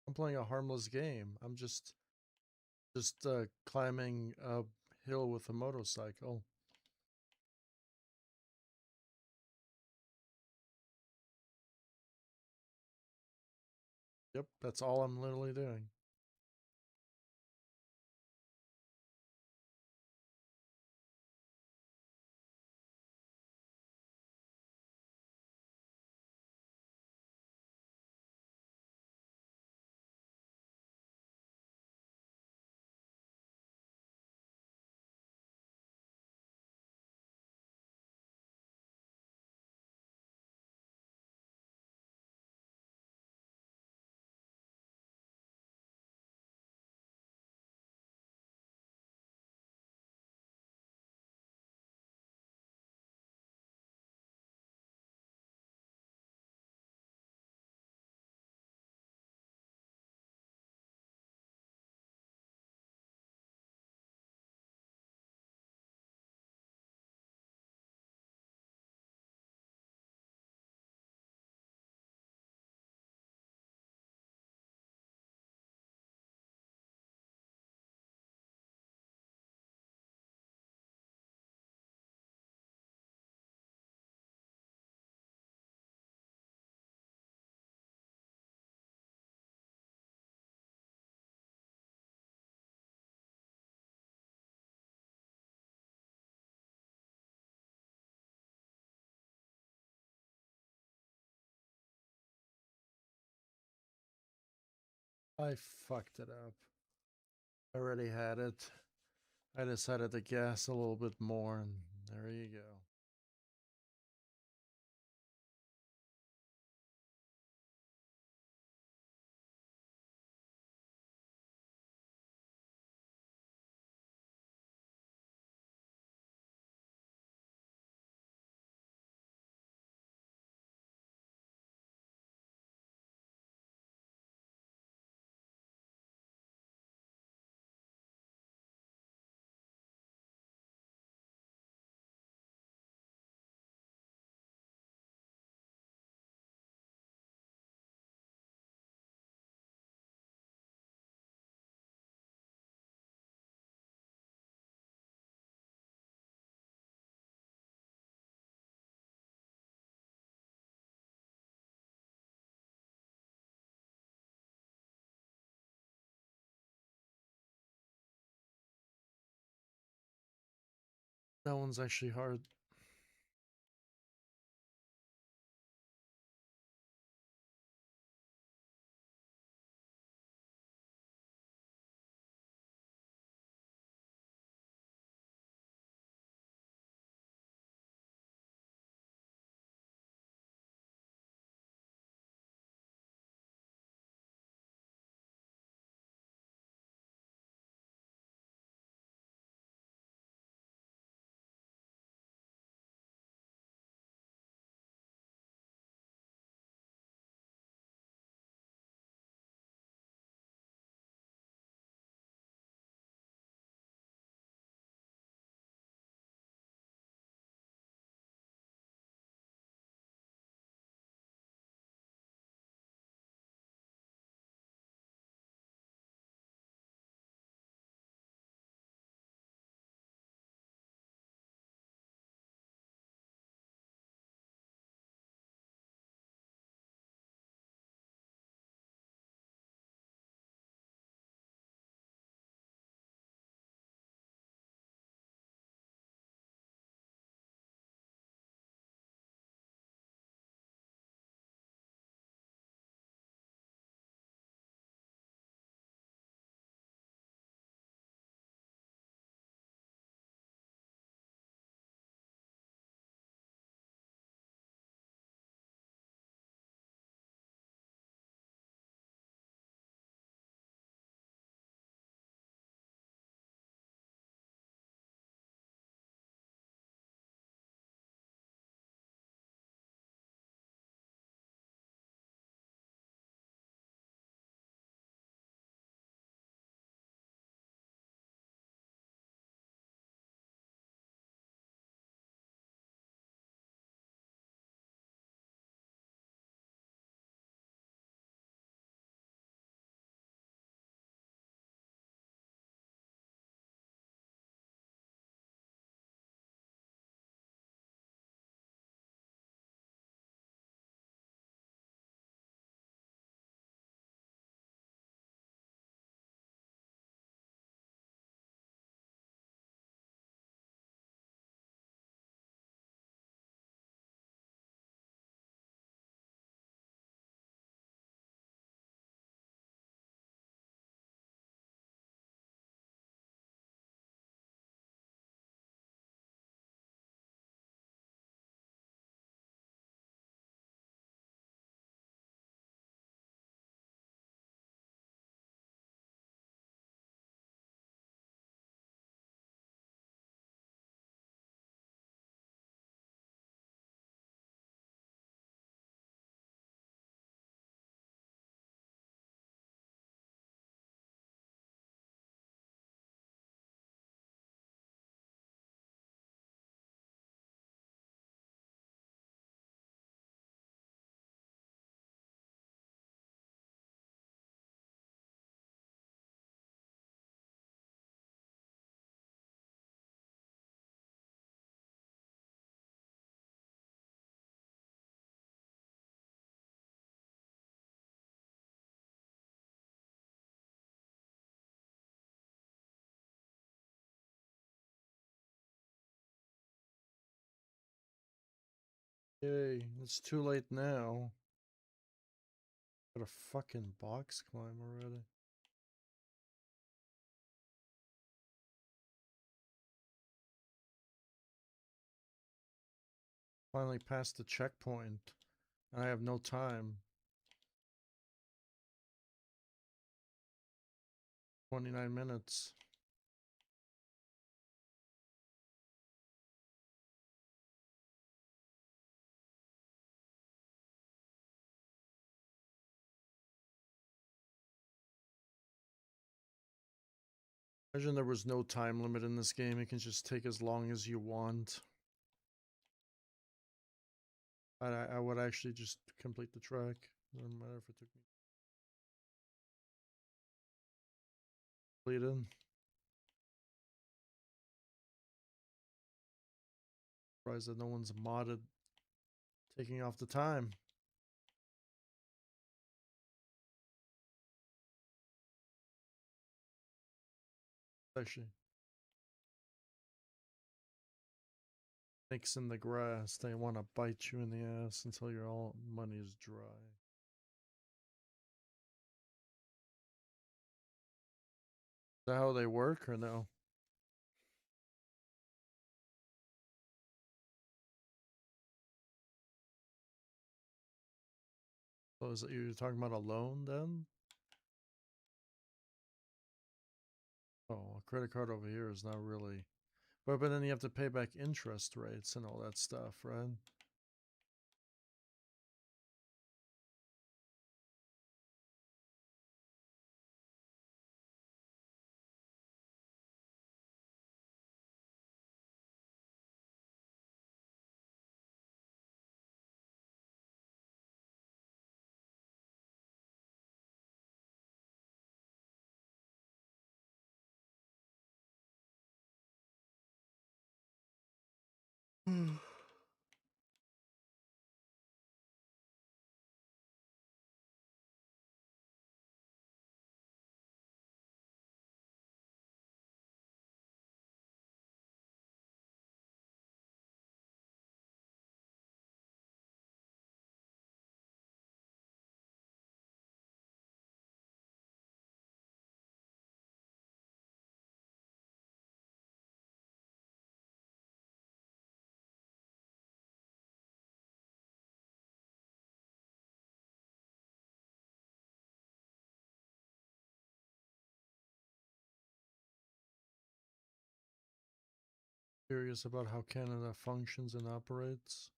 I'm playing a harmless game. I'm just climbing a hill with a motorcycle. Yep, that's all I'm literally doing. I fucked it up. I already had it. I decided to gas a little bit more, and there you go. That one's actually hard. Yay, it's too late now. Got a fucking box climb already. Finally passed the checkpoint, and I have no time. 29 minutes. Imagine there was no time limit in this game. You can just take as long as you want. I would actually just complete the track. No matter if it took me completed. Surprised that no one's modded taking off the time. Actually, Snakes in the grass, they want to bite you in the ass until your all money is dry. Is that how they work or no? So is it you're talking about a loan then? Oh, a credit card over here is not really. But then you have to pay back interest rates and all that stuff, right? Curious about how Canada functions and operates.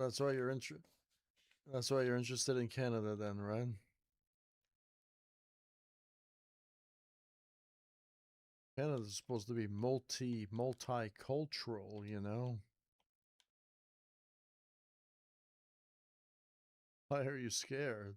That's why you're That's why you're interested in Canada, then, right? Canada's supposed to be multicultural, you know. Why are you scared?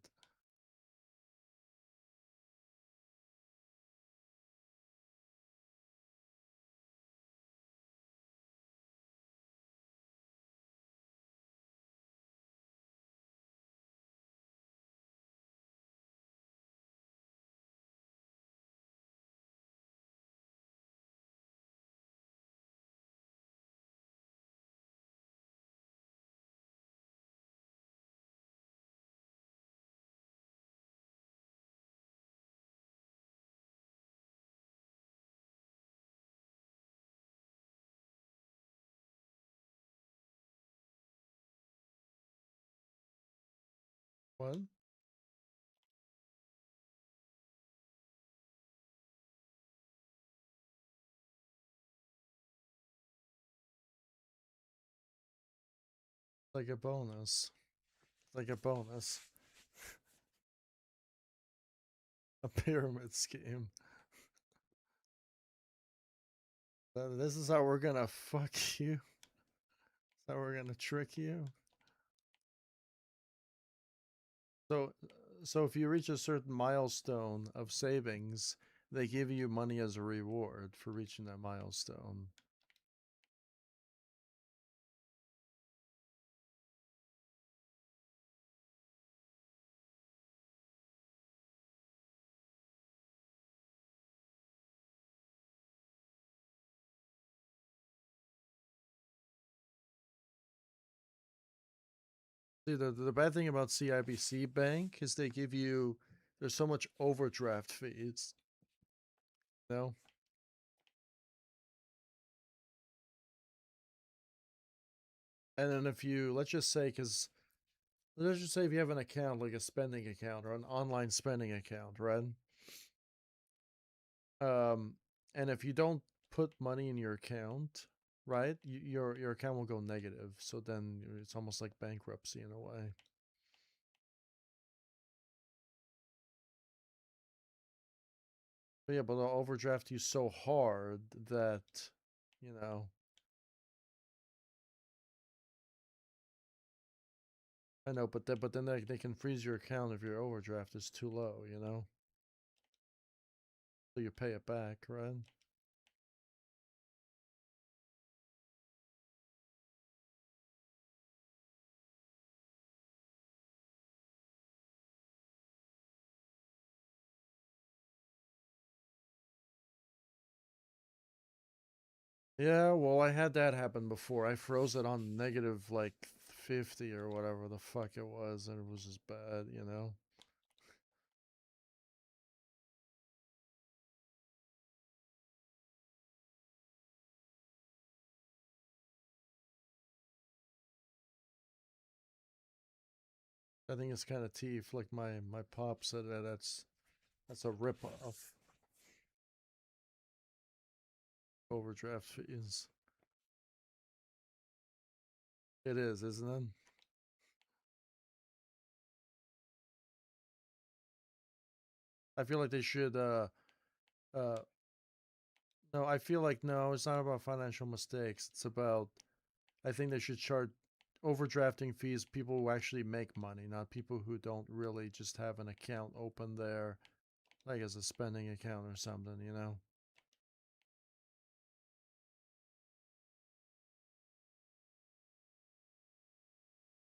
What? Like a bonus. Like a bonus. A pyramid scheme. This is how we're gonna fuck you. Is how we're gonna trick you. So, so if you reach a certain milestone of savings, they give you money as a reward for reaching that milestone. See, the bad thing about CIBC Bank is they give you there's so much overdraft fees. You know? And then if you let's just say if you have an account like a spending account or an online spending account, right? Um, and if you don't put money in your account, right, your account will go negative. So then it's almost like bankruptcy in a way. But yeah, but they'll overdraft you so hard that, you know, I know, but then they can freeze your account if your overdraft is too low, you know, so you pay it back, right? Yeah, well, I had that happen before. I froze it on negative like 50 or whatever the fuck it was, and it was just bad, you know? I think it's kind of teeth. Like my pop said that that's a rip off. Overdraft fees. It is, isn't it? I feel like they should uh no, I feel like no, it's not about financial mistakes. It's about I think they should charge overdrafting fees people who actually make money, not people who don't really just have an account open there like as a spending account or something, you know?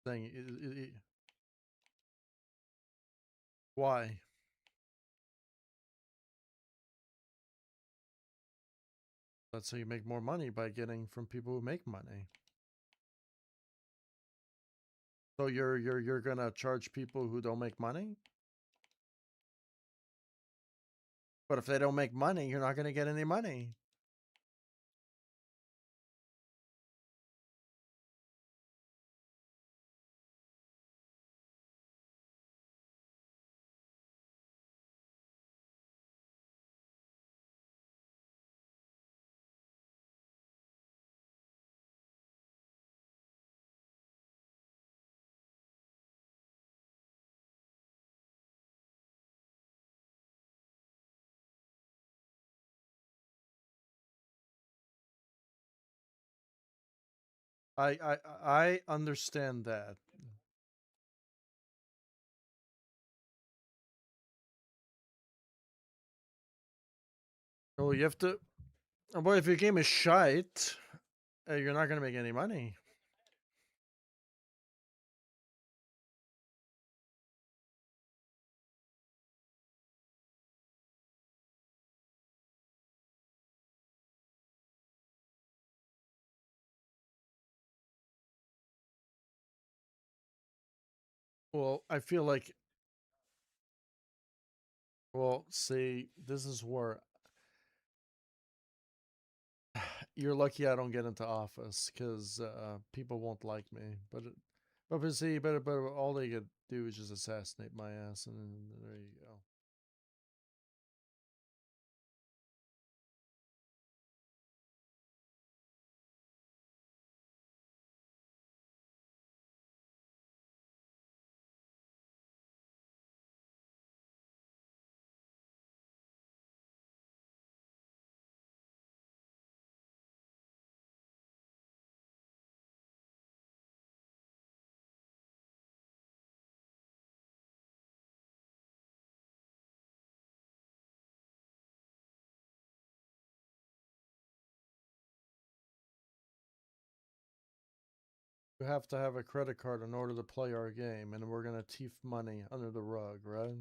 Saying why? That's how you make more money by getting from people who make money. So you're gonna charge people who don't make money? But if they don't make money, you're not gonna get any money. I understand that. Well, you have to. Well, if your game is shite, you're not gonna make any money. Well, I feel like. Well, see, this is where you're lucky I don't get into office because people won't like me. But see, but all they could do is just assassinate my ass, and there you go. You have to have a credit card in order to play our game, and we're gonna teeth money under the rug, right?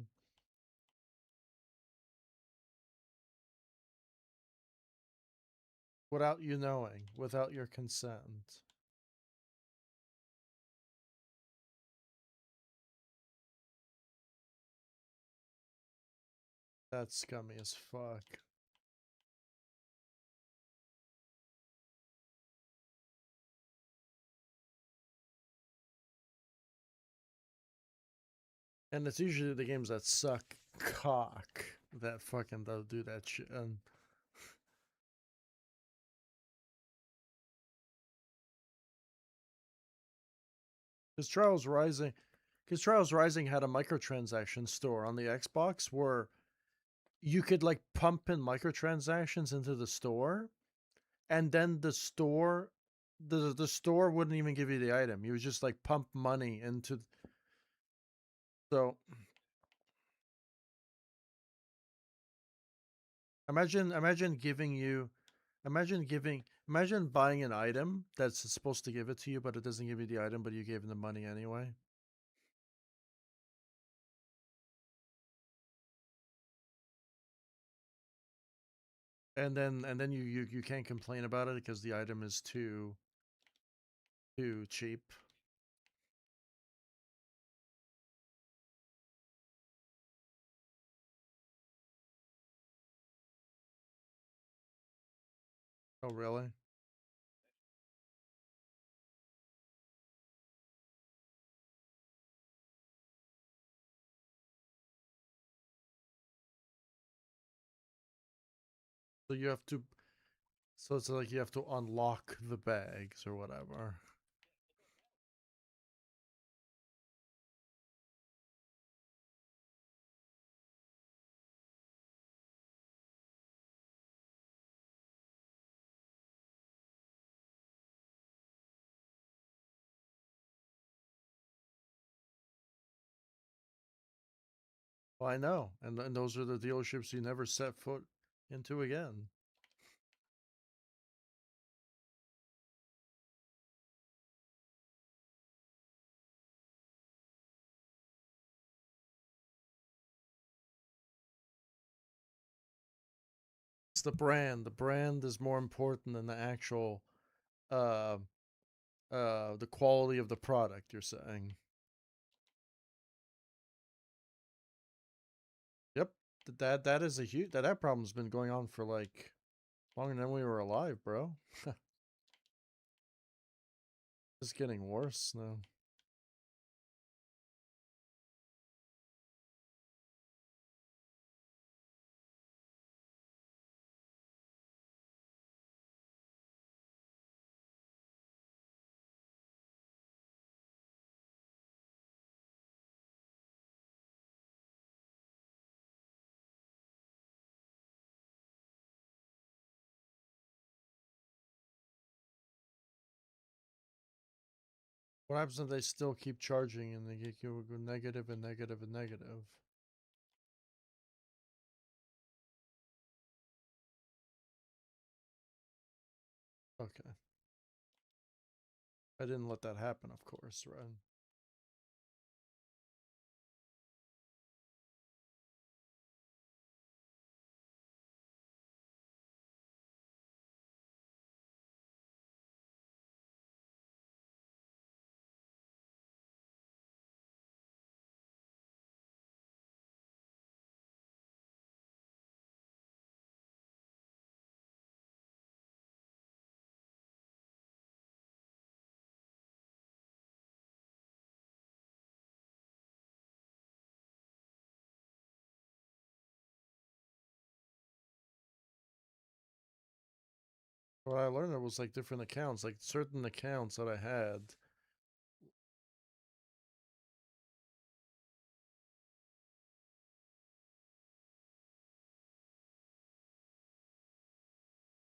Without you knowing, without your consent. That's scummy as fuck. And it's usually the games that suck cock that fucking do that shit. And because Trials Rising had a microtransaction store on the Xbox where you could like pump in microtransactions into the store, and then the store wouldn't even give you the item. You would just like pump money into. So imagine giving you imagine buying an item that's supposed to give it to you, but it doesn't give you the item, but you gave them the money anyway. And then you can't complain about it because the item is too cheap. Oh really? So you have to so it's like you have to unlock the bags or whatever. Well, I know. And those are the dealerships you never set foot into again. It's the brand. The brand is more important than the actual uh the quality of the product, you're saying. Yep. That is a huge that problem's been going on for like longer than we were alive, bro. It's getting worse now. What happens if they still keep charging and they go negative and negative and negative? Okay. I didn't let that happen, of course, right? What I learned it was like different accounts, like certain accounts that I had.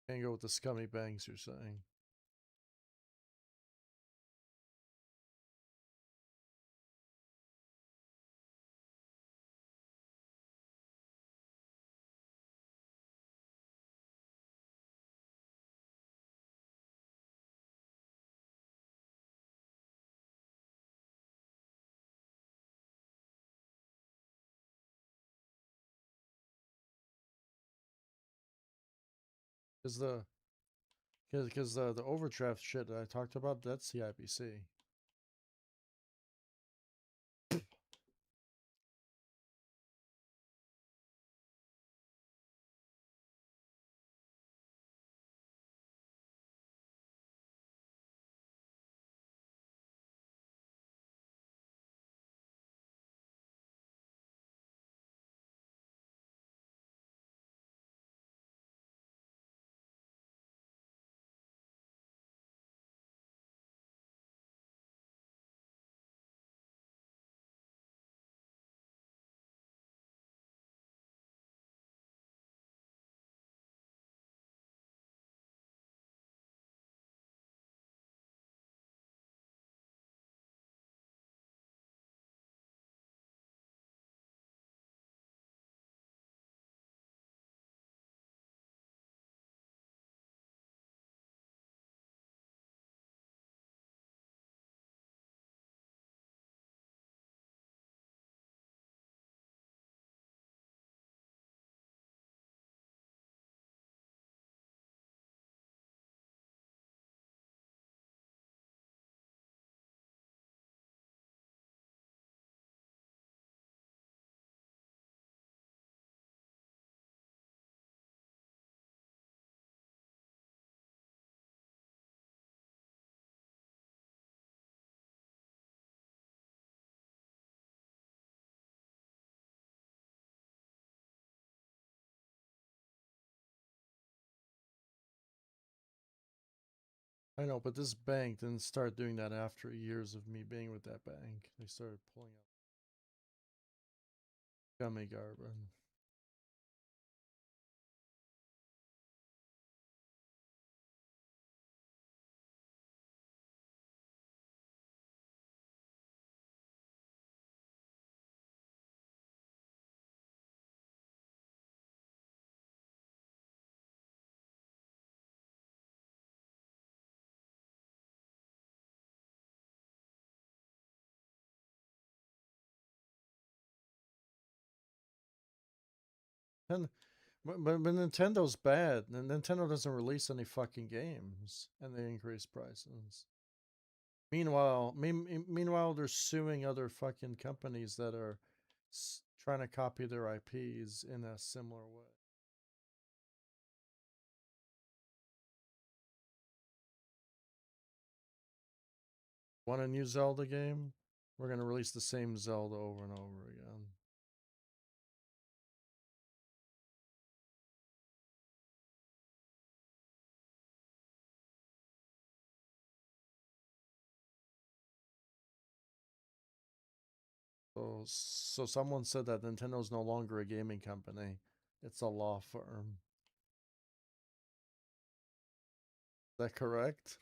Can't go with the scummy bangs, you're saying. Because the overdraft shit that I talked about, that's CIBC. I know, but this bank didn't start doing that after years of me being with that bank. They started pulling up gummy garbage. And but Nintendo's bad. Nintendo doesn't release any fucking games, and they increase prices. Meanwhile, they're suing other fucking companies that are trying to copy their IPs in a similar way. Want a new Zelda game? We're gonna release the same Zelda over and over again. So someone said that Nintendo's no longer a gaming company; it's a law firm. Is that correct?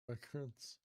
It's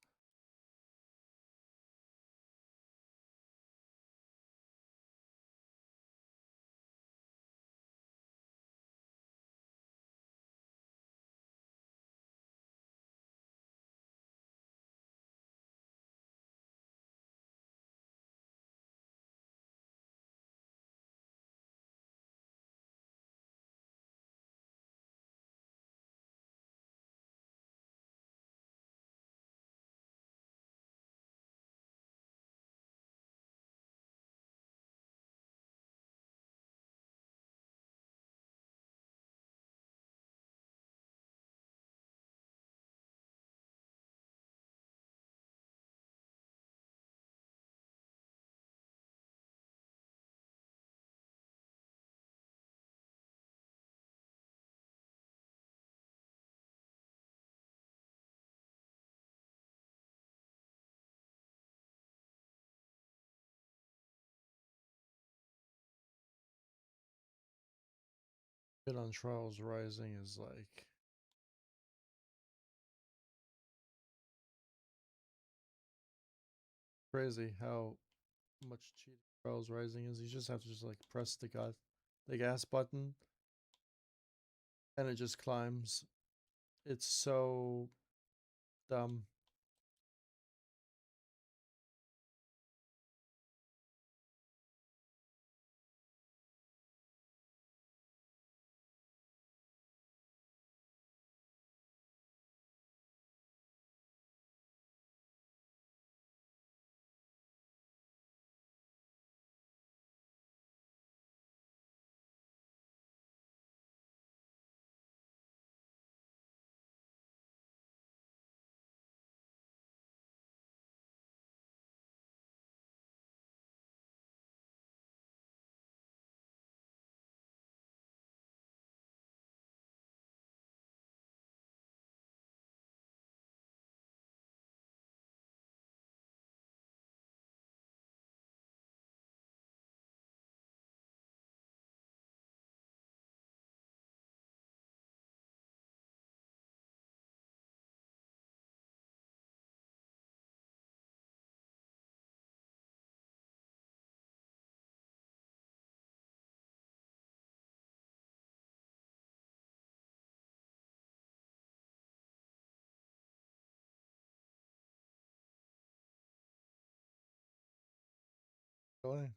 Bit on Trials Rising is like crazy how much cheating Trials Rising is. You just have to just like press the gas button and it just climbs. It's so dumb. Really?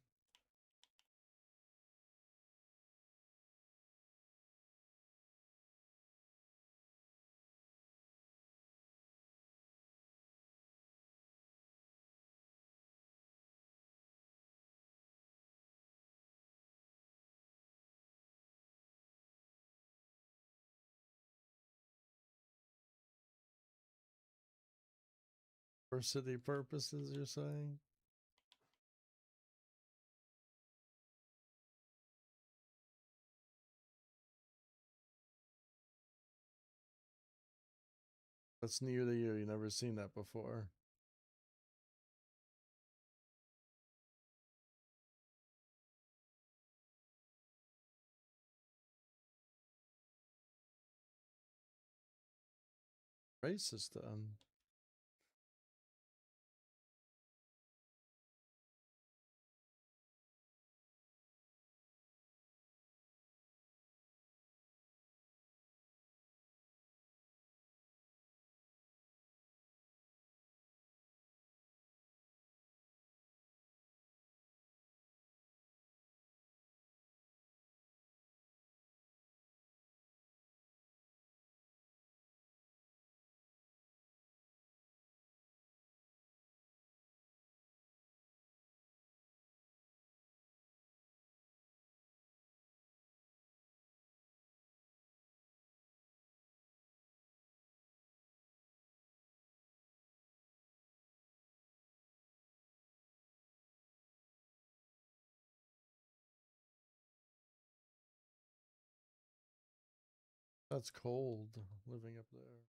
For city purposes, you're saying? That's new to you. You never seen that before. Racist then. That's cold living up there.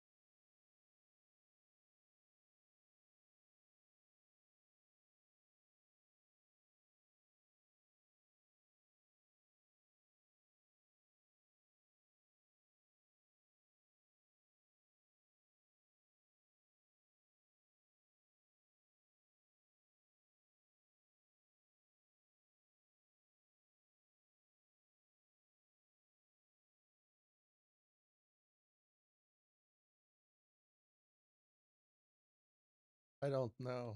I don't know.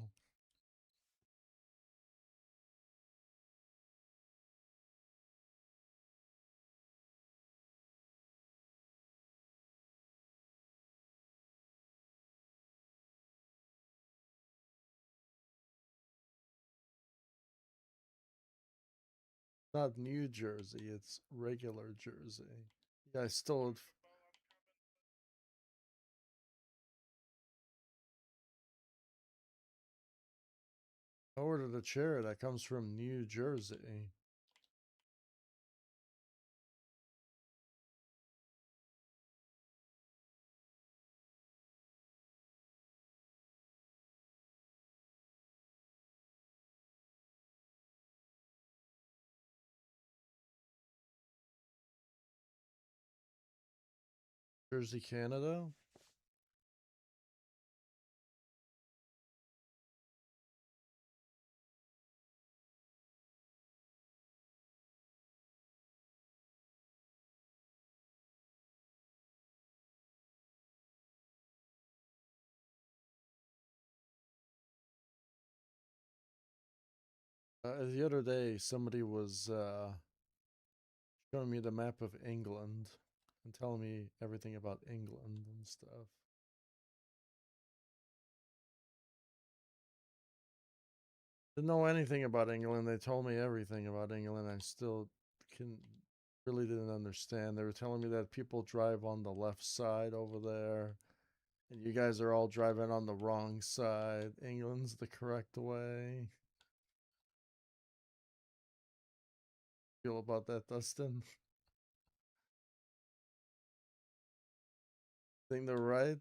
Not New Jersey, it's regular Jersey. Yeah, I still. I ordered a chair that comes from New Jersey. Jersey, Canada? The other day, somebody was showing me the map of England and telling me everything about England and stuff. Didn't know anything about England. They told me everything about England. I still can really didn't understand. They were telling me that people drive on the left side over there, and you guys are all driving on the wrong side. England's the correct way. Feel about that, Dustin? Think they're right?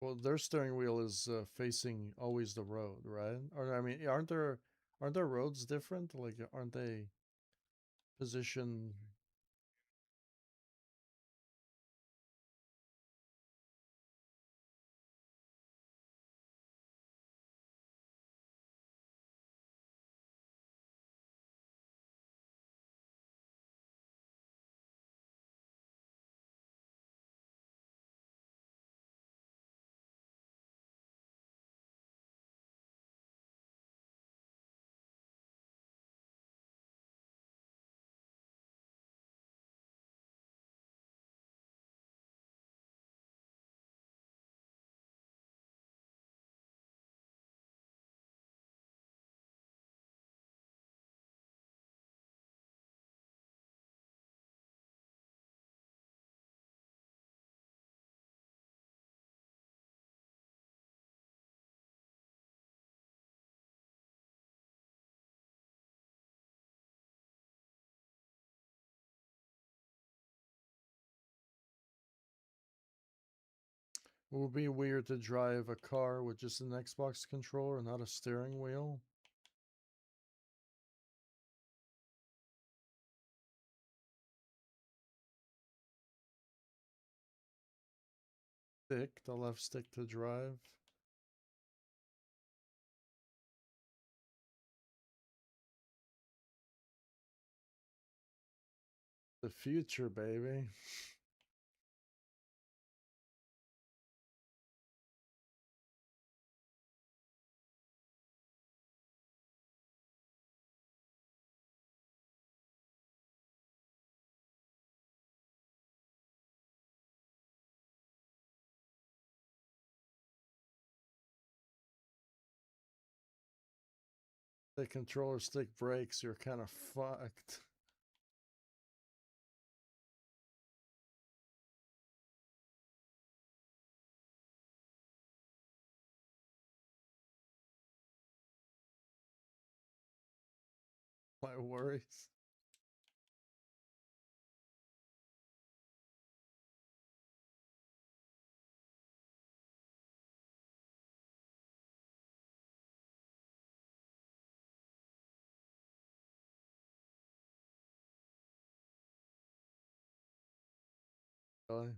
Well, their steering wheel is facing always the road, right? Or I mean, aren't there roads different? Like, aren't they positioned? It would be weird to drive a car with just an Xbox controller and not a steering wheel. Stick, the left stick to drive. The future, baby. The controller stick breaks, you're kind of fucked. My worries. Really.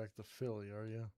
Back to Philly, are you?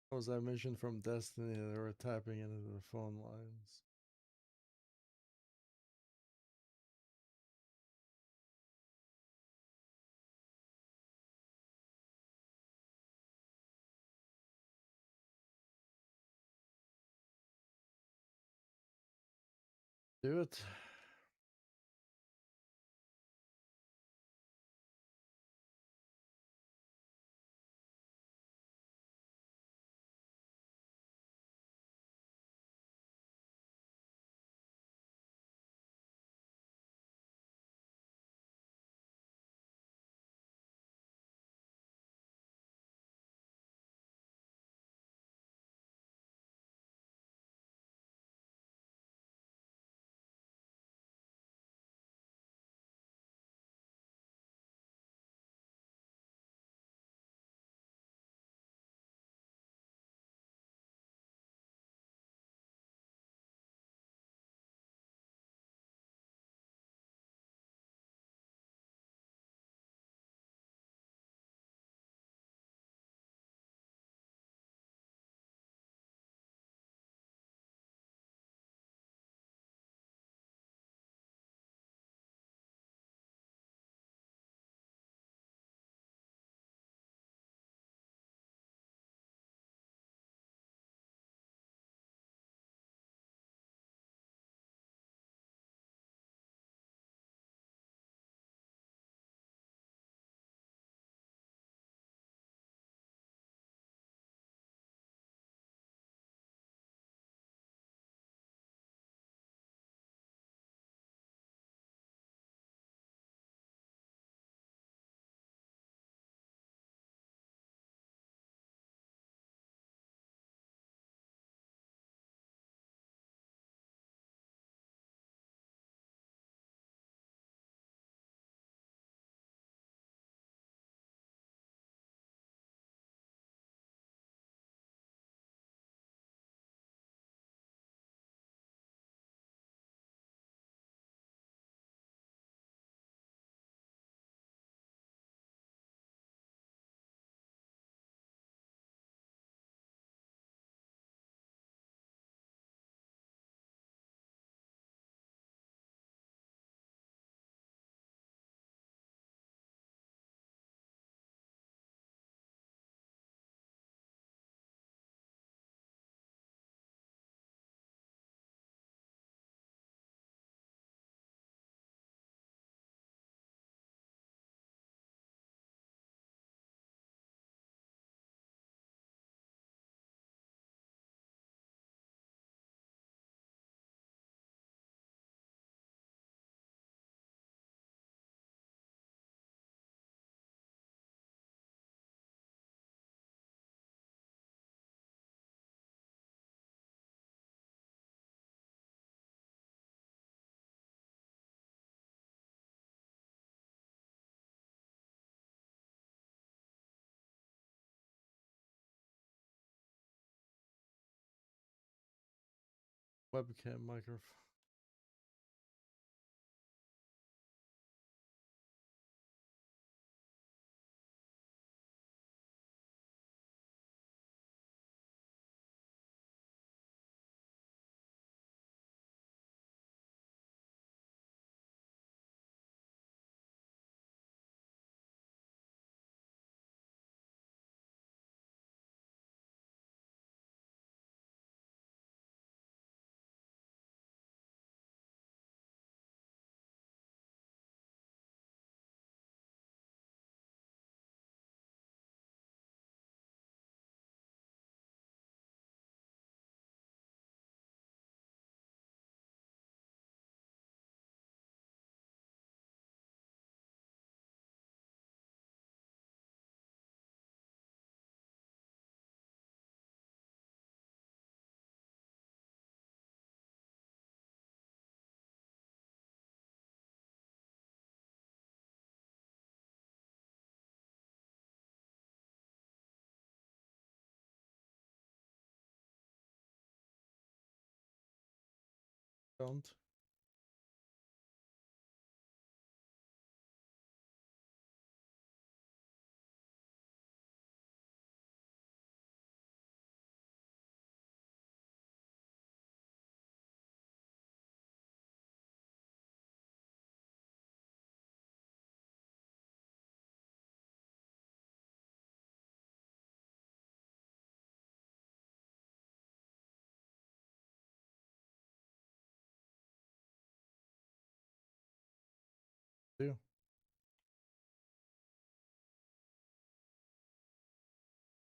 What was that mission from Destiny? They were tapping into the phone lines. Do it. webcam microphone. Don't. Do.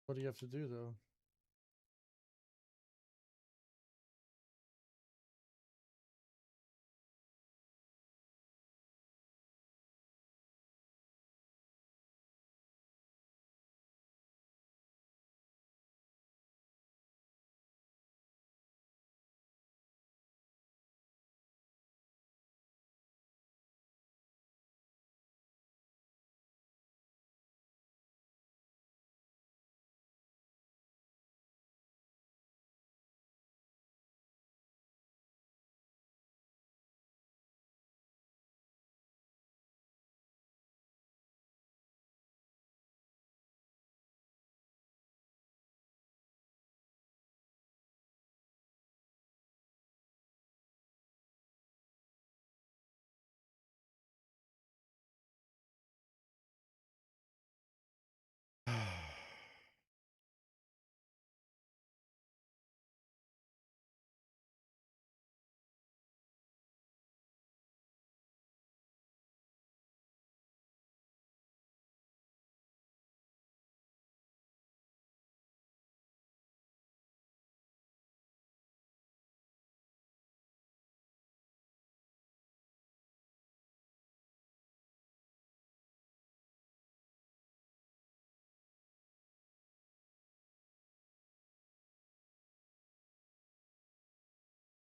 What do you have to do though?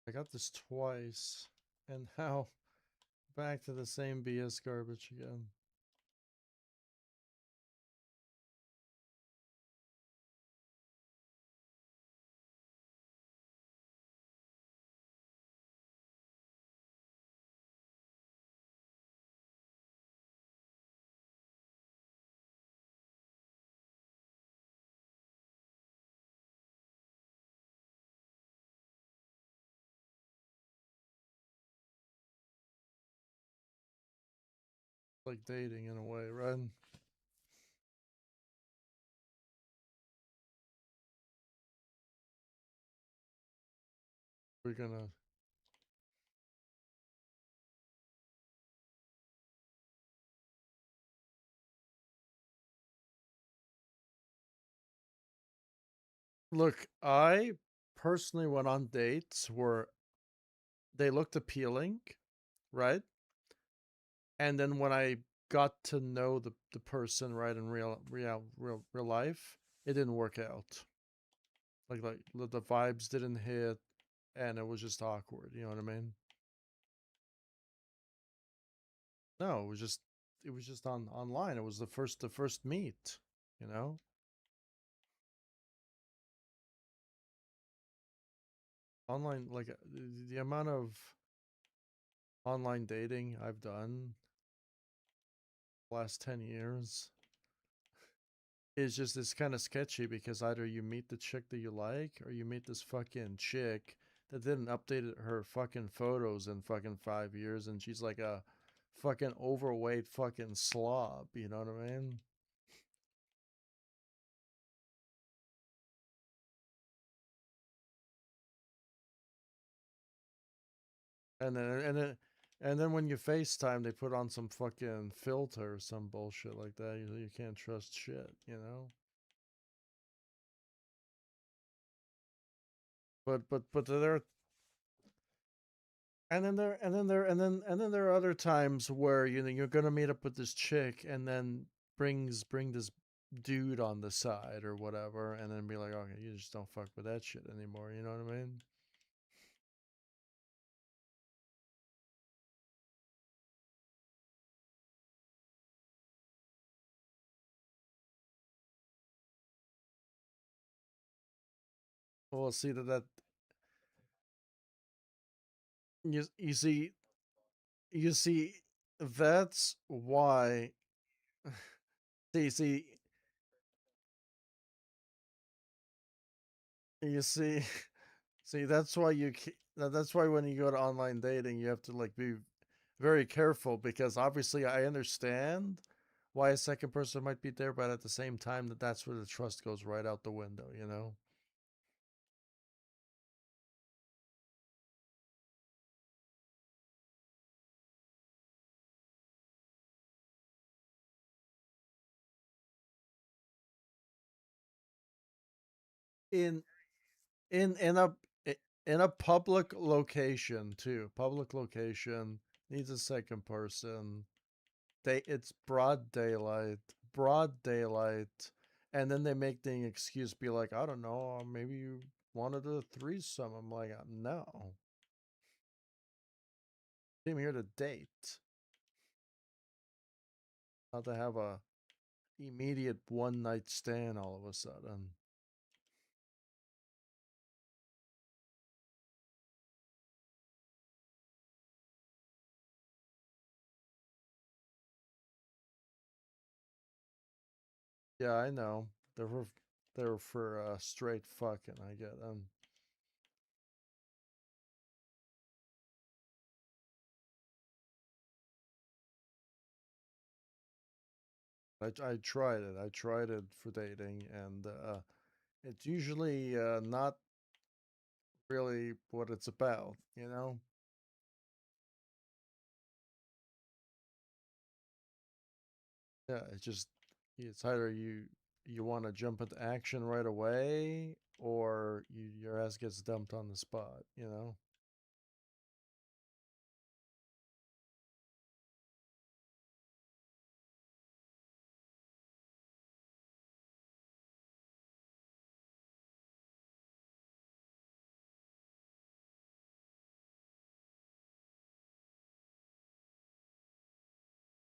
I got this twice, and now back to the same BS garbage again. Like dating in a way, right? We're gonna look. I personally went on dates where they looked appealing, right? And then when I got to know the person right in real life, it didn't work out. Like the vibes didn't hit, and it was just awkward. You know what I mean? No, it was just on online. It was the first meet. You know? online, like the amount of online dating I've done last 10 years is just it's kind of sketchy because either you meet the chick that you like or you meet this fucking chick that didn't update her fucking photos in fucking 5 years and she's like a fucking overweight fucking slob, you know what I mean? And then when you FaceTime, they put on some fucking filter or some bullshit like that. You can't trust shit, you know. But there and then there are other times where you're gonna meet up with this chick and then bring this dude on the side or whatever, and then be like, okay, you just don't fuck with that shit anymore. You know what I mean? Well, see that you see you see that's why. See you see see that's why that's why when you go to online dating you have to like be very careful because obviously I understand why a second person might be there, but at the same time that's where the trust goes right out the window, you know. in in a in a public location too, public location needs a second person. It's broad daylight, and then they make the excuse be like, I don't know, maybe you wanted a threesome. I'm like, no, came here to date, not to have a immediate one night stand all of a sudden. Yeah, I know. They're for straight fucking. I get them. I tried it. I tried it for dating, and it's usually not really what it's about. You know? Yeah, it's either you want to jump into action right away, or your ass gets dumped on the spot. You know?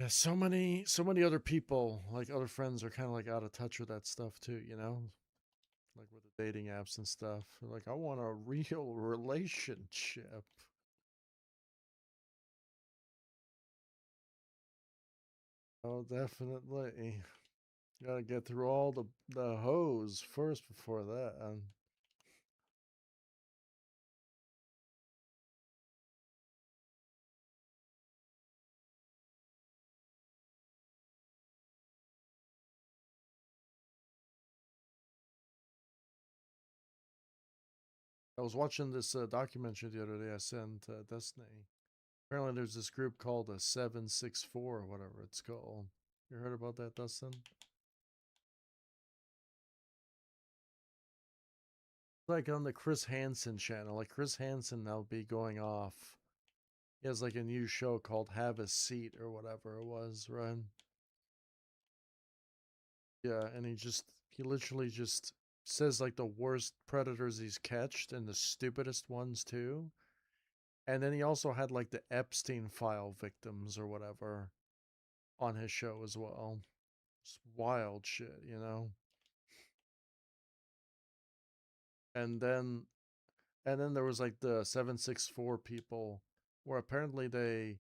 Yeah, so many other people, like other friends, are kind of like out of touch with that stuff too. You know? Like with the dating apps and stuff. They're like, I want a real relationship. Oh, definitely. Gotta get through all the hoes first before that. I was watching this documentary the other day. I sent Destiny. Apparently, there's this group called a 764 or whatever it's called. You heard about that, Dustin? Like on the Chris Hansen channel. Like Chris Hansen now be going off. He has like a new show called Have a Seat or whatever it was, right? Yeah, and he literally just says like the worst predators he's catched and the stupidest ones too. And then he also had like the Epstein file victims or whatever on his show as well. It's wild shit, you know? And then And then there was like the 764 people, where apparently they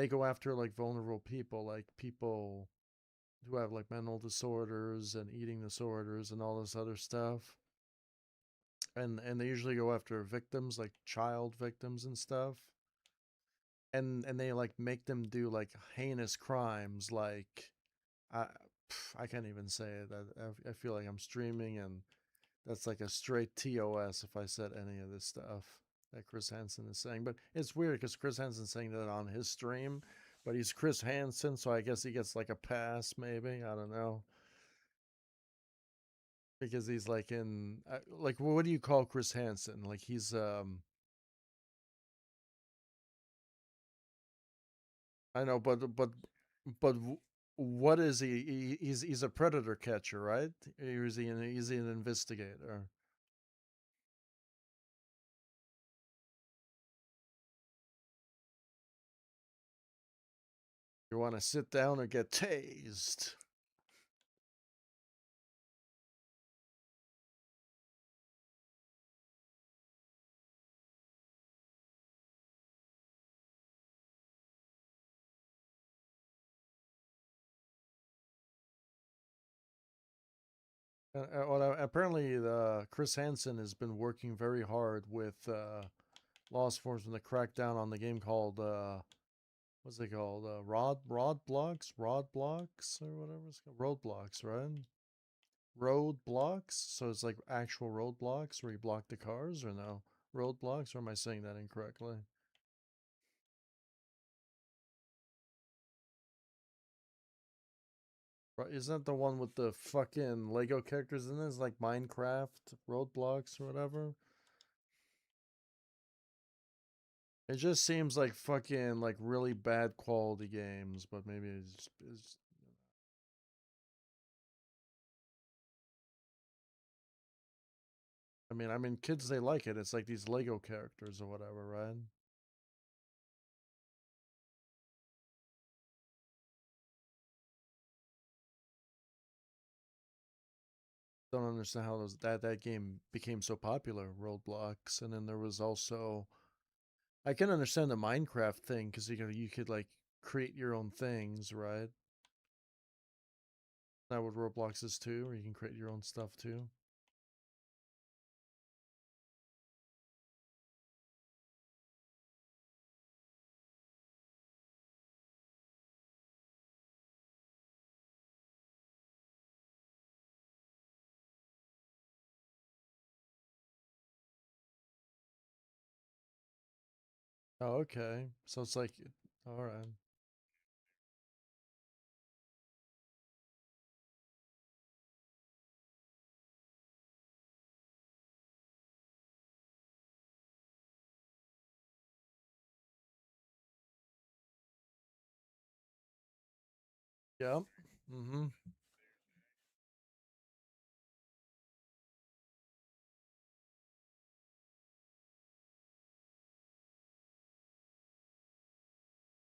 go after like vulnerable people, like people who have like mental disorders and eating disorders and all this other stuff. And they usually go after victims, like child victims and stuff. And they like make them do like heinous crimes, like I I can't even say it. I feel like I'm streaming, and that's like a straight TOS if I said any of this stuff that Chris Hansen is saying. But it's weird because Chris Hansen's saying that on his stream, but he's Chris Hansen, so I guess he gets like a pass, maybe. I don't know. Because he's like in, like, what do you call Chris Hansen? Like, I know, but what is he? He's a predator catcher, right? Or is he an investigator? You want to sit down or get tased? Well, apparently, Chris Hansen has been working very hard with law enforcement to crack down on the game called what's it called? Rod blocks, or whatever it's called, roadblocks, right? Roadblocks. So it's like actual roadblocks where you block the cars, or no roadblocks? Or am I saying that incorrectly? Right, isn't that the one with the fucking Lego characters in it? It's like Minecraft roadblocks or whatever. It just seems like fucking like really bad quality games, but maybe it's I mean, kids they like it. It's like these Lego characters or whatever, right? Don't understand how that game became so popular, Roblox, and then there was also I can understand the Minecraft thing because you could like create your own things, right? That what Roblox is too, or you can create your own stuff too. Oh, okay. So it's like, all right. Yep. Mm-hmm.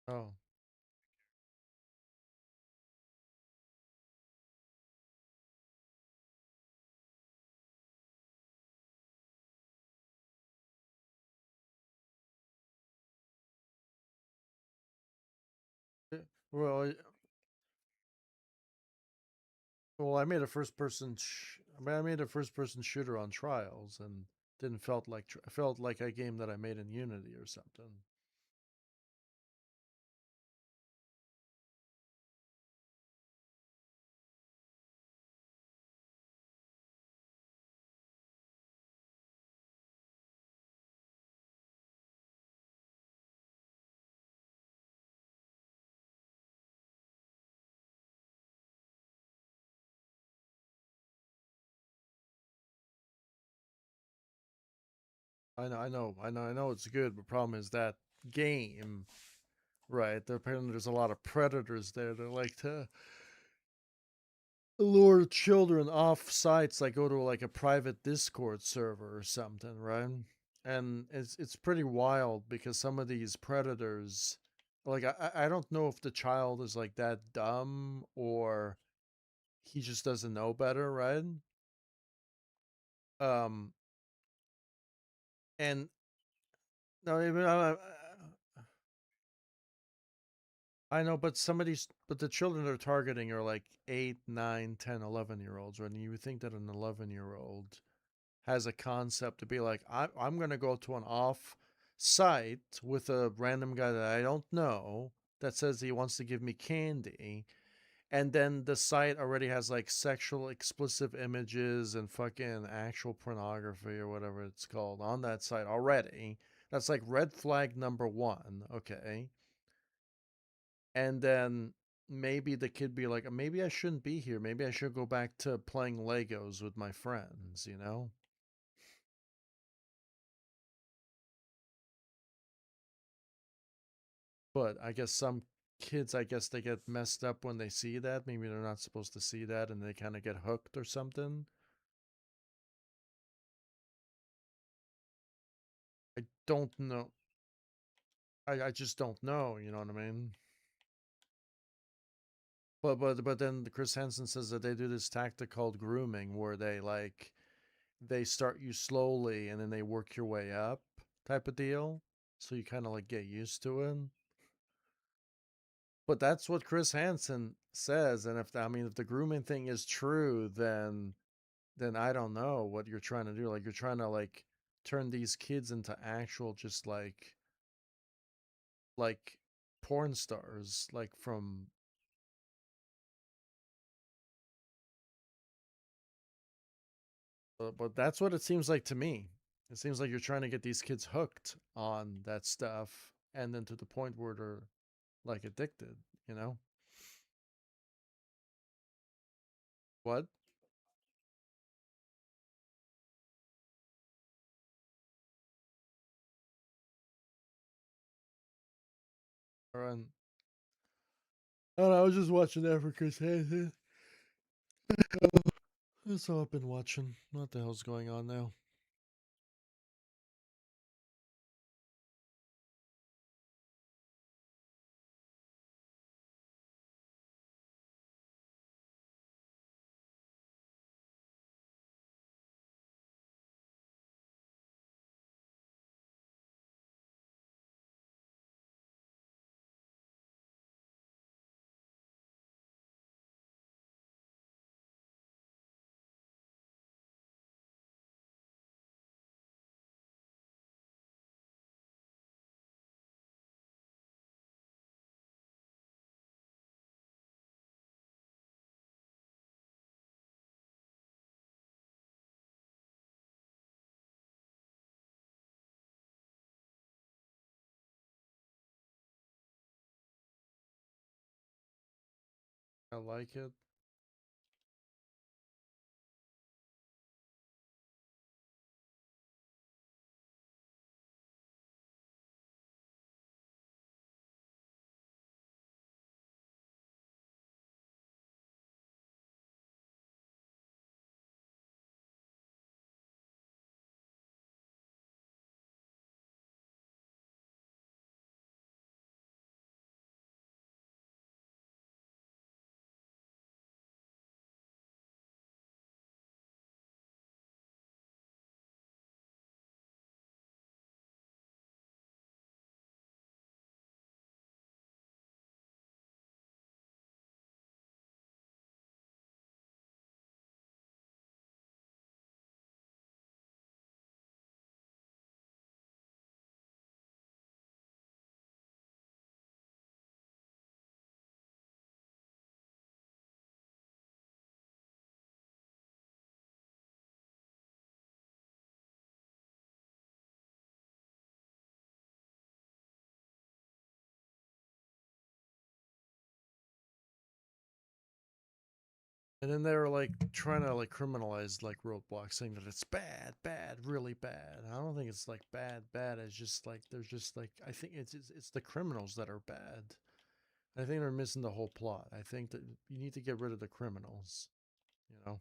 Oh. Eh, Well, I made a first person. I made a first person shooter on Trials, and didn't felt like a game that I made in Unity or something. I know it's good, but problem is that game, right? Apparently there's a lot of predators there that like to lure children off sites, like go to like a private Discord server or something, right? And it's pretty wild because some of these predators, like I don't know if the child is like that dumb or he just doesn't know better, right? Um, And no, I know, but but the children they're targeting are like 8, 9, 10, 11 year olds, right? And you would think that an 11-year-old has a concept to be like, I'm going to go to an off site with a random guy that I don't know that says he wants to give me candy. And then the site already has like sexual explicit images and fucking actual pornography or whatever it's called on that site already. That's like red flag number one. Okay. And then maybe the kid be like, maybe I shouldn't be here. Maybe I should go back to playing Legos with my friends, you know? But I guess some kids, I guess they get messed up when they see that. Maybe they're not supposed to see that and they kind of get hooked or something. I don't know. I just don't know, you know what I mean? But then Chris Hansen says that they do this tactic called grooming where they start you slowly and then they work your way up type of deal. So you kind of like get used to it. But that's what Chris Hansen says, and if I mean if the grooming thing is true, then I don't know what you're trying to do. Like you're trying to like turn these kids into actual just like porn stars, like from but that's what it seems like to me. It seems like you're trying to get these kids hooked on that stuff and then to the point where they're like addicted, you know? What? Or oh, I was just watching that for Chris Hansen. That's all I've been watching. What the hell's going on now? I like it. And then they were like trying to like criminalize like roadblocks, saying that it's bad, bad, really bad. I don't think it's like bad, bad. It's just like there's just like I think it's the criminals that are bad. I think they're missing the whole plot. I think that you need to get rid of the criminals. You know.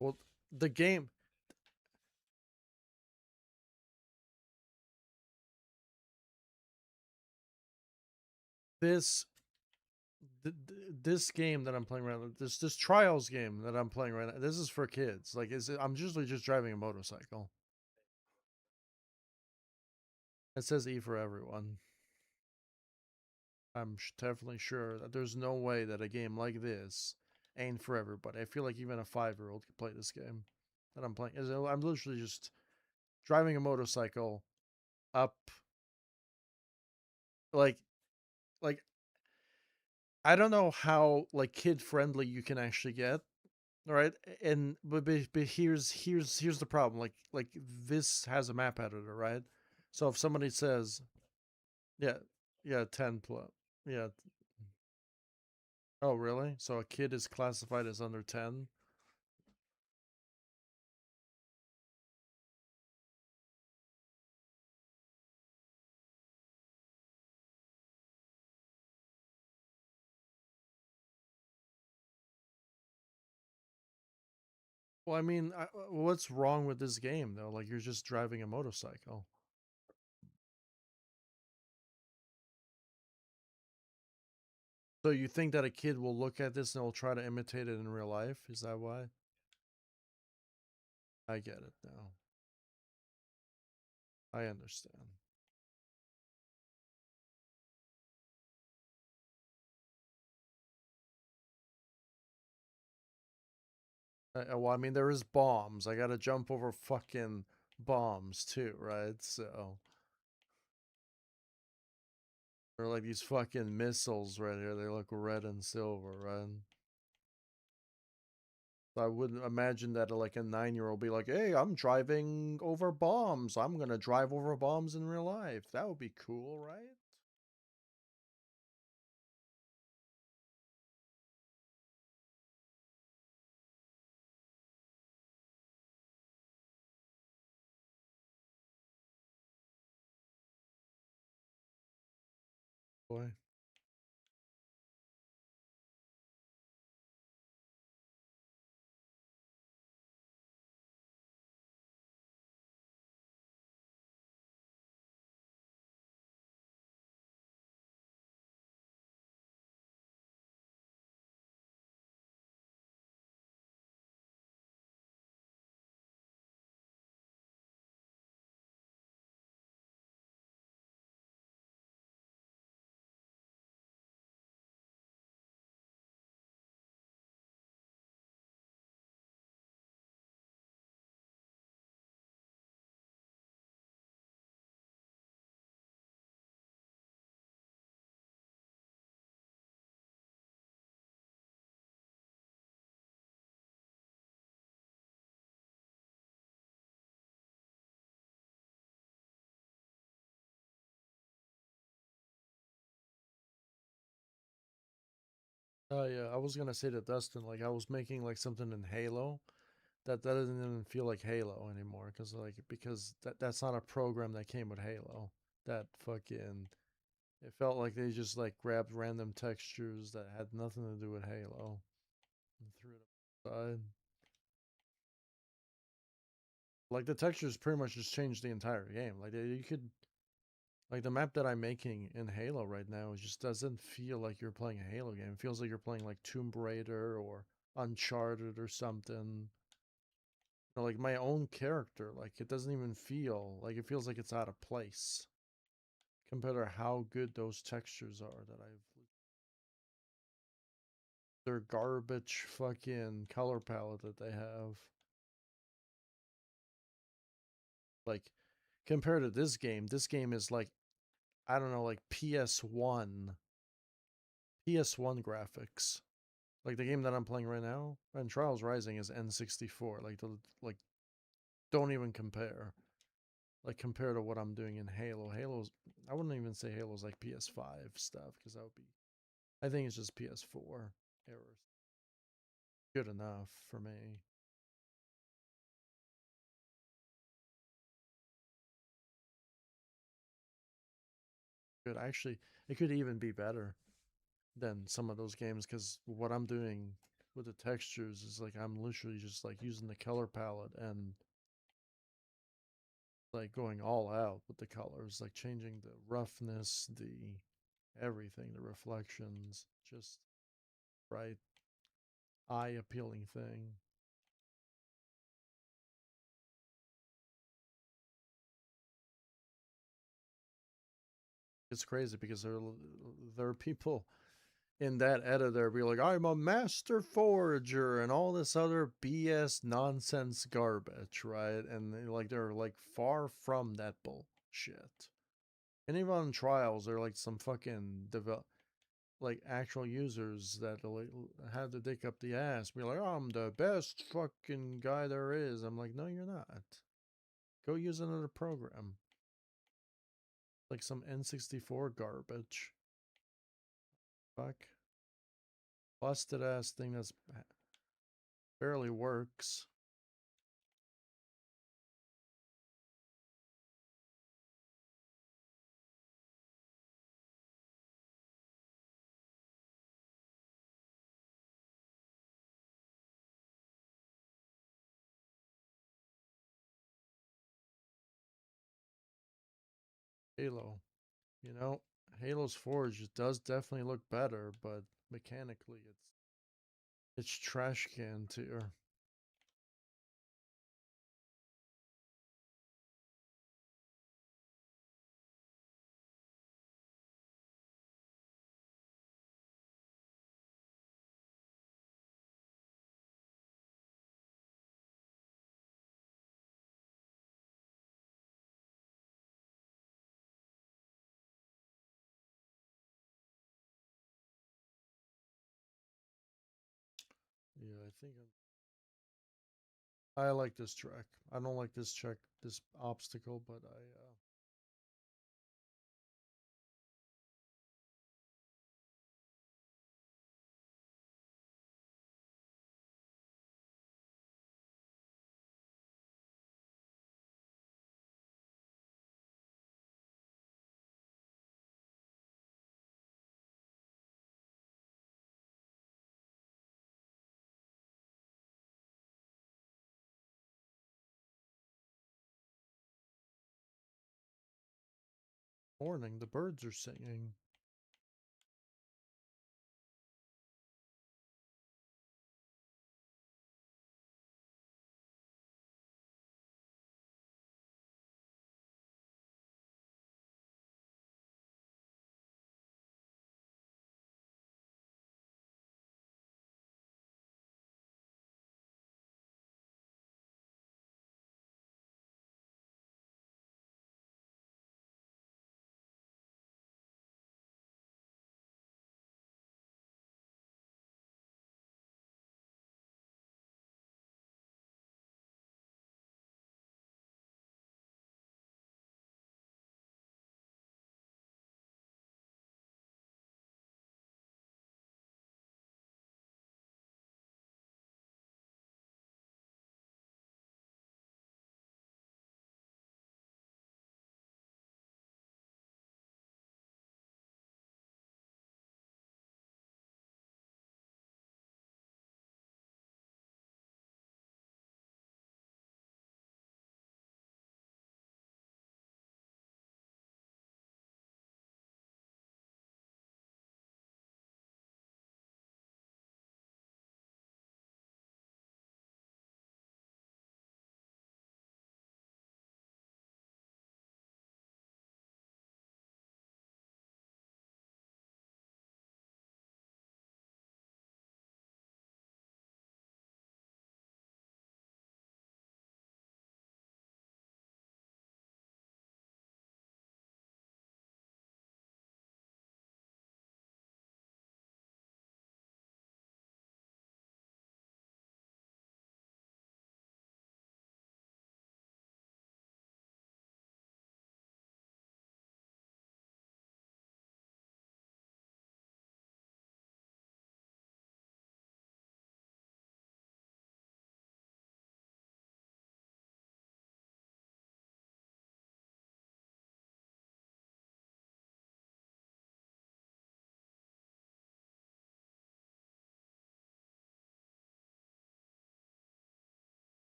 Well, the game this this game that I'm playing right now, this Trials game that I'm playing right now, this is for kids. Like, I'm usually just driving a motorcycle. It says E for everyone. I'm definitely sure that there's no way that a game like this ain't for everybody. I feel like even a 5-year-old could play this game that I'm playing. I'm literally just driving a motorcycle up, like like I don't know how like kid friendly you can actually get. All right, and but here's the problem. Like this has a map editor, right? So if somebody says, yeah, yeah, 10 plus, yeah. Oh, really? So a kid is classified as under 10? Well, I mean, what's wrong with this game though? Like you're just driving a motorcycle. So you think that a kid will look at this and will try to imitate it in real life? Is that why? I get it now. I understand. Well, I mean, there is bombs. I gotta jump over fucking bombs too, right? So, or like these fucking missiles right here. They look red and silver, right? So I wouldn't imagine that like a 9-year-old be like, "Hey, I'm driving over bombs. I'm gonna drive over bombs in real life." That would be cool, right? Boy. Oh yeah, I was gonna say to Dustin, like I was making like something in Halo that doesn't even feel like Halo anymore, because that's not a program that came with Halo. That fucking it felt like they just like grabbed random textures that had nothing to do with Halo and threw it aside. Like the textures pretty much just changed the entire game. Like you could like the map that I'm making in Halo right now, it just doesn't feel like you're playing a Halo game. It feels like you're playing like Tomb Raider or Uncharted or something. Like my own character, like it doesn't even feel like it feels like it's out of place compared to how good those textures are that I've. Their garbage fucking color palette that they have. Like compared to this game is like I don't know, like PS1 graphics. Like the game that I'm playing right now, and Trials Rising is N64. Like don't even compare. Like compared to what I'm doing in Halo. Halo's I wouldn't even say Halo's like PS5 stuff because that would be. I think it's just PS4 errors. Good enough for me. Good. Actually, it could even be better than some of those games because what I'm doing with the textures is like I'm literally just like using the color palette and like going all out with the colors, like changing the roughness, the everything, the reflections, just bright, eye appealing thing. It's crazy because there are people in that editor be like, I'm a master forager and all this other BS nonsense garbage, right? And they're like far from that bullshit. And even on trials, they're like some fucking like actual users that like had to dig up the ass, be like, I'm the best fucking guy there is. I'm like, no, you're not. Go use another program, like some N64 garbage. Fuck, busted ass thing that's barely works. Halo, you know, Halo's Forge does definitely look better, but mechanically, it's trash can tier. Yeah, I think I like this track. I don't like this obstacle, but morning, the birds are singing.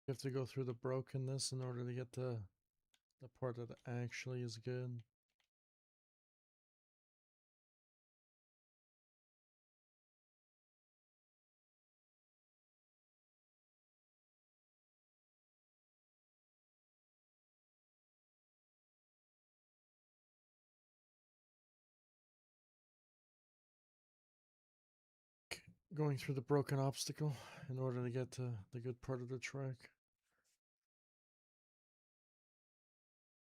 You have to go through the brokenness in order to get to the part that actually is good. Going through the broken obstacle in order to get to the good part of the track.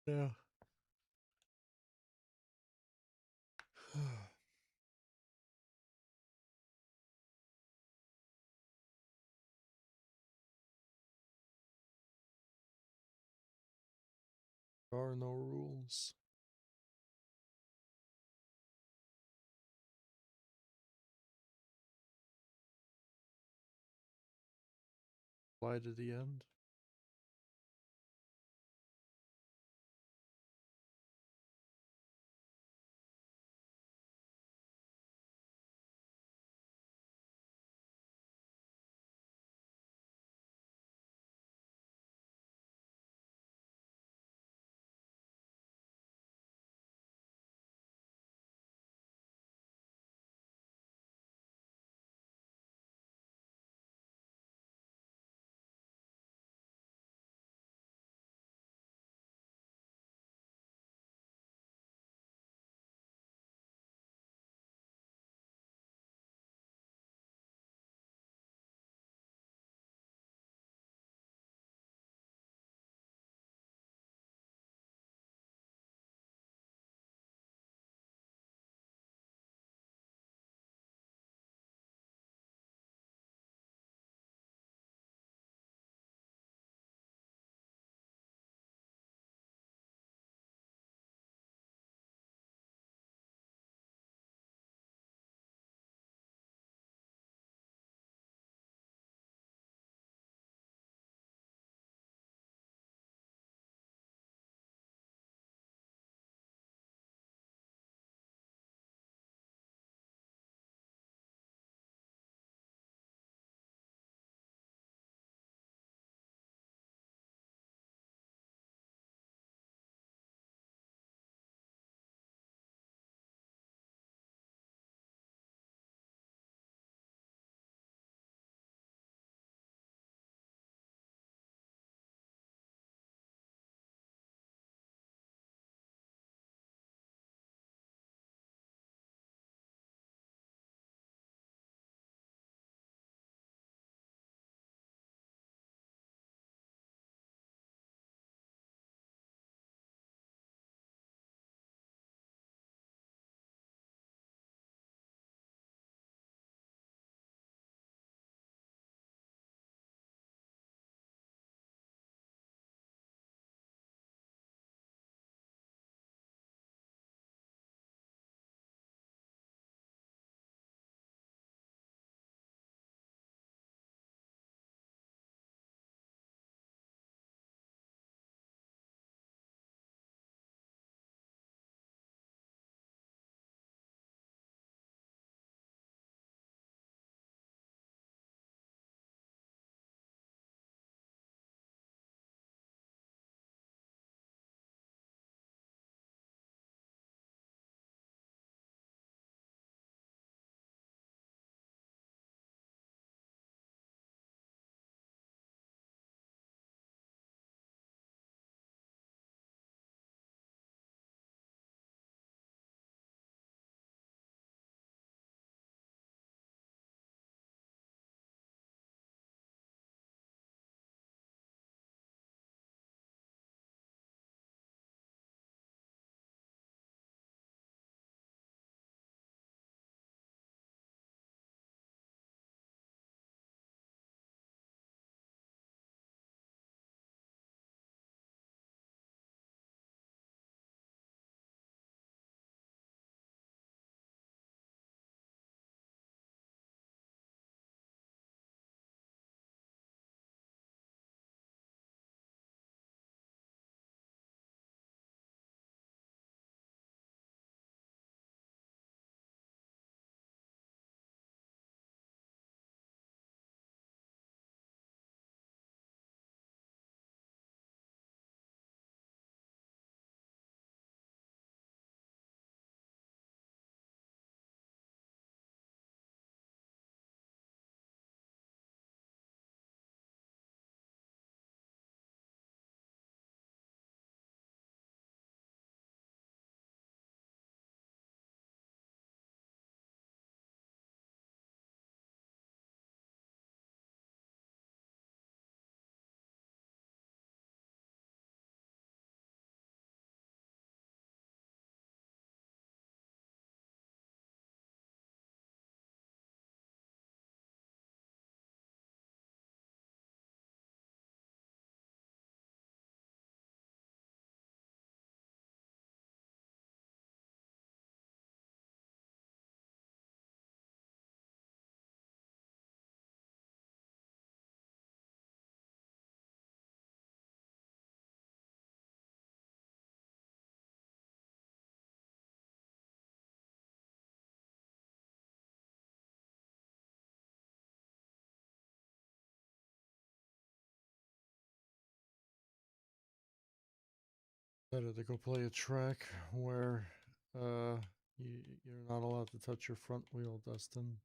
Yeah. There are no rules. Fly to the end. Better to go play a track where you're not allowed to touch your front wheel, Dustin.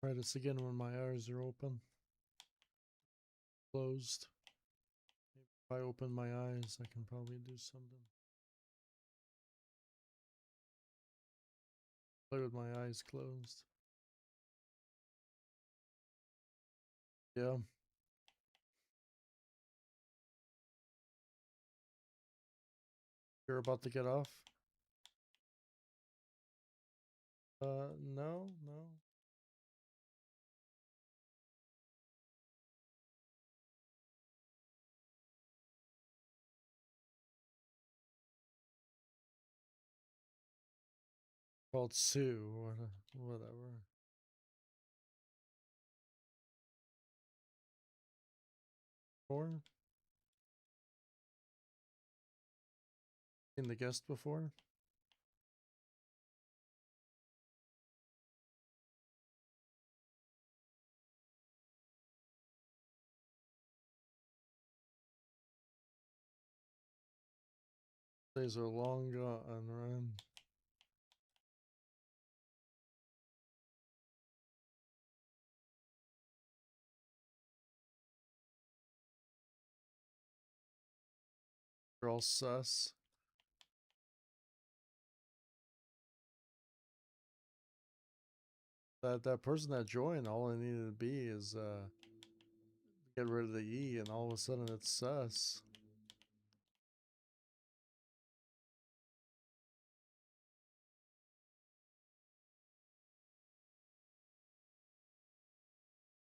Try this again when my eyes are open. Closed. If I open my eyes, I can probably do something. Play with my eyes closed. Yeah. You're about to get off? No, no. Called Sue or whatever. Or seen the guest before? Days are long gone, right? They're all sus. That person that joined, all I needed to be is get rid of the E, and all of a sudden it's sus.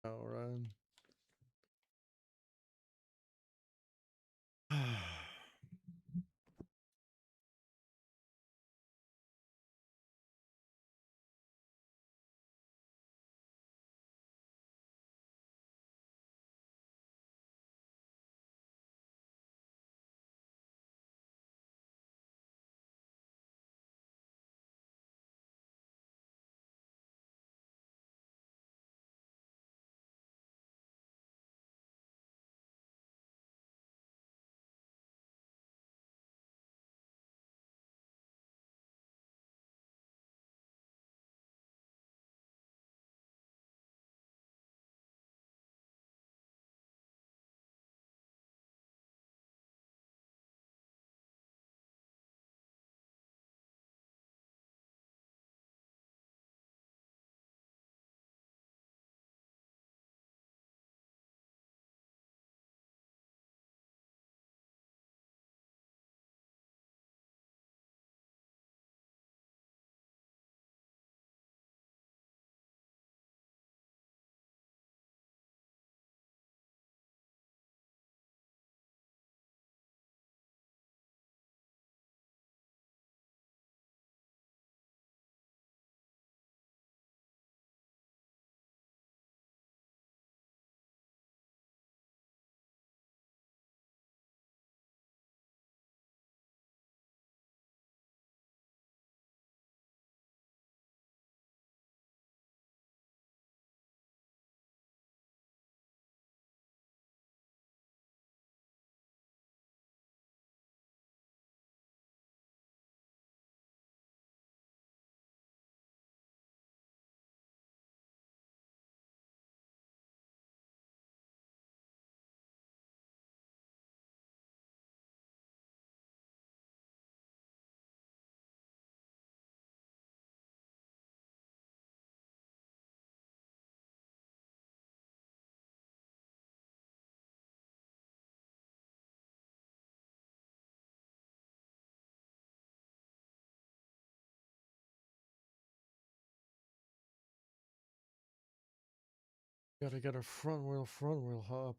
All right. Gotta get a front wheel hop.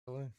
Really?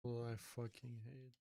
Well, I fucking hate.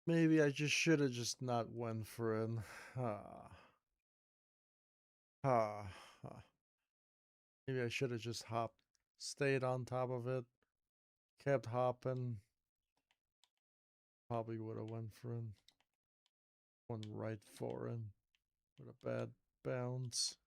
Maybe I just should have just not went for it. Ah, ah, ah. Maybe I should have just hopped, stayed on top of it, kept hopping. Probably would have went for it. Went right for it with a bad bounce.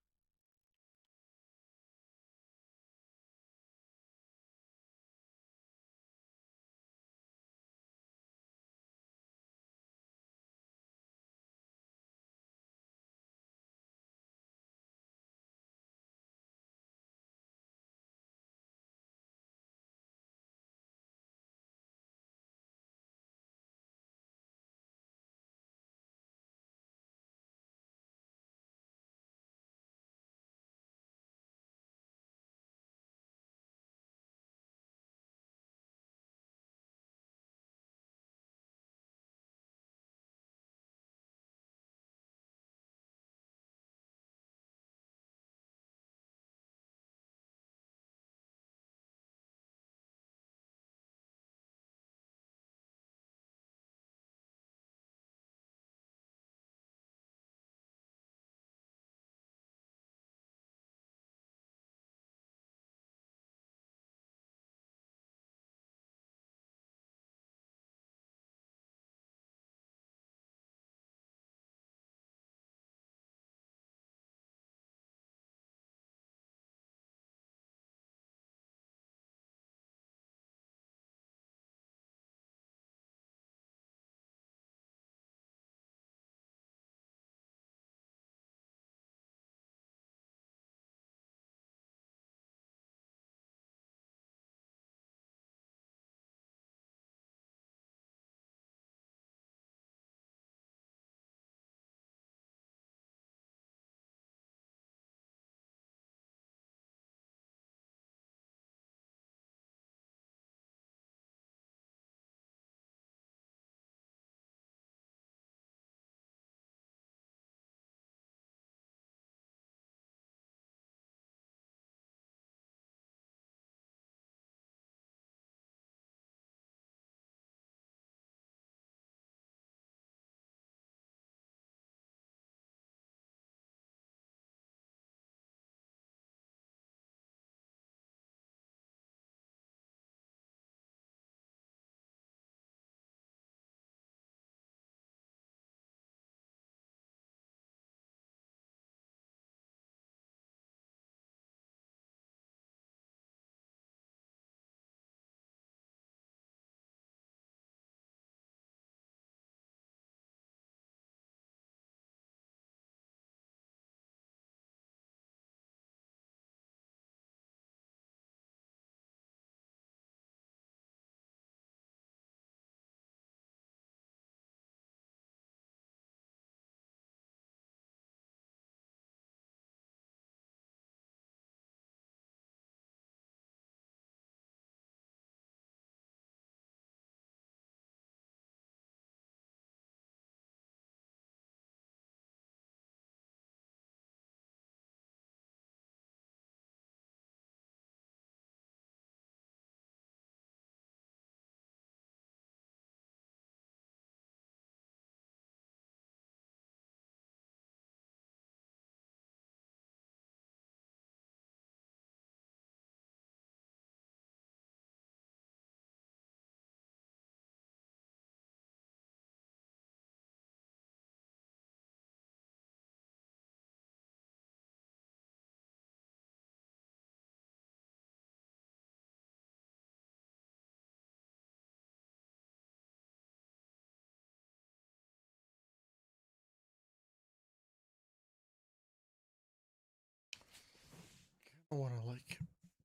I want to like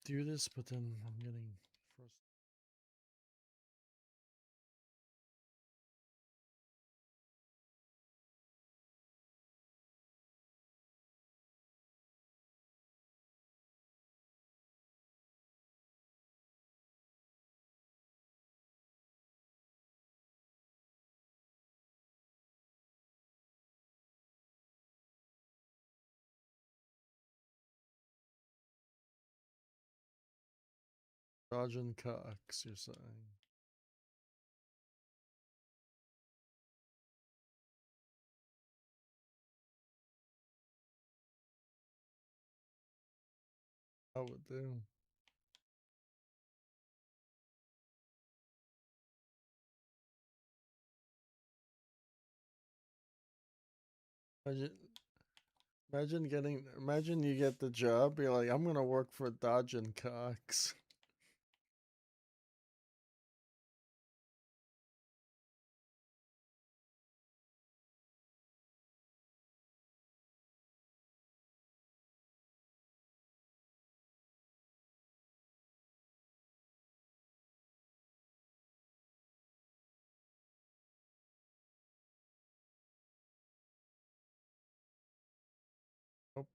do this, but then I'm getting frustrated. Dodging cocks, you're saying. I would do. Imagine, imagine you get the job, you're like, I'm gonna work for Dodging Cocks. Nope.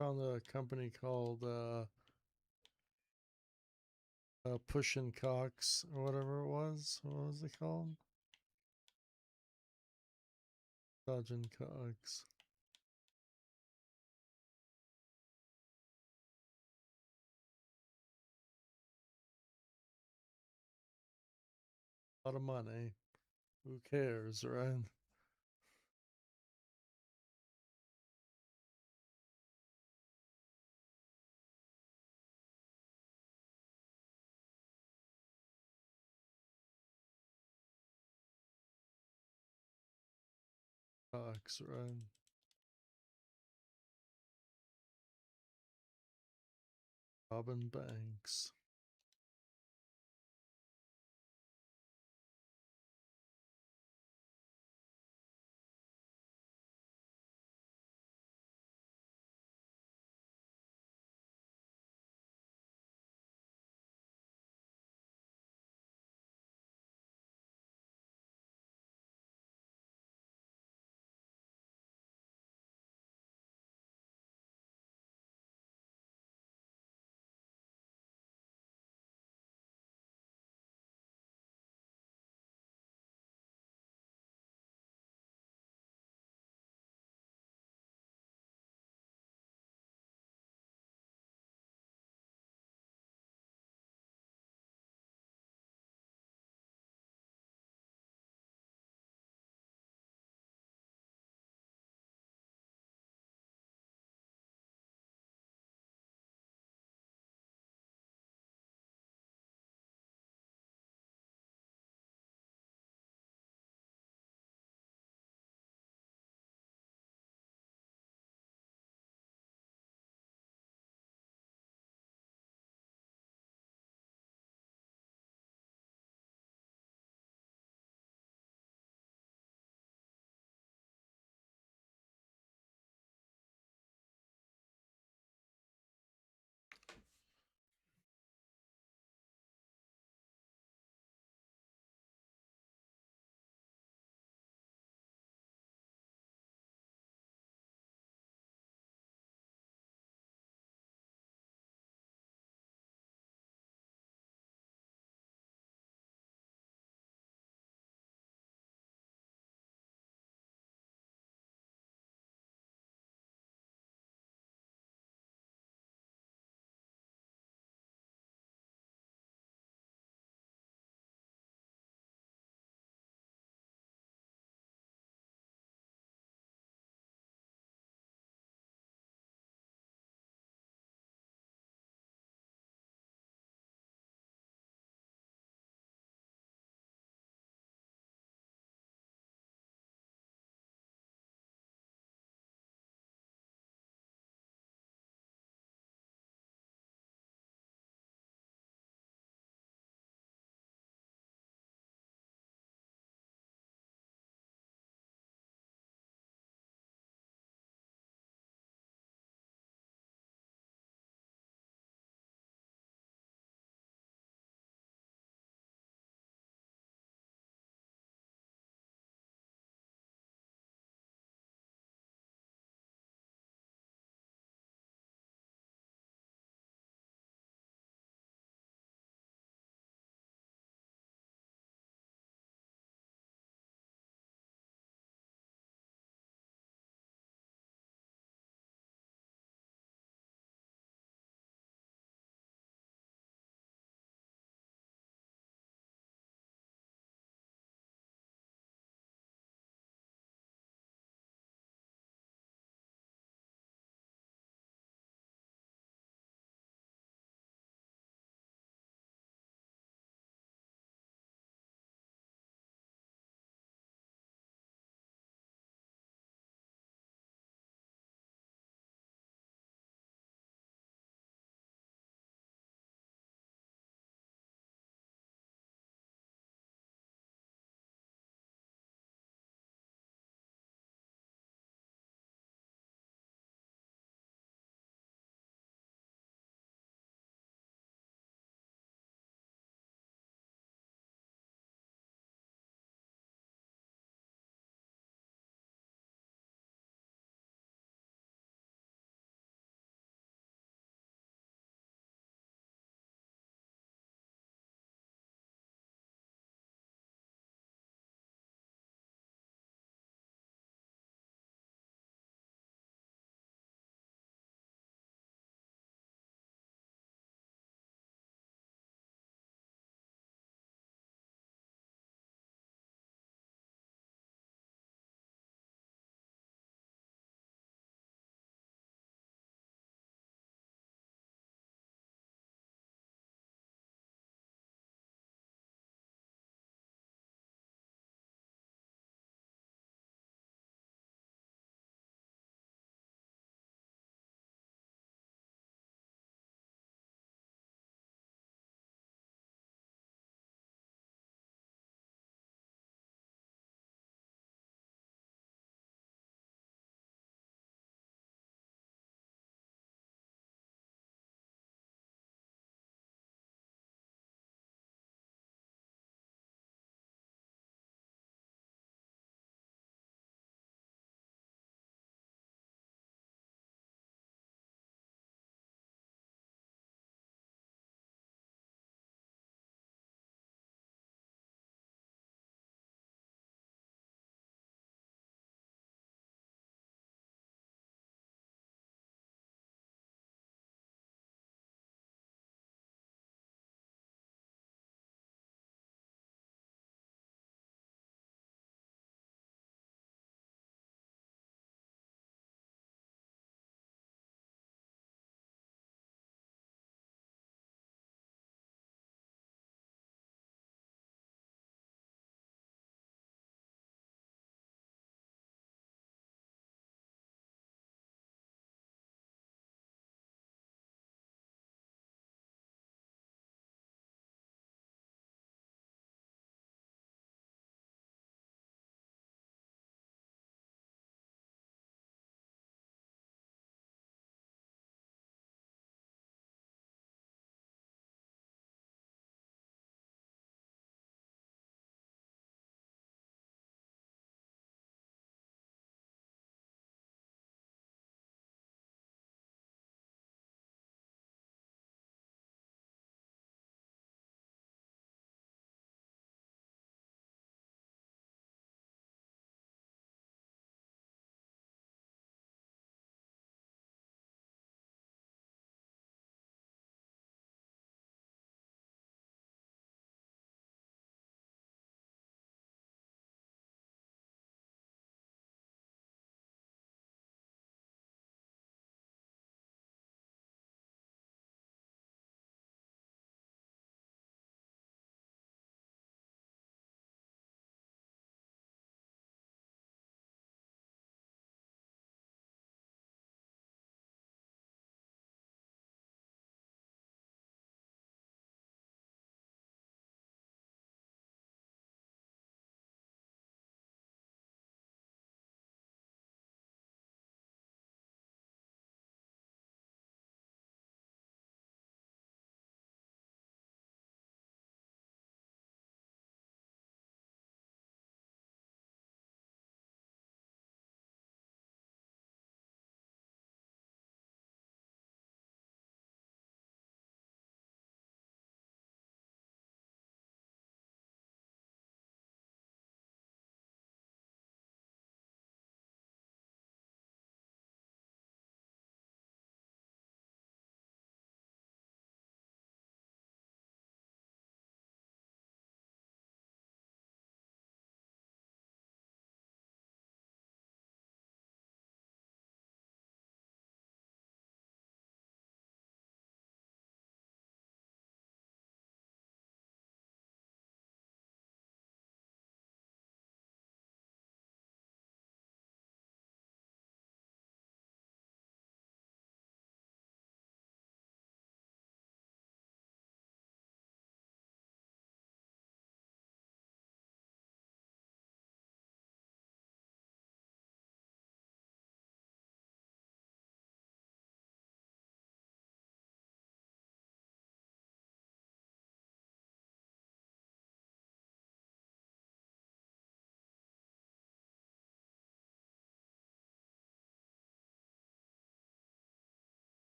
Found a company called Pushin' Cox or whatever it was. What was it called? Dodging Cox. A lot of money. Who cares, right? Cox, right? Robin Banks.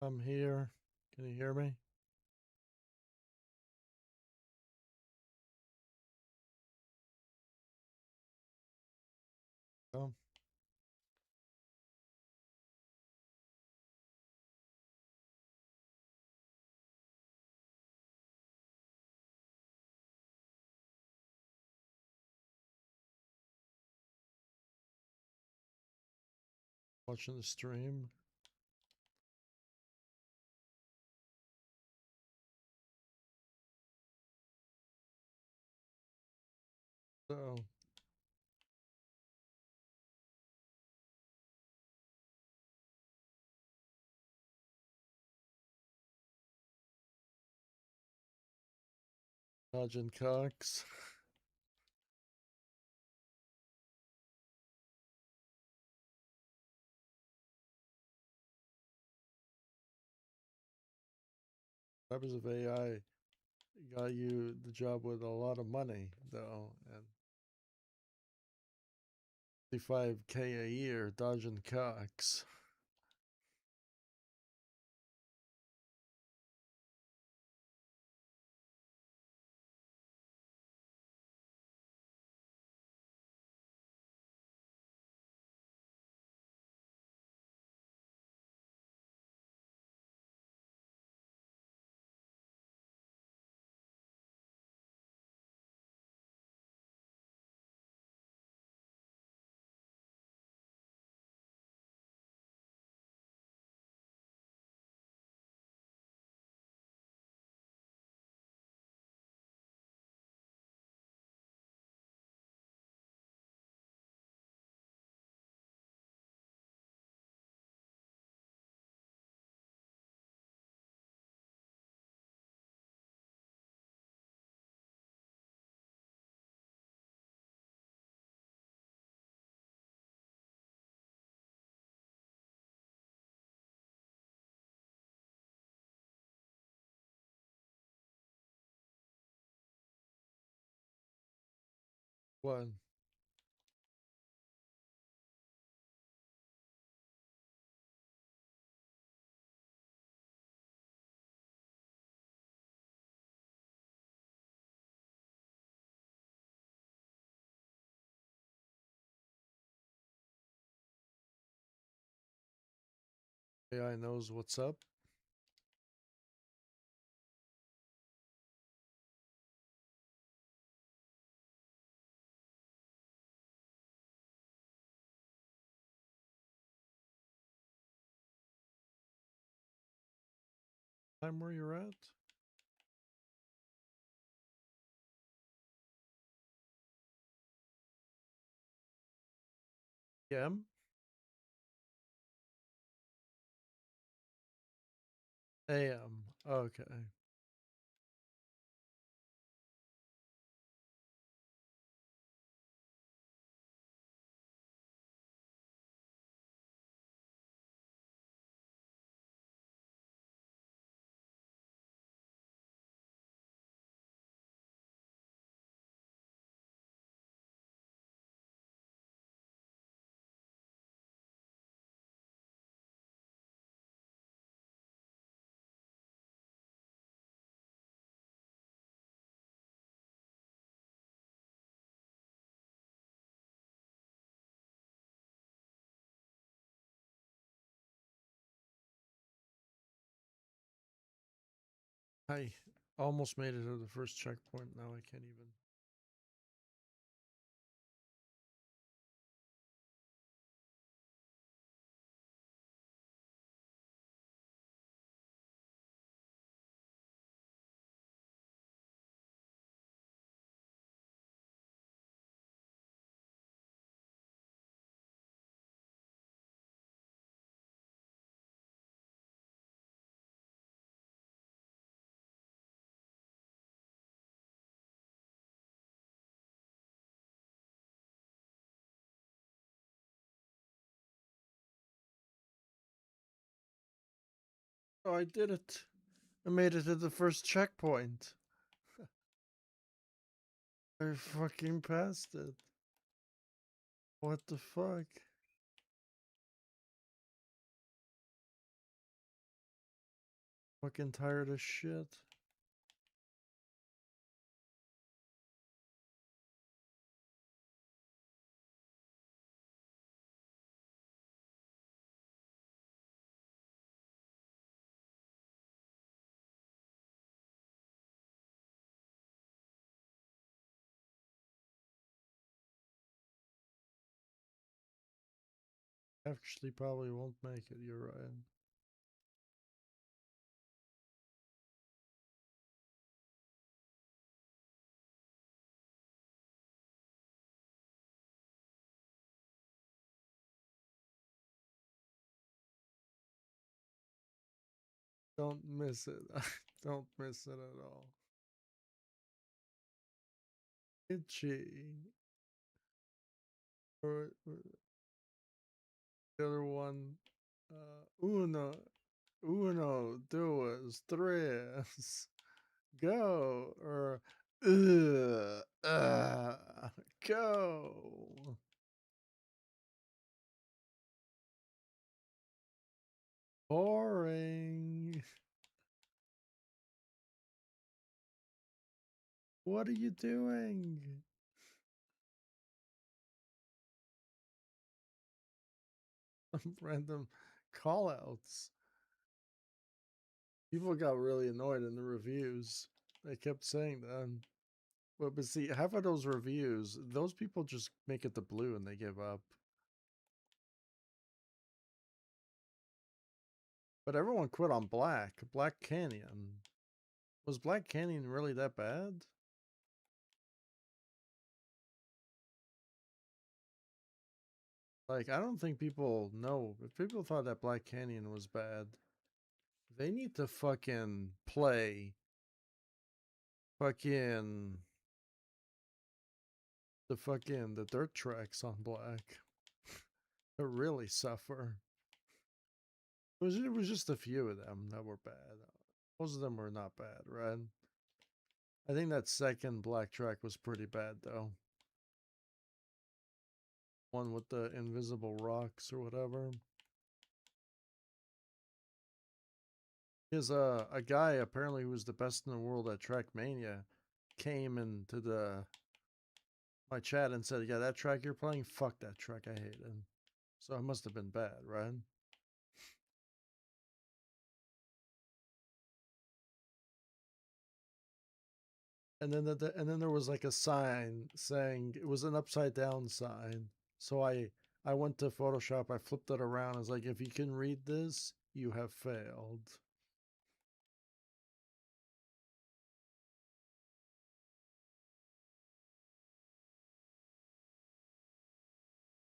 I'm here. Can you hear me? Oh, watching the stream. So, dodging cocks. Types of AI got you the job with a lot of money, though, and 55K a year dodging cocks. What? AI knows what's up. Time where you're at? PM? AM. Okay. I almost made it to the first checkpoint. Now I can't even. Oh, I did it. I made it to the first checkpoint. I fucking passed it. What the fuck? Fucking tired of shit. Actually, probably won't make it. You're right. Don't miss it. Don't miss it at all. Itchy. Or the other one. Uno, dos, tres. Go. Or go. Boring. What are you doing? Random callouts. People got really annoyed in the reviews. They kept saying that. But see, half of those reviews, those people just make it the blue and they give up. But everyone quit on Black. Black Canyon. Was Black Canyon really that bad? Like, I don't think people know. If people thought that Black Canyon was bad, they need to fucking play fucking the dirt tracks on Black. They really suffer. It was just a few of them that were bad. Most of them were not bad, right? I think that second Black track was pretty bad though. One with the invisible rocks or whatever. Because a guy apparently who was the best in the world at Trackmania came into my chat and said, "Yeah, that track you're playing, fuck that track, I hate it." So it must have been bad, right? And then there was like a sign saying it was an upside down sign. So I went to Photoshop, I flipped it around. I was like, if you can read this, you have failed.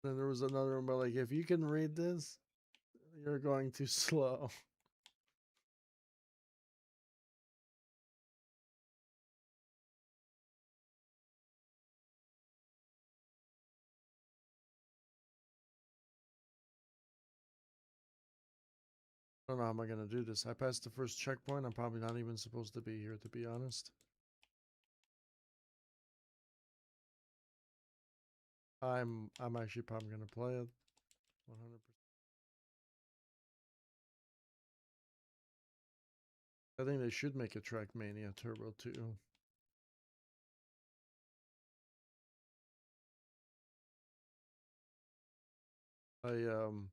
Then there was another one, but like, if you can read this, you're going too slow. I don't know how am I gonna do this. I passed the first checkpoint. I'm probably not even supposed to be here, to be honest. I'm actually probably gonna play it 100%. I think they should make a Trackmania Turbo 2. I um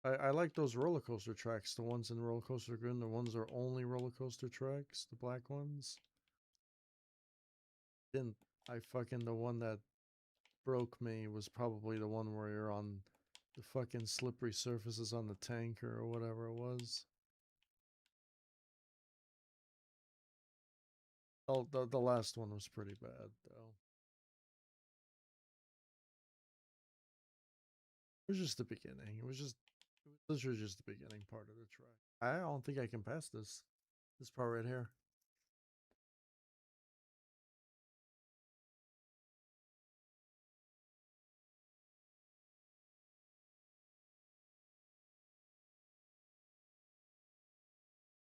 I like those roller coaster tracks, the ones in Roller Coaster Lagoon, the ones that are only roller coaster tracks, the black ones. Then I fucking the one that broke me was probably the one where you're on the fucking slippery surfaces on the tanker or whatever it was. Oh, the last one was pretty bad though. It was just the beginning. This was just the beginning part of the track. I don't think I can pass this part right here.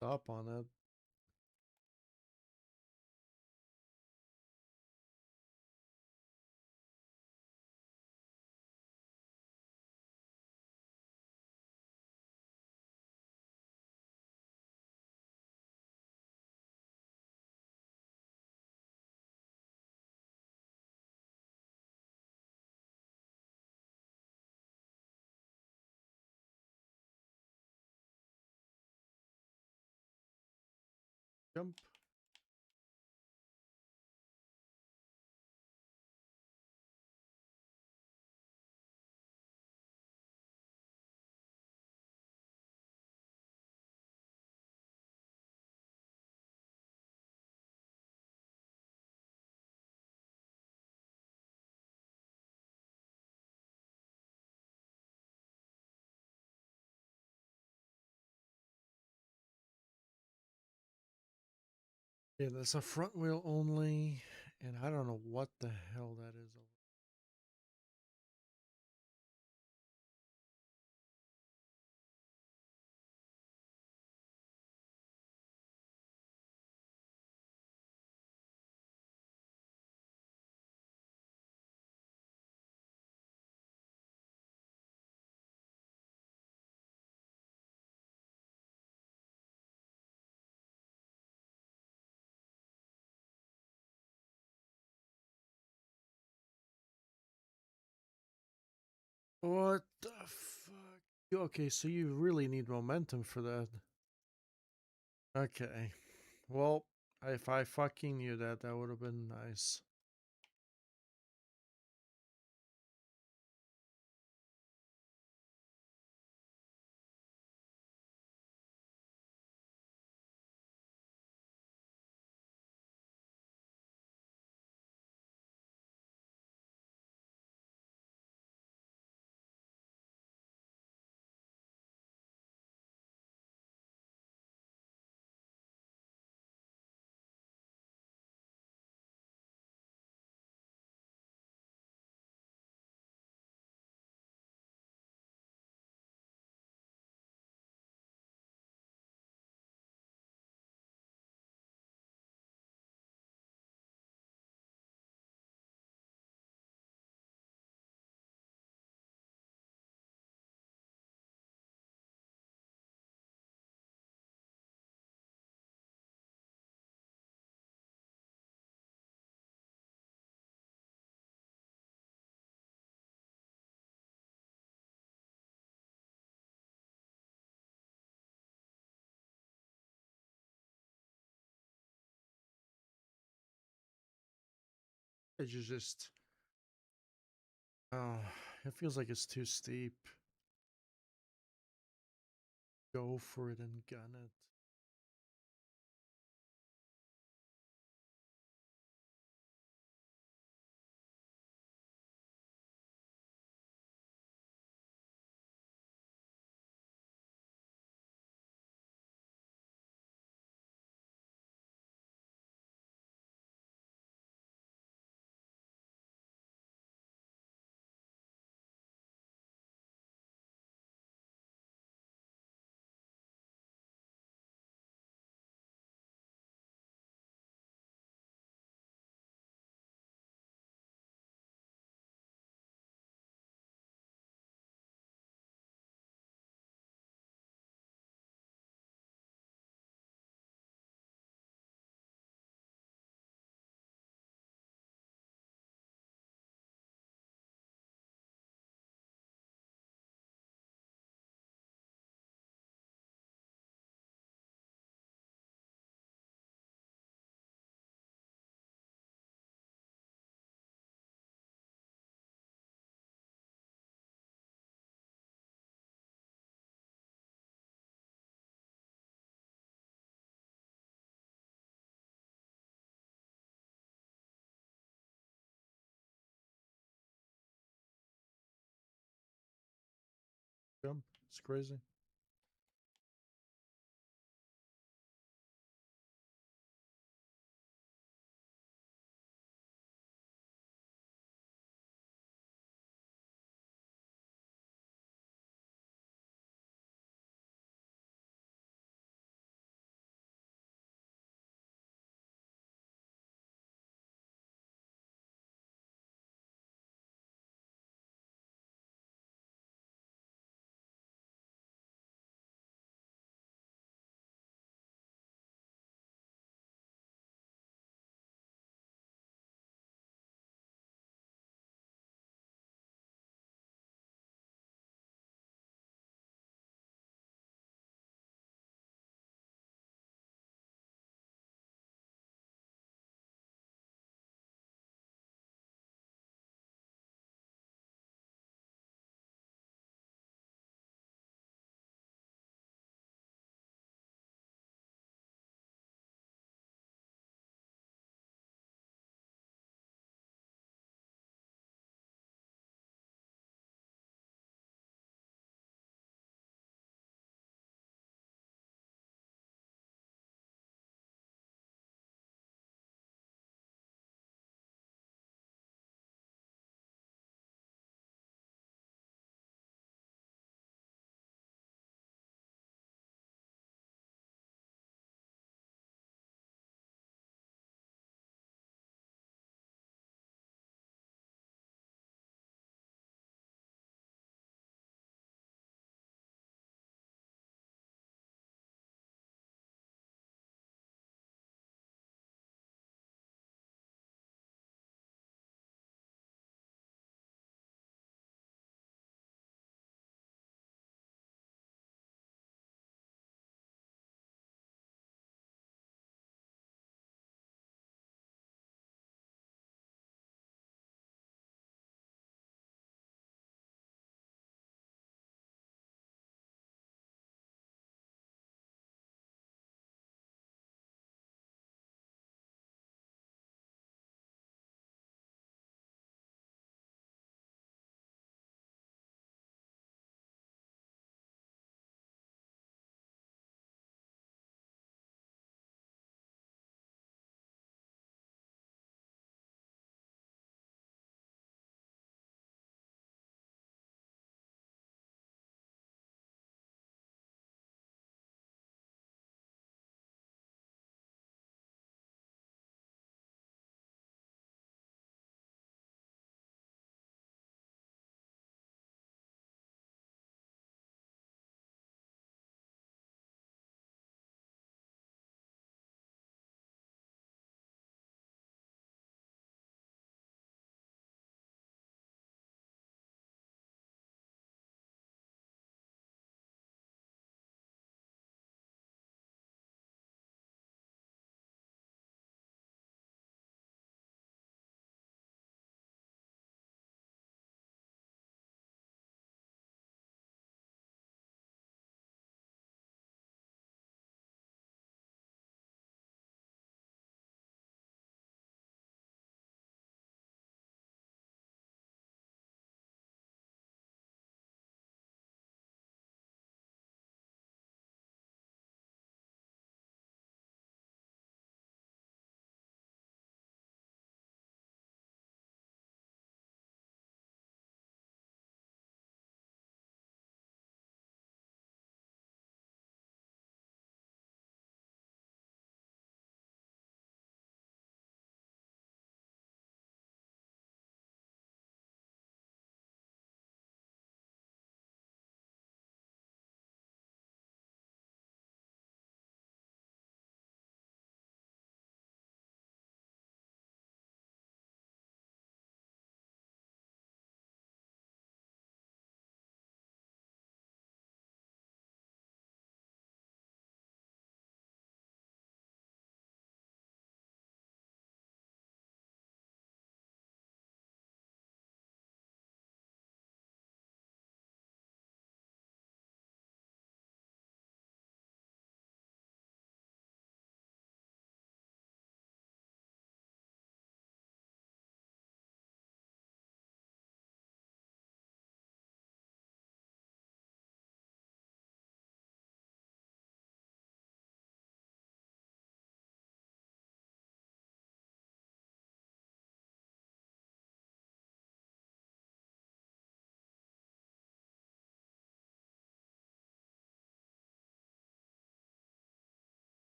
Stop on it. Jump. Yeah, that's a front wheel only, and I don't know what the hell that is. What the fuck? Okay, so you really need momentum for that. Okay. Well, if I fucking knew that, that would have been nice. It just, oh, it feels like it's too steep. Go for it and gun it. Jump. It's crazy.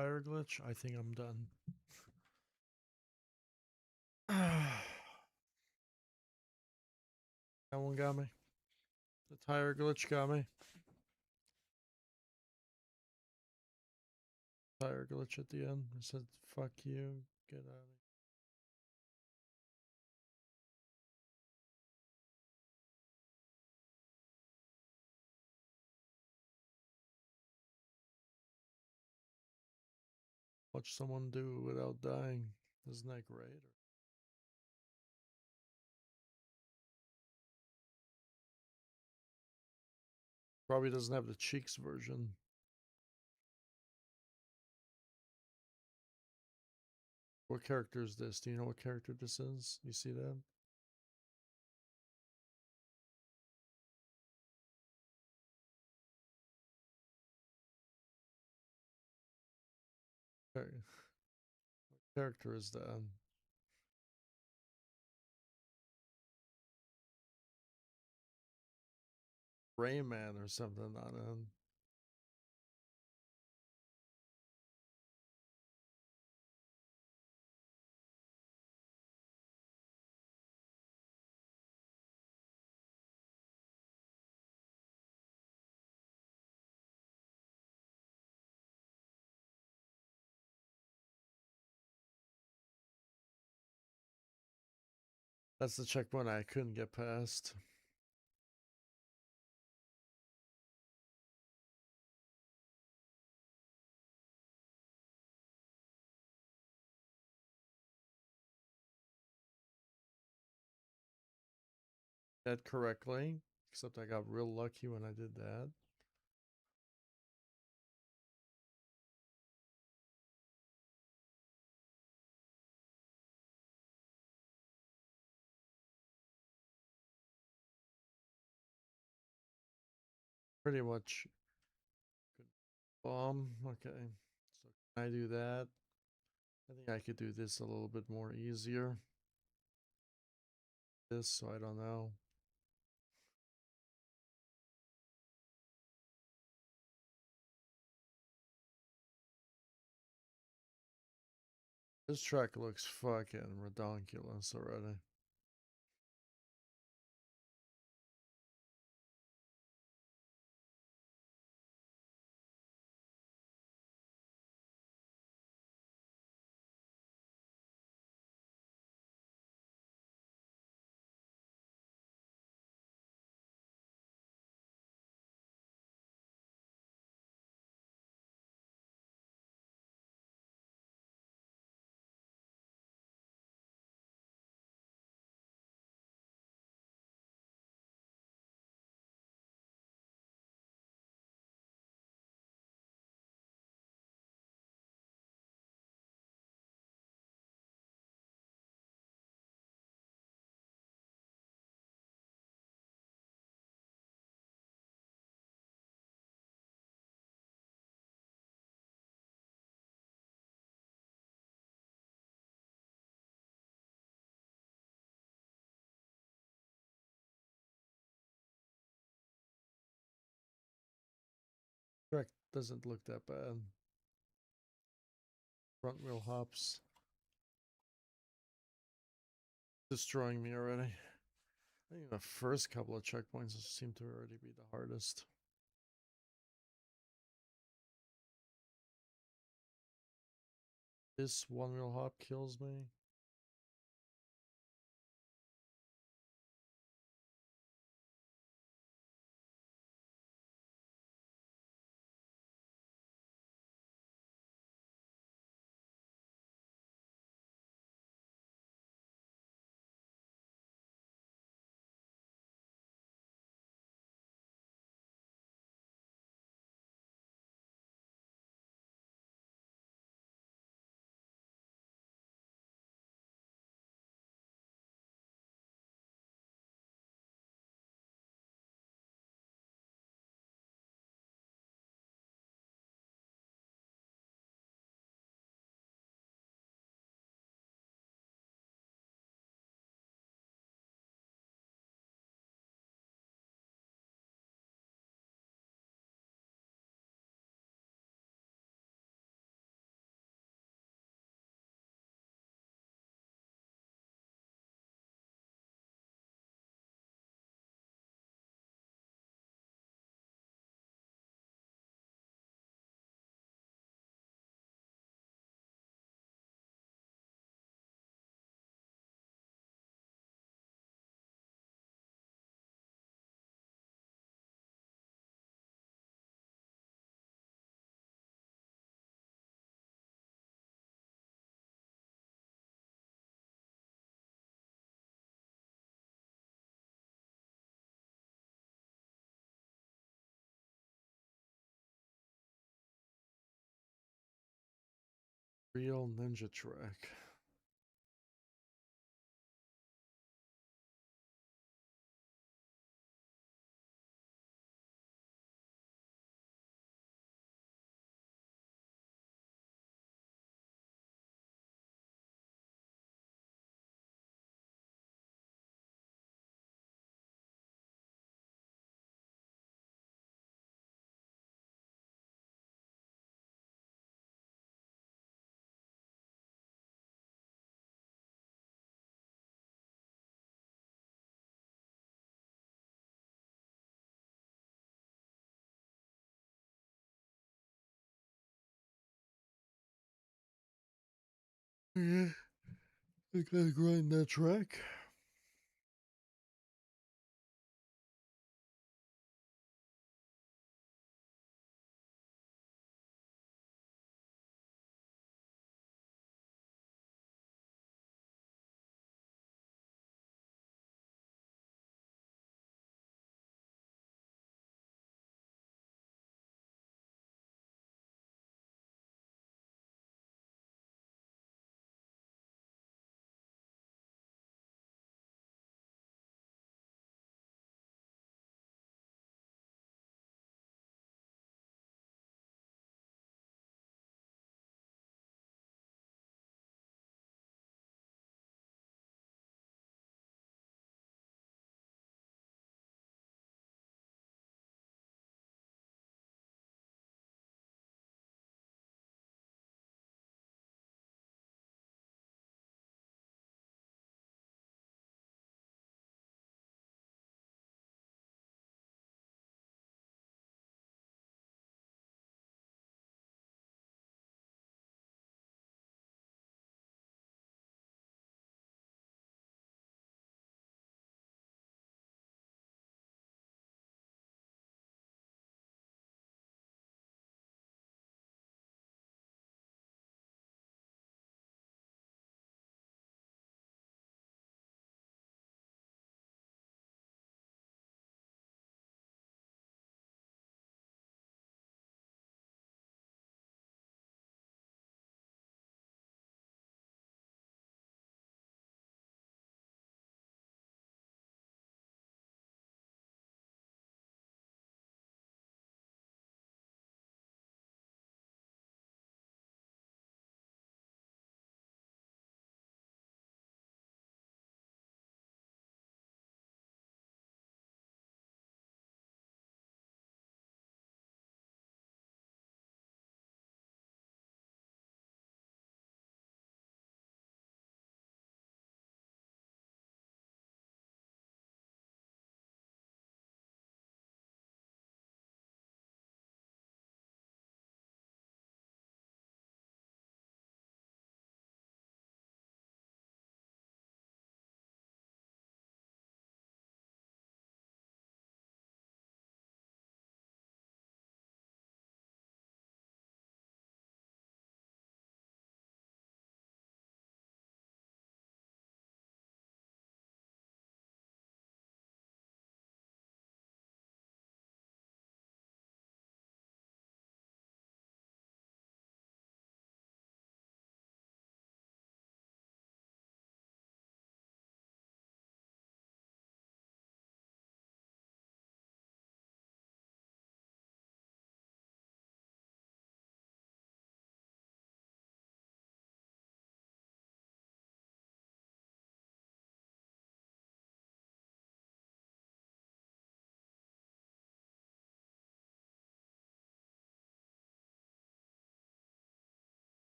Tire glitch? I think I'm done. That one got me. The tire glitch got me. Tire glitch at the end. I said, fuck you. Get out of here. Watch someone do it without dying. Isn't that great? Probably doesn't have the cheeks version. What character is this? Do you know what character this is? You see that? What character is that? Rayman or something on it. That's the checkpoint I couldn't get past. That correctly, except I got real lucky when I did that. Pretty much good bomb. Okay, so can I do that? I think I could do this a little bit more easier. This, so I don't know. This track looks fucking redonkulous already. Track doesn't look that bad. Front wheel hops. Destroying me already. I think the first couple of checkpoints seem to already be the hardest. This one wheel hop kills me. Real Ninja Track. Yeah, I gotta grind that track.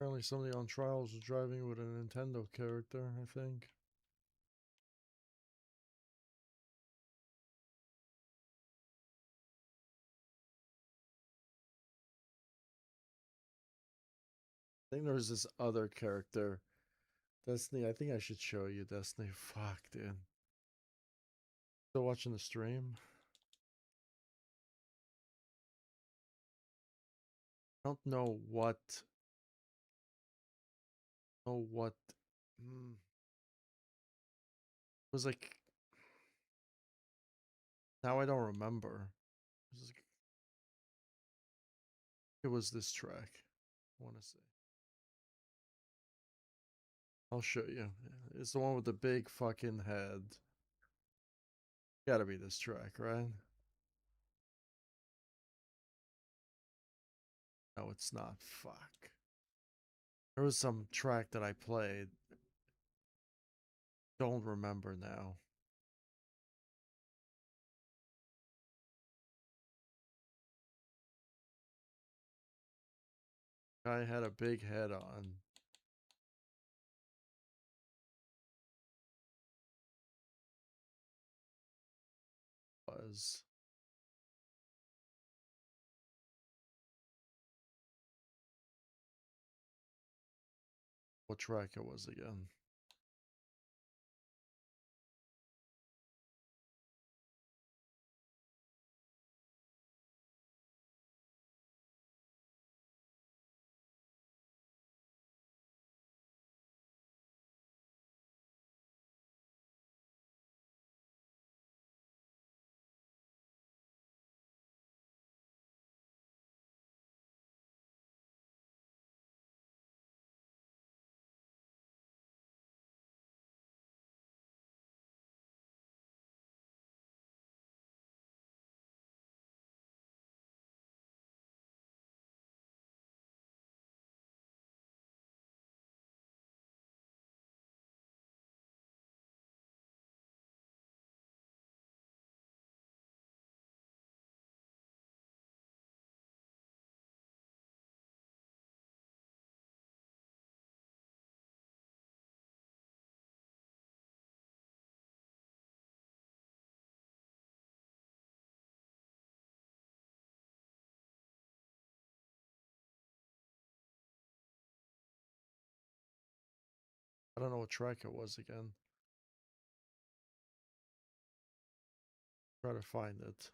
Apparently somebody on Trials was driving with a Nintendo character, I think. I think there's this other character. Destiny, I think I should show you Destiny. Fuck, dude. Still watching the stream? I don't know what. Know what. It was like. Now I don't remember. It was this track. I want to say. I'll show you. It's the one with the big fucking head. Gotta be this track, right? No, it's not. Fuck. There was some track that I played. Don't remember now. Guy had a big head on. Was. What track it was again? I don't know what track it was again. Try to find it.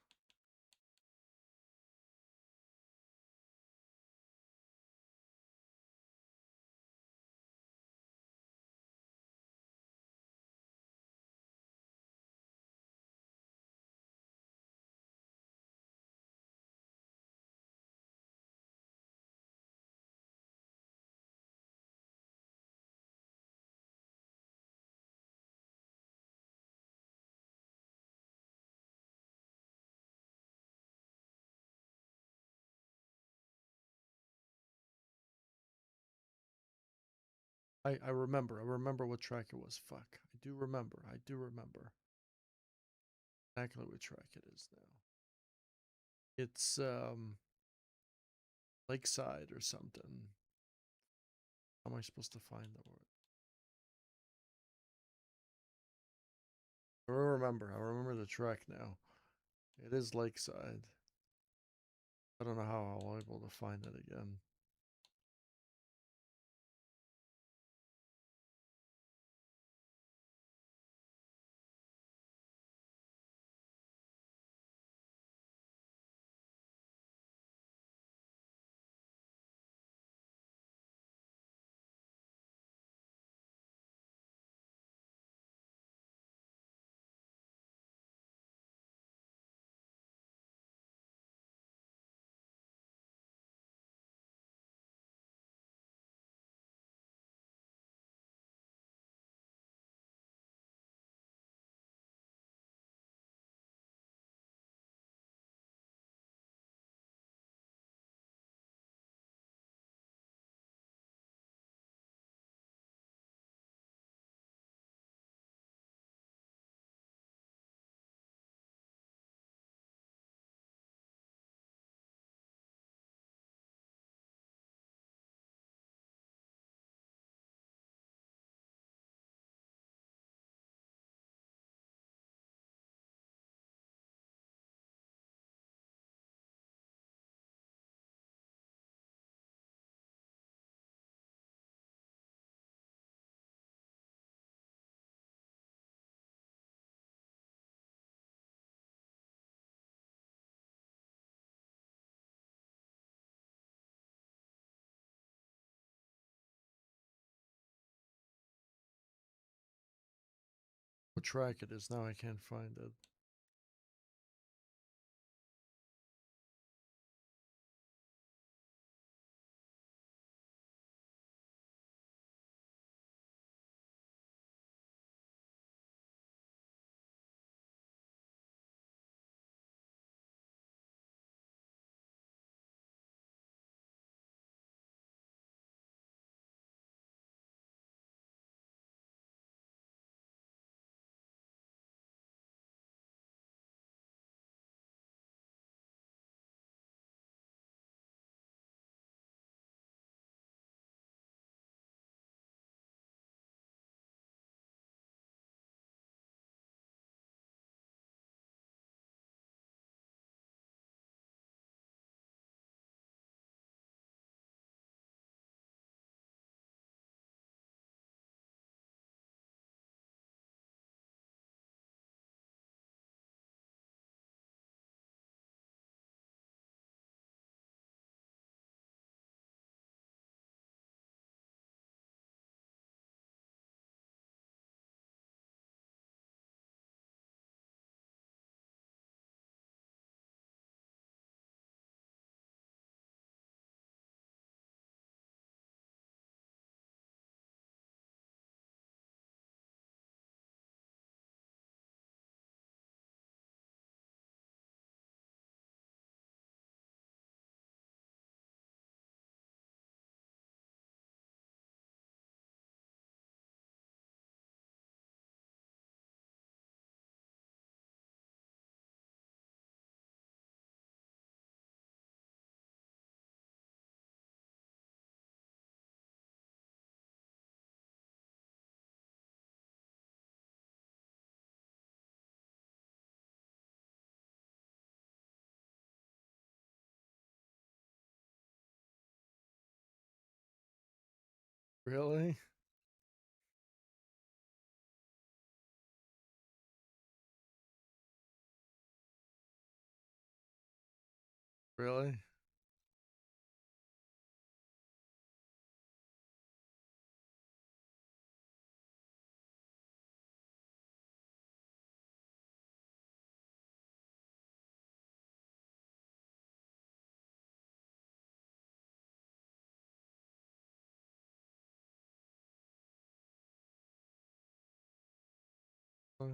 I remember. I remember what track it was. Fuck. I do remember. I do remember. Exactly what track it is now. It's Lakeside or something. How am I supposed to find the word? I remember. I remember the track now. It is Lakeside. I don't know how I'll be able to find it again. track it is now. I can't find it. Really? Really? Uh,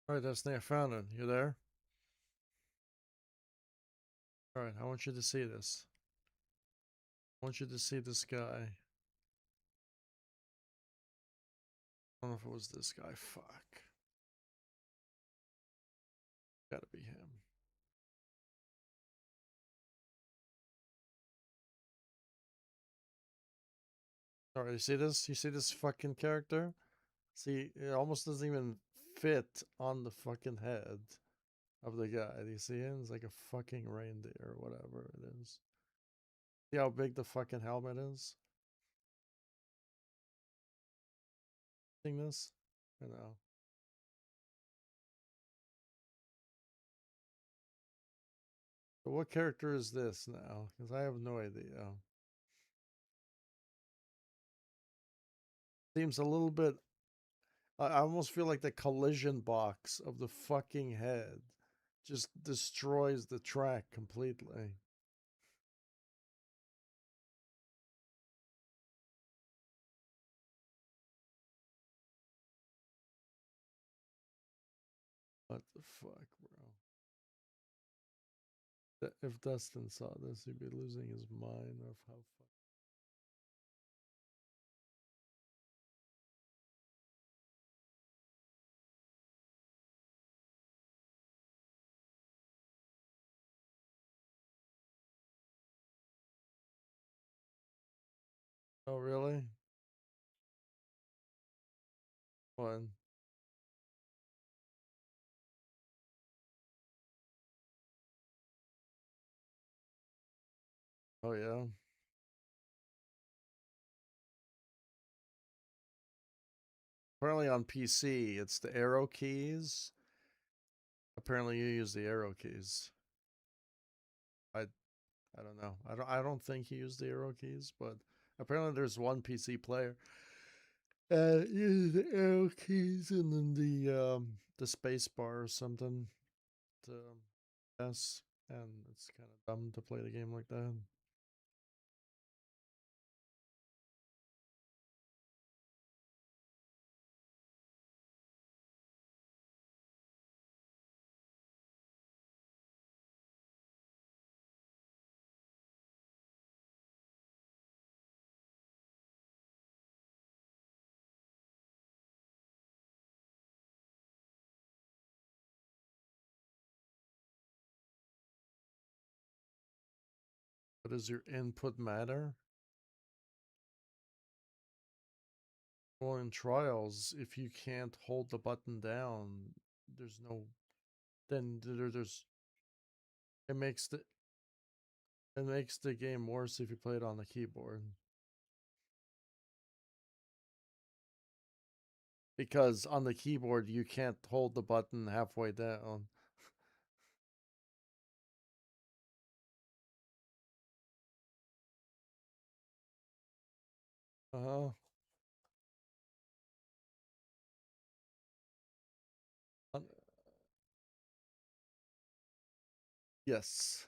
All right, Destiny, I found it. You there? All right, I want you to see this. I want you to see this guy. I don't know if it was this guy. Fuck. Gotta be him. All right, you see this? You see this fucking character? See, it almost doesn't even fit on the fucking head of the guy. Do you see it? It's like a fucking reindeer or whatever it is. See how big the fucking helmet is? Seeing this? I know. But what character is this now? Because I have no idea. Seems a little bit. I almost feel like the collision box of the fucking head just destroys the track completely. What the fuck, bro? If Dustin saw this, he'd be losing his mind of how fuck. Oh, really? One. Oh, yeah. Apparently on PC, it's the arrow keys. Apparently, you use the arrow keys. I I don't know. I don't think he used the arrow keys, but apparently there's one PC player use the arrow keys and then the space bar or something to S, and it's kind of dumb to play the game like that. But does your input matter? Well, in trials, if you can't hold the button down, there's no. Then there's. It makes the it makes the game worse if you play it on the keyboard. Because on the keyboard you can't hold the button halfway down. Uh-huh. Yes.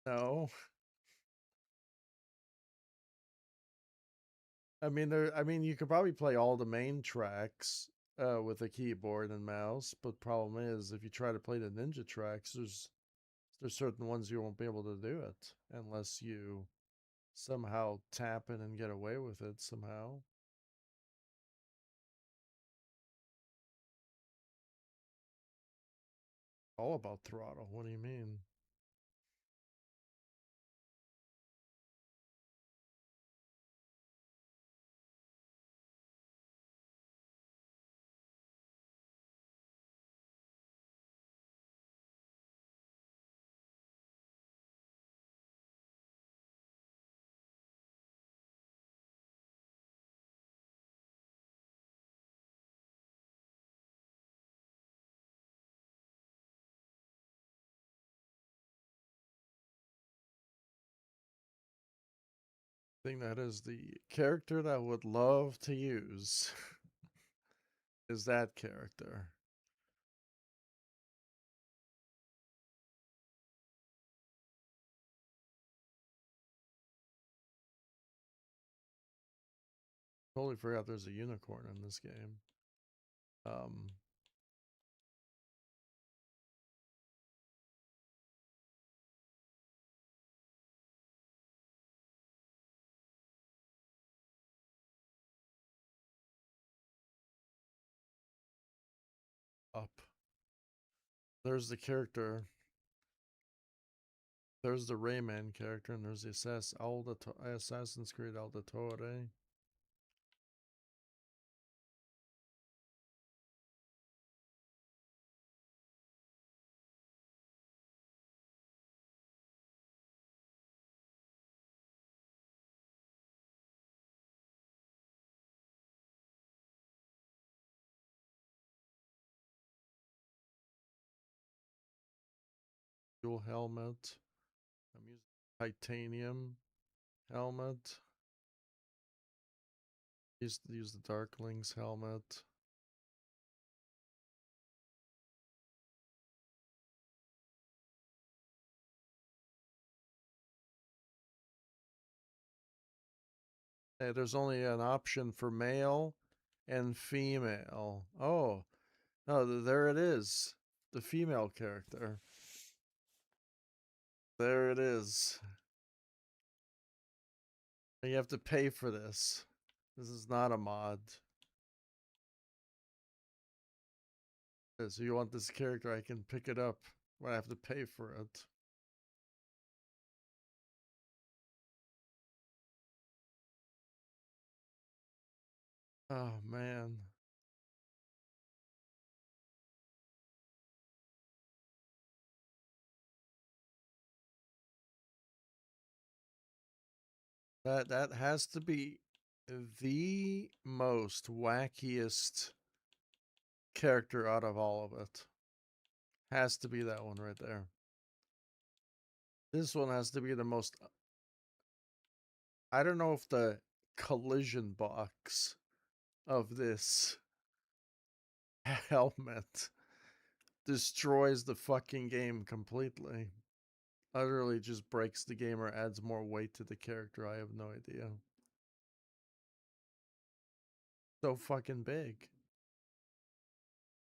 No. I mean you could probably play all the main tracks with a keyboard and mouse, but problem is if you try to play the ninja tracks, there's certain ones you won't be able to do it unless you somehow tap it and get away with it somehow. All about throttle. What do you mean? I think that is the character that I would love to use is that character. Totally forgot there's a unicorn in this game. Um, Up. There's the character. There's the Rayman character, and there's the Assassin's Creed Aldatore. Dual helmet. I'm using titanium helmet. Used to use the Darkling's helmet. Hey, there's only an option for male and female. Oh, no, there it is. The female character. There it is. You have to pay for this. This is not a mod. So you want this character, I can pick it up, but I have to pay for it. Oh man. That has to be the most wackiest character out of all of it. Has to be that one right there. This one has to be the most. I don't know if the collision box of this helmet destroys the fucking game completely. Utterly just breaks the game or adds more weight to the character. I have no idea. So fucking big.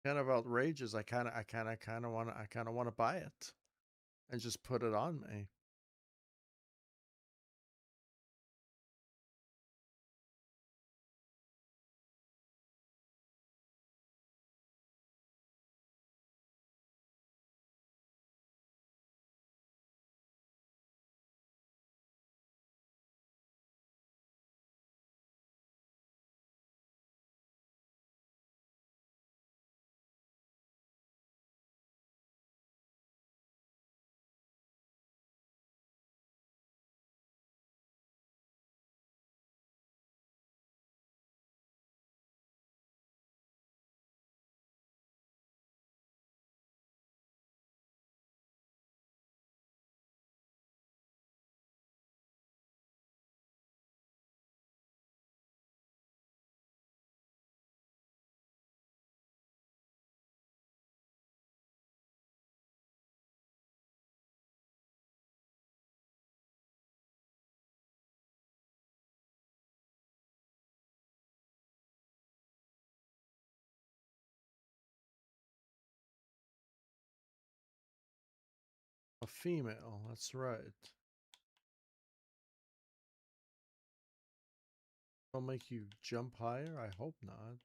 Kind of outrageous. I kind of want to buy it and just put it on me. A female, that's right. Will make you jump higher? I hope not.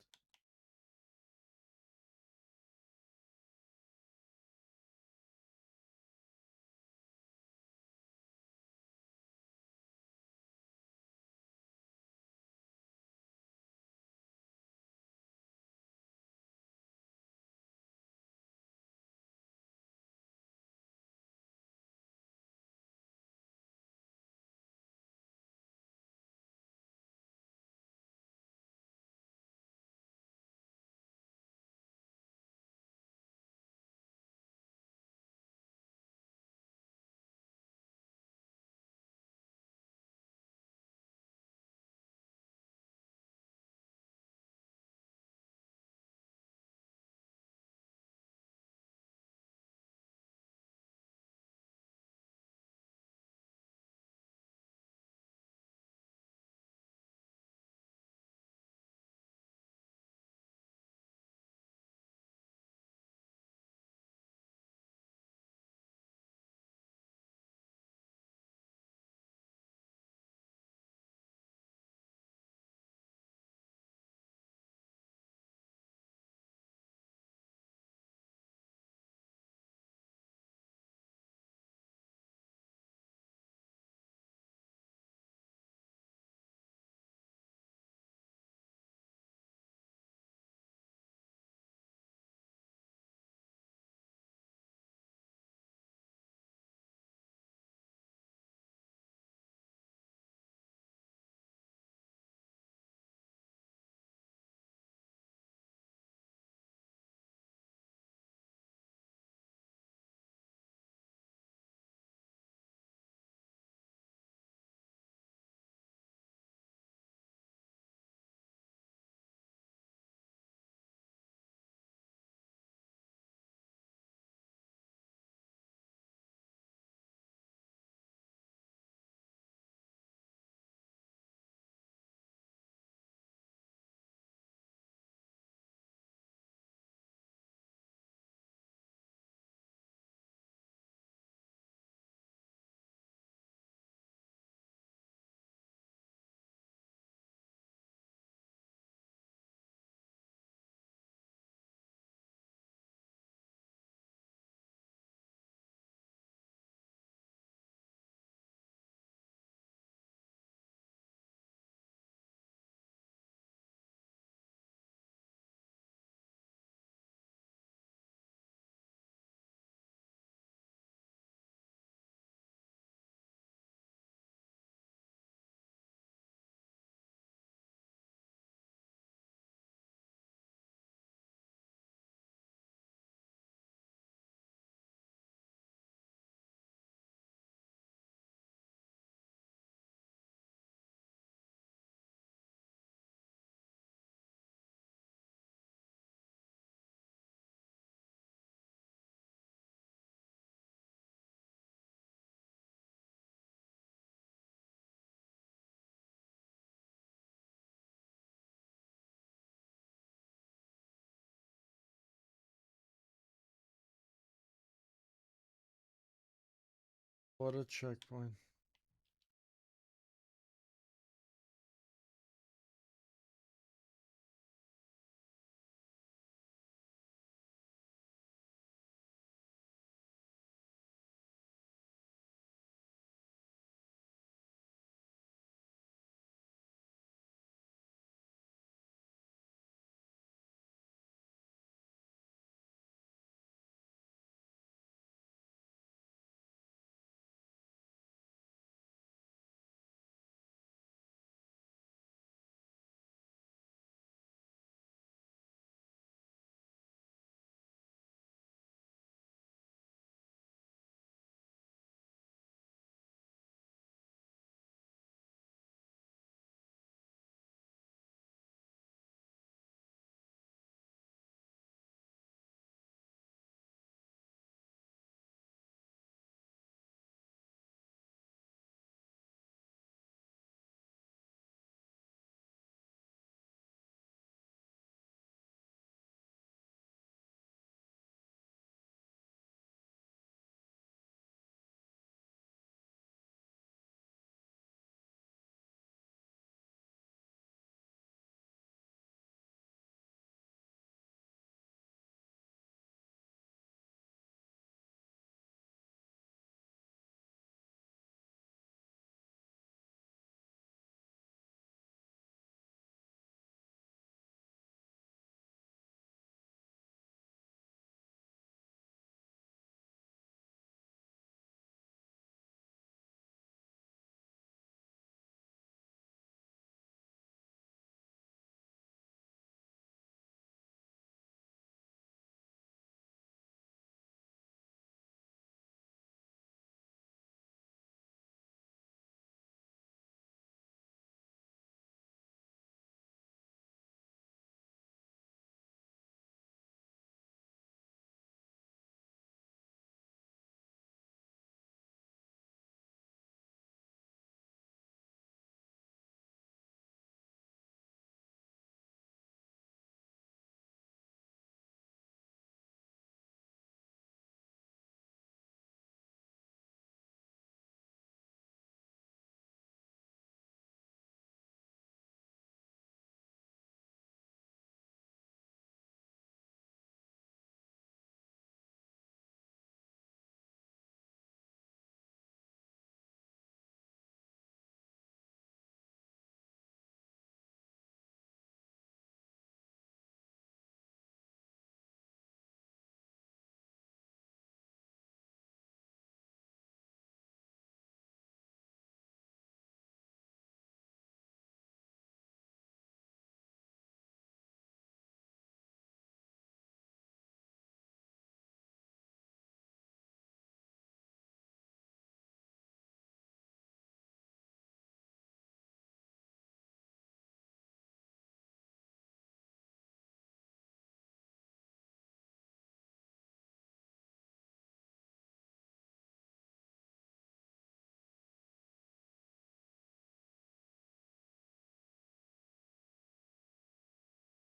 What a checkpoint.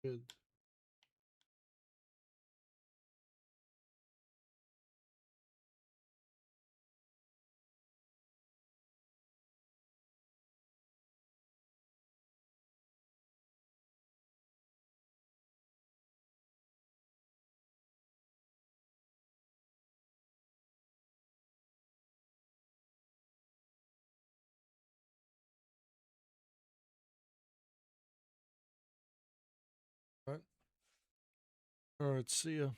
Good. All right. All right. See ya.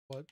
What?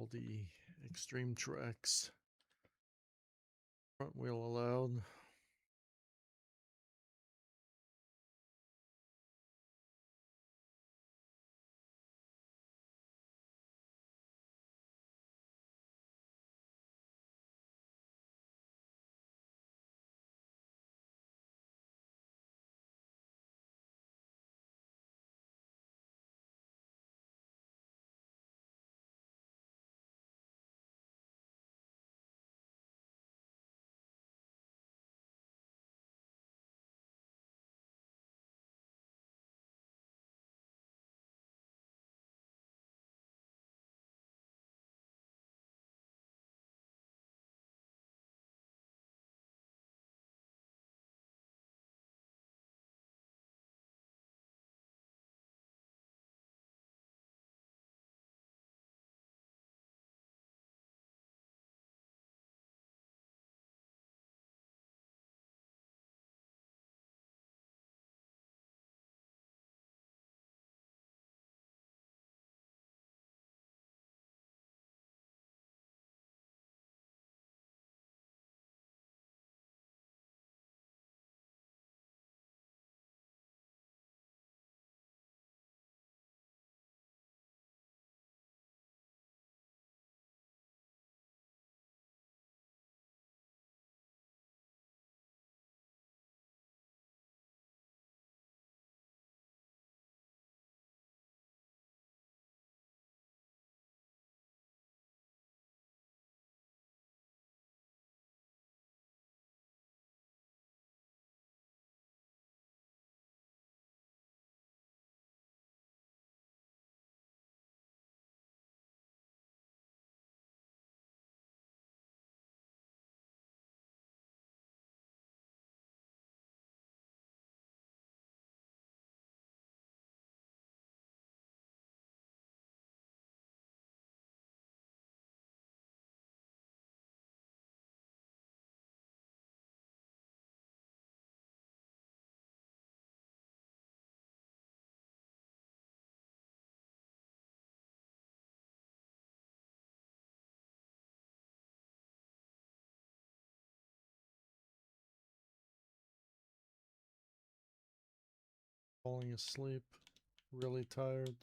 all the extreme tracks. Front wheel allowed. Falling asleep. Really tired.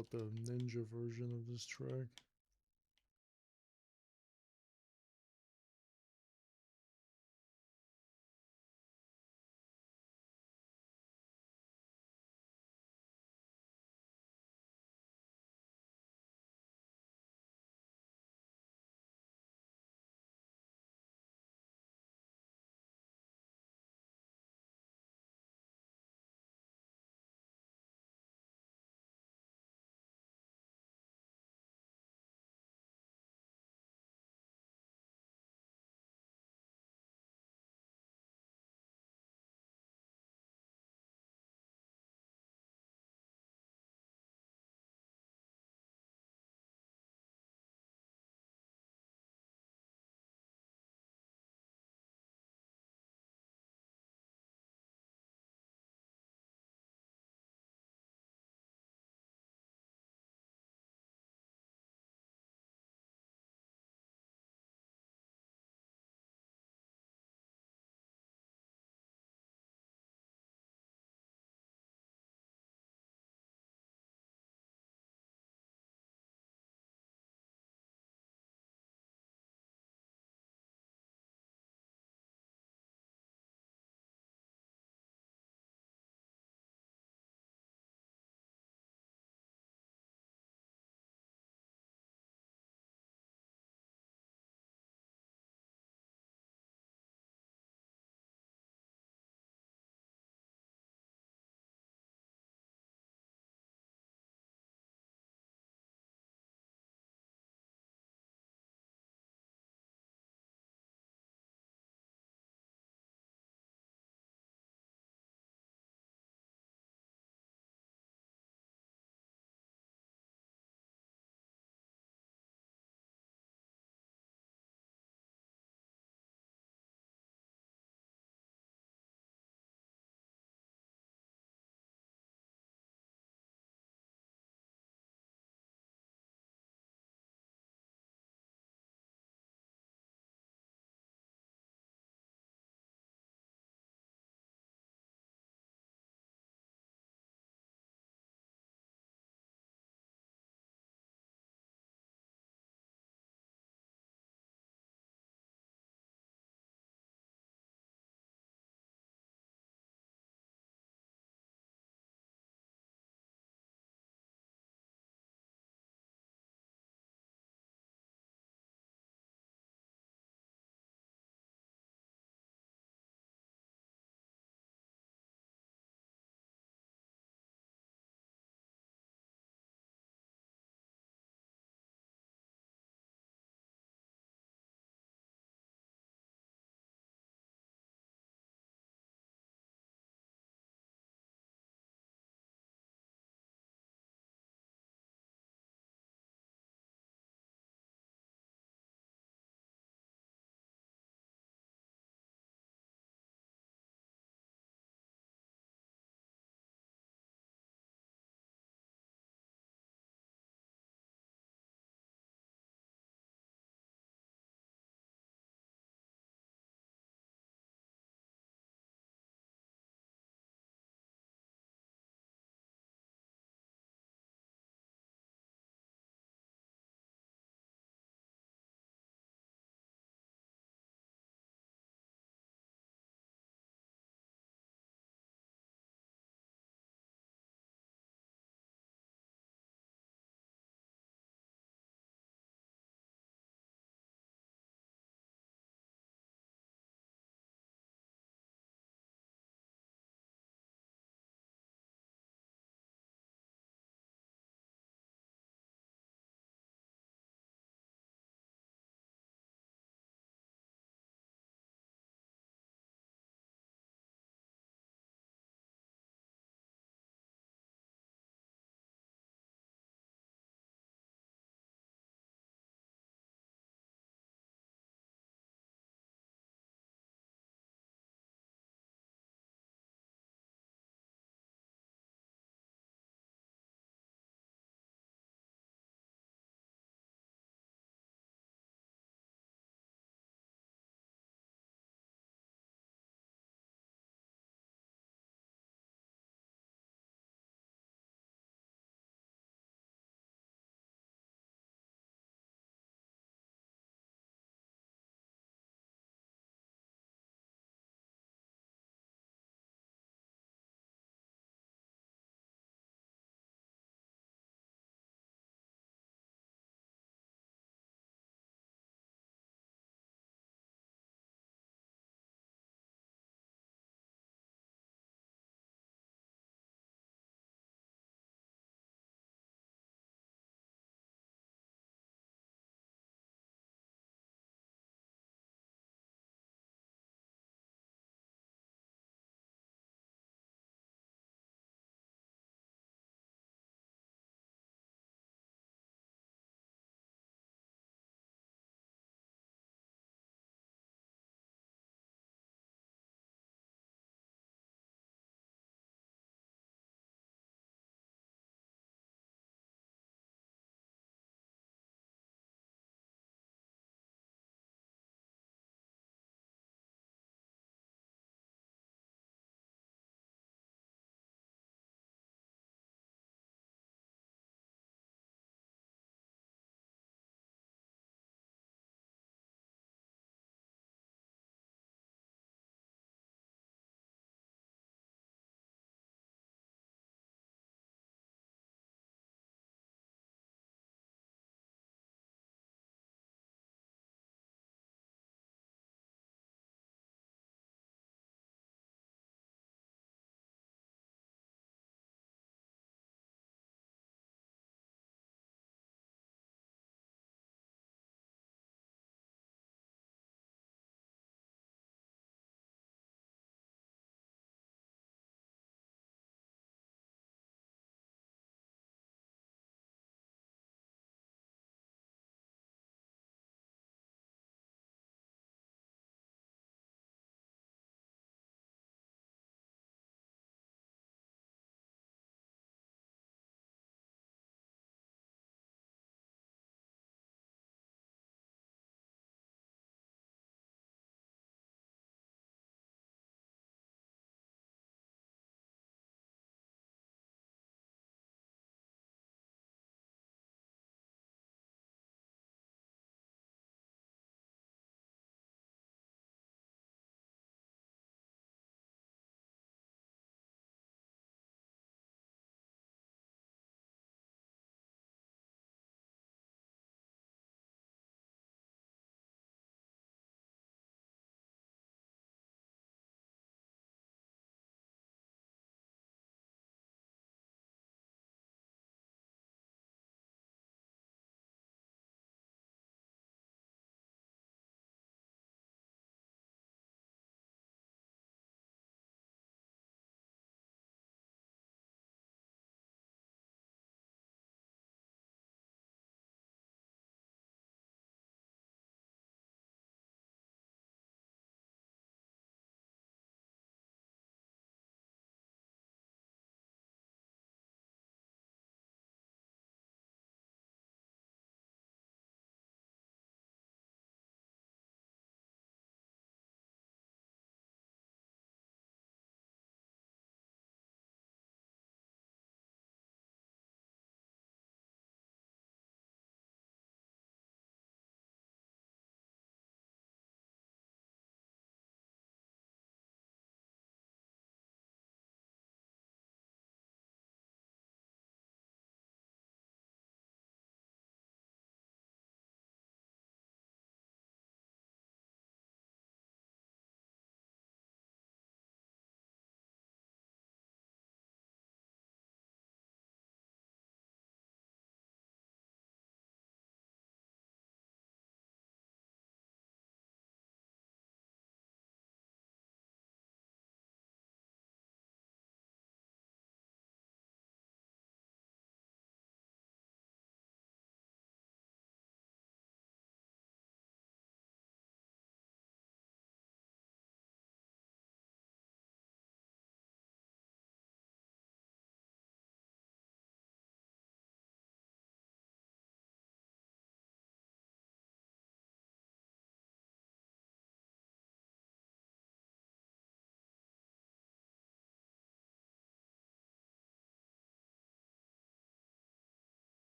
About the ninja version of this track.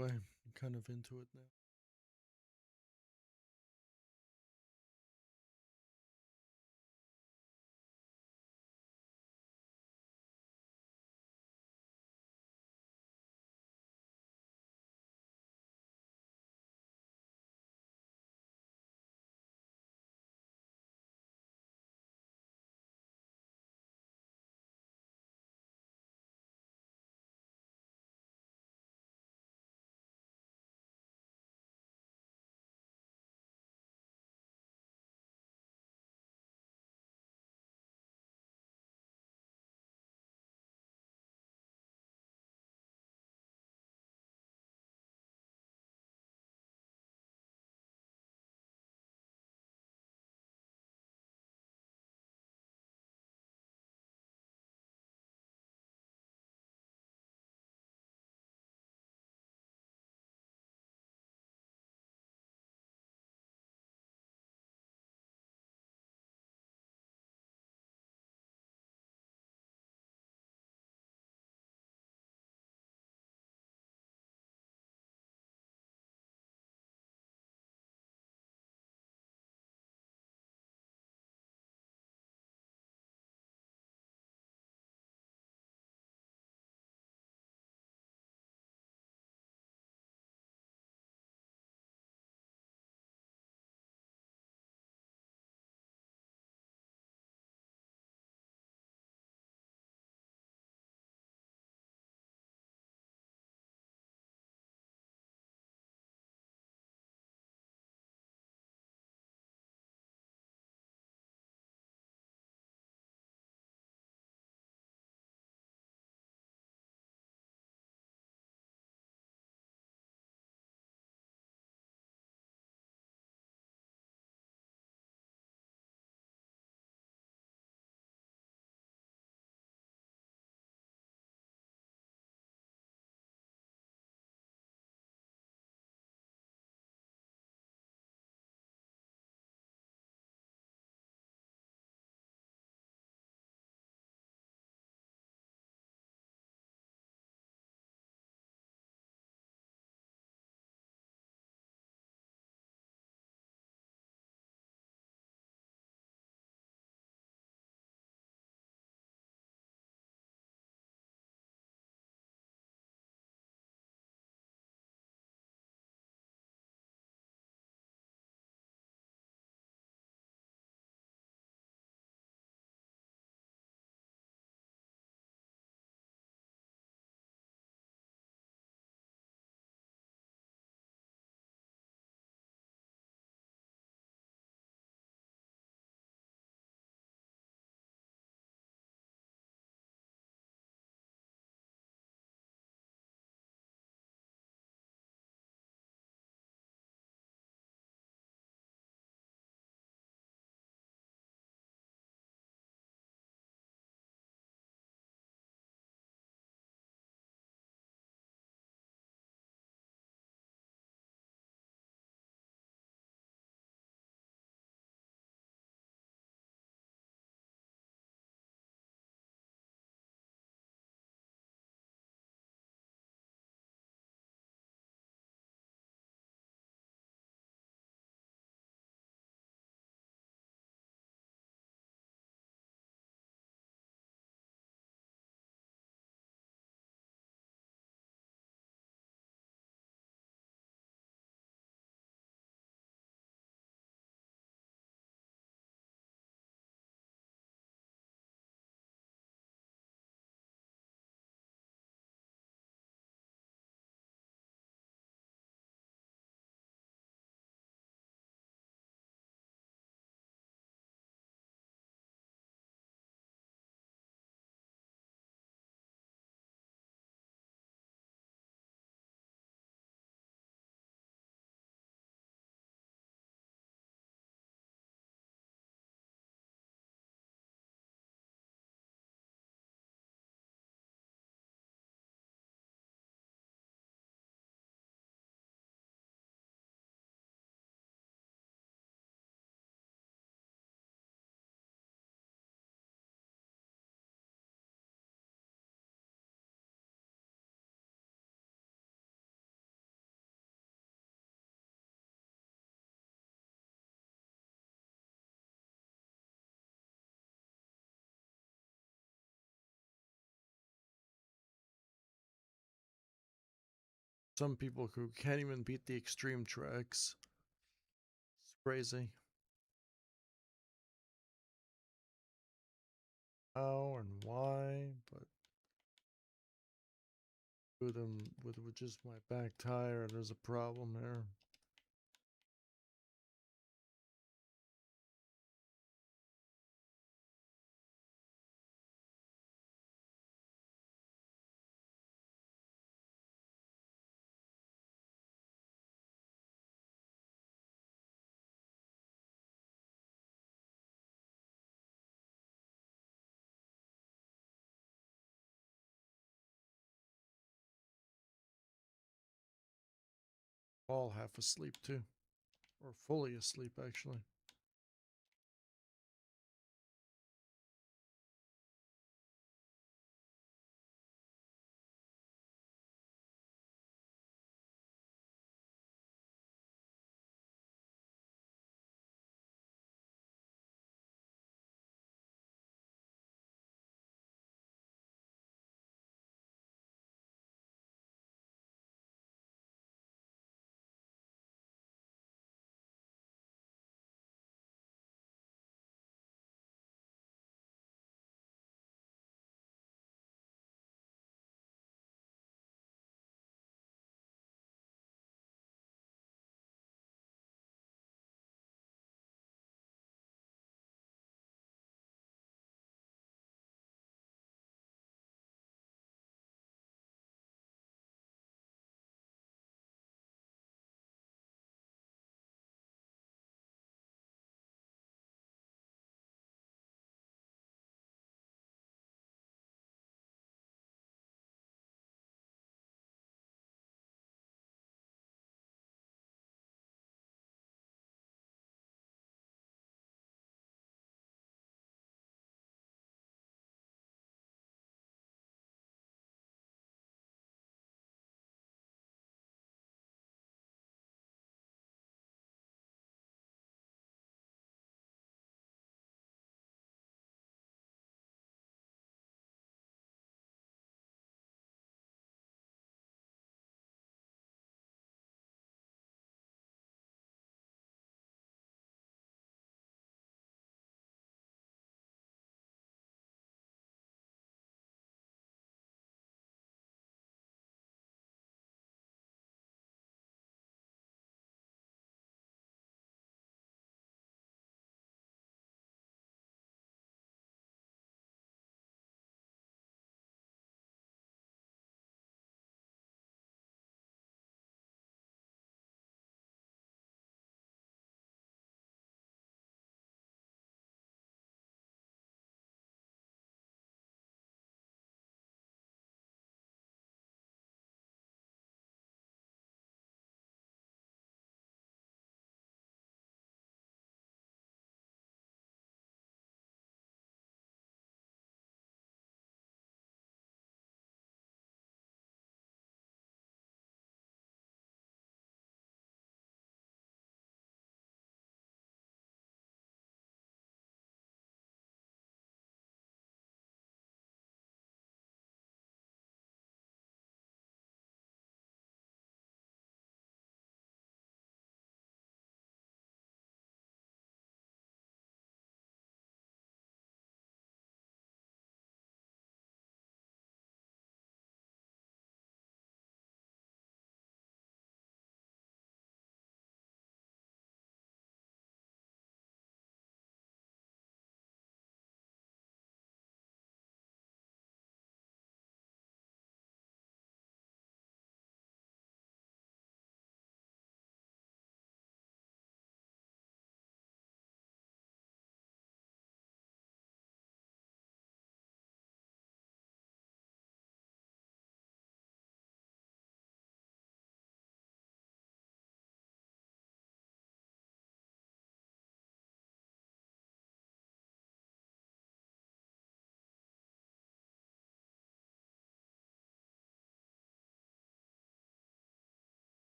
I'm kind of into it now. Some people who can't even beat the extreme tracks. It's crazy. How and why, but with just my back tire, there's a problem there. All half asleep too, or fully asleep actually.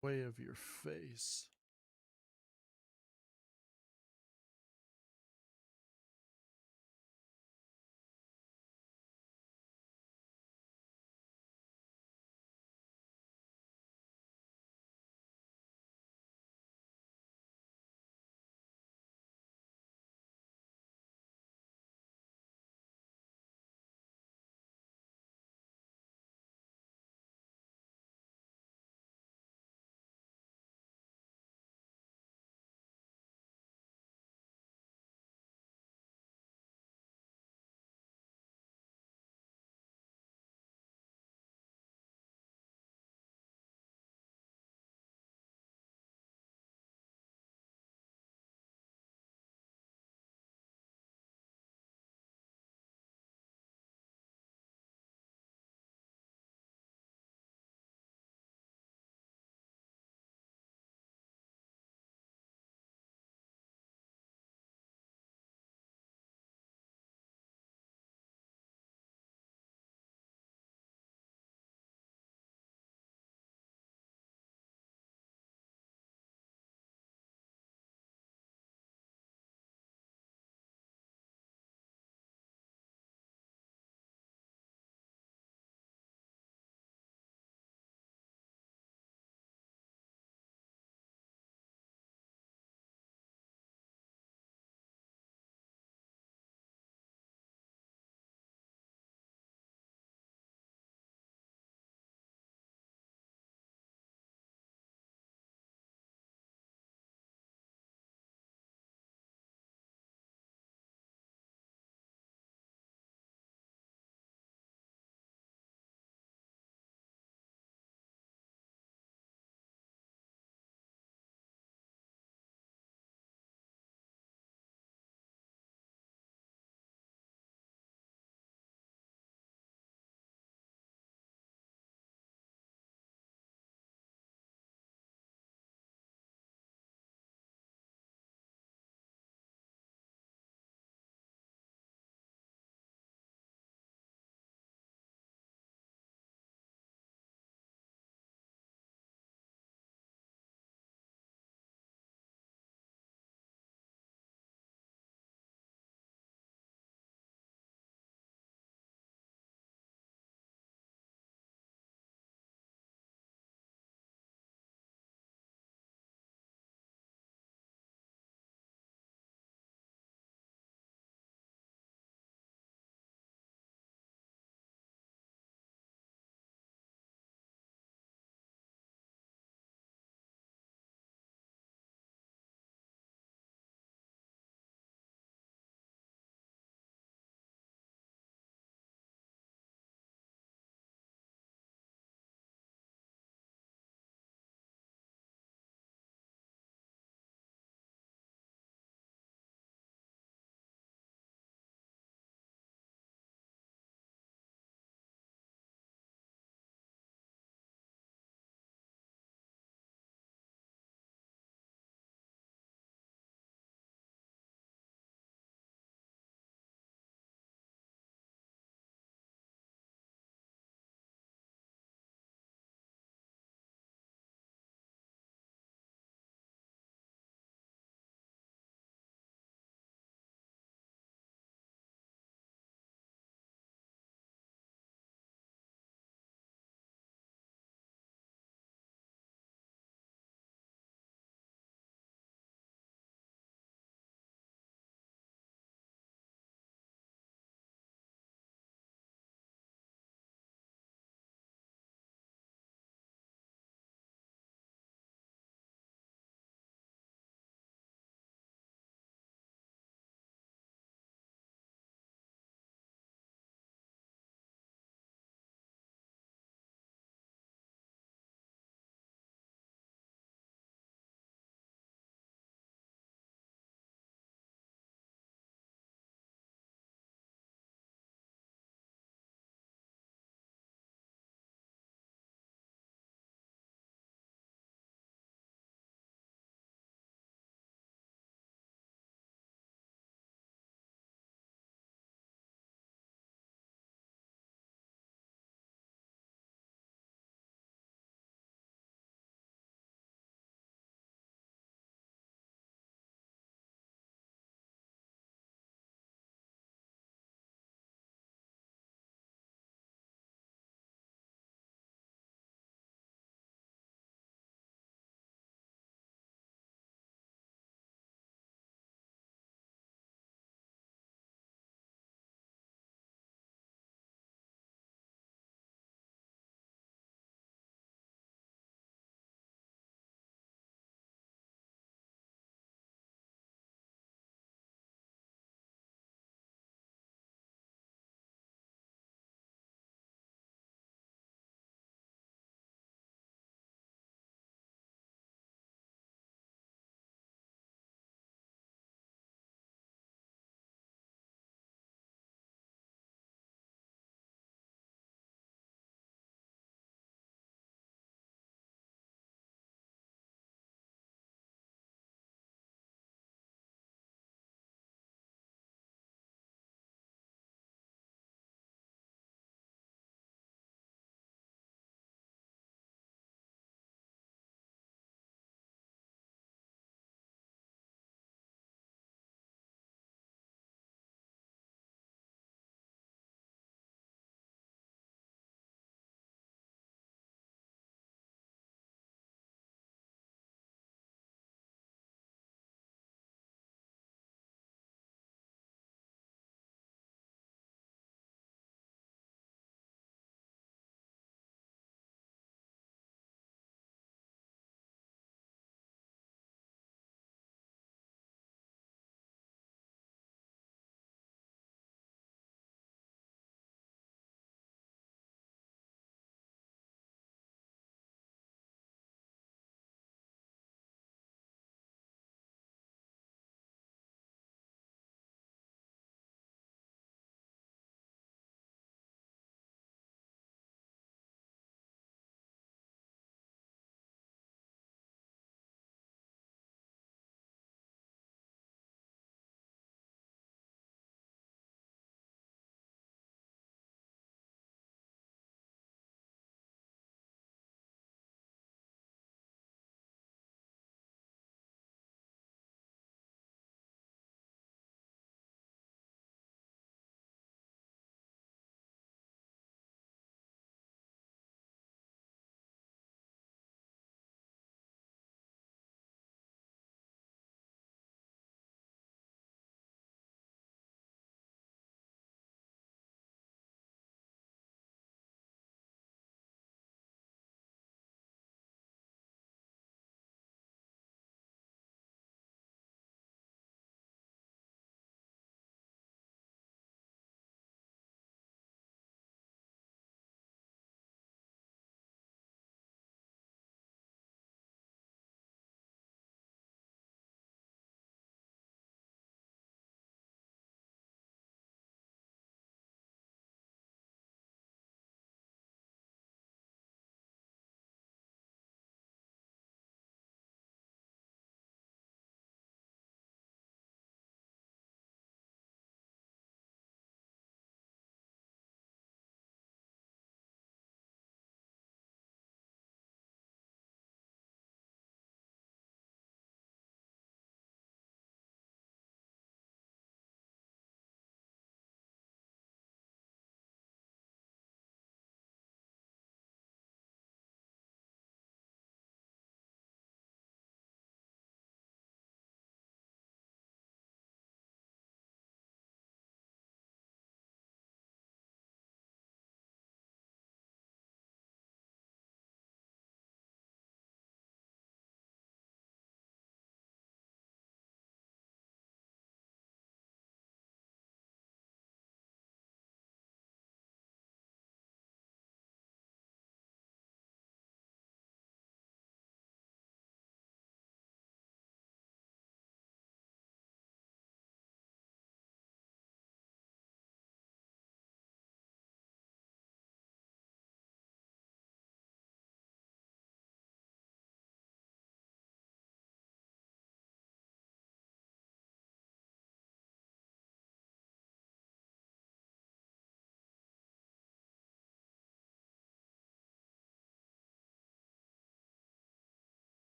Way of your face.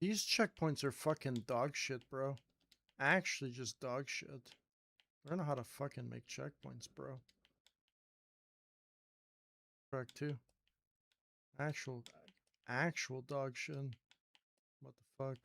These checkpoints are fucking dog shit, bro. Actually just dog shit. I don't know how to fucking make checkpoints, bro. Track 2. Actual dog shit. What the fuck?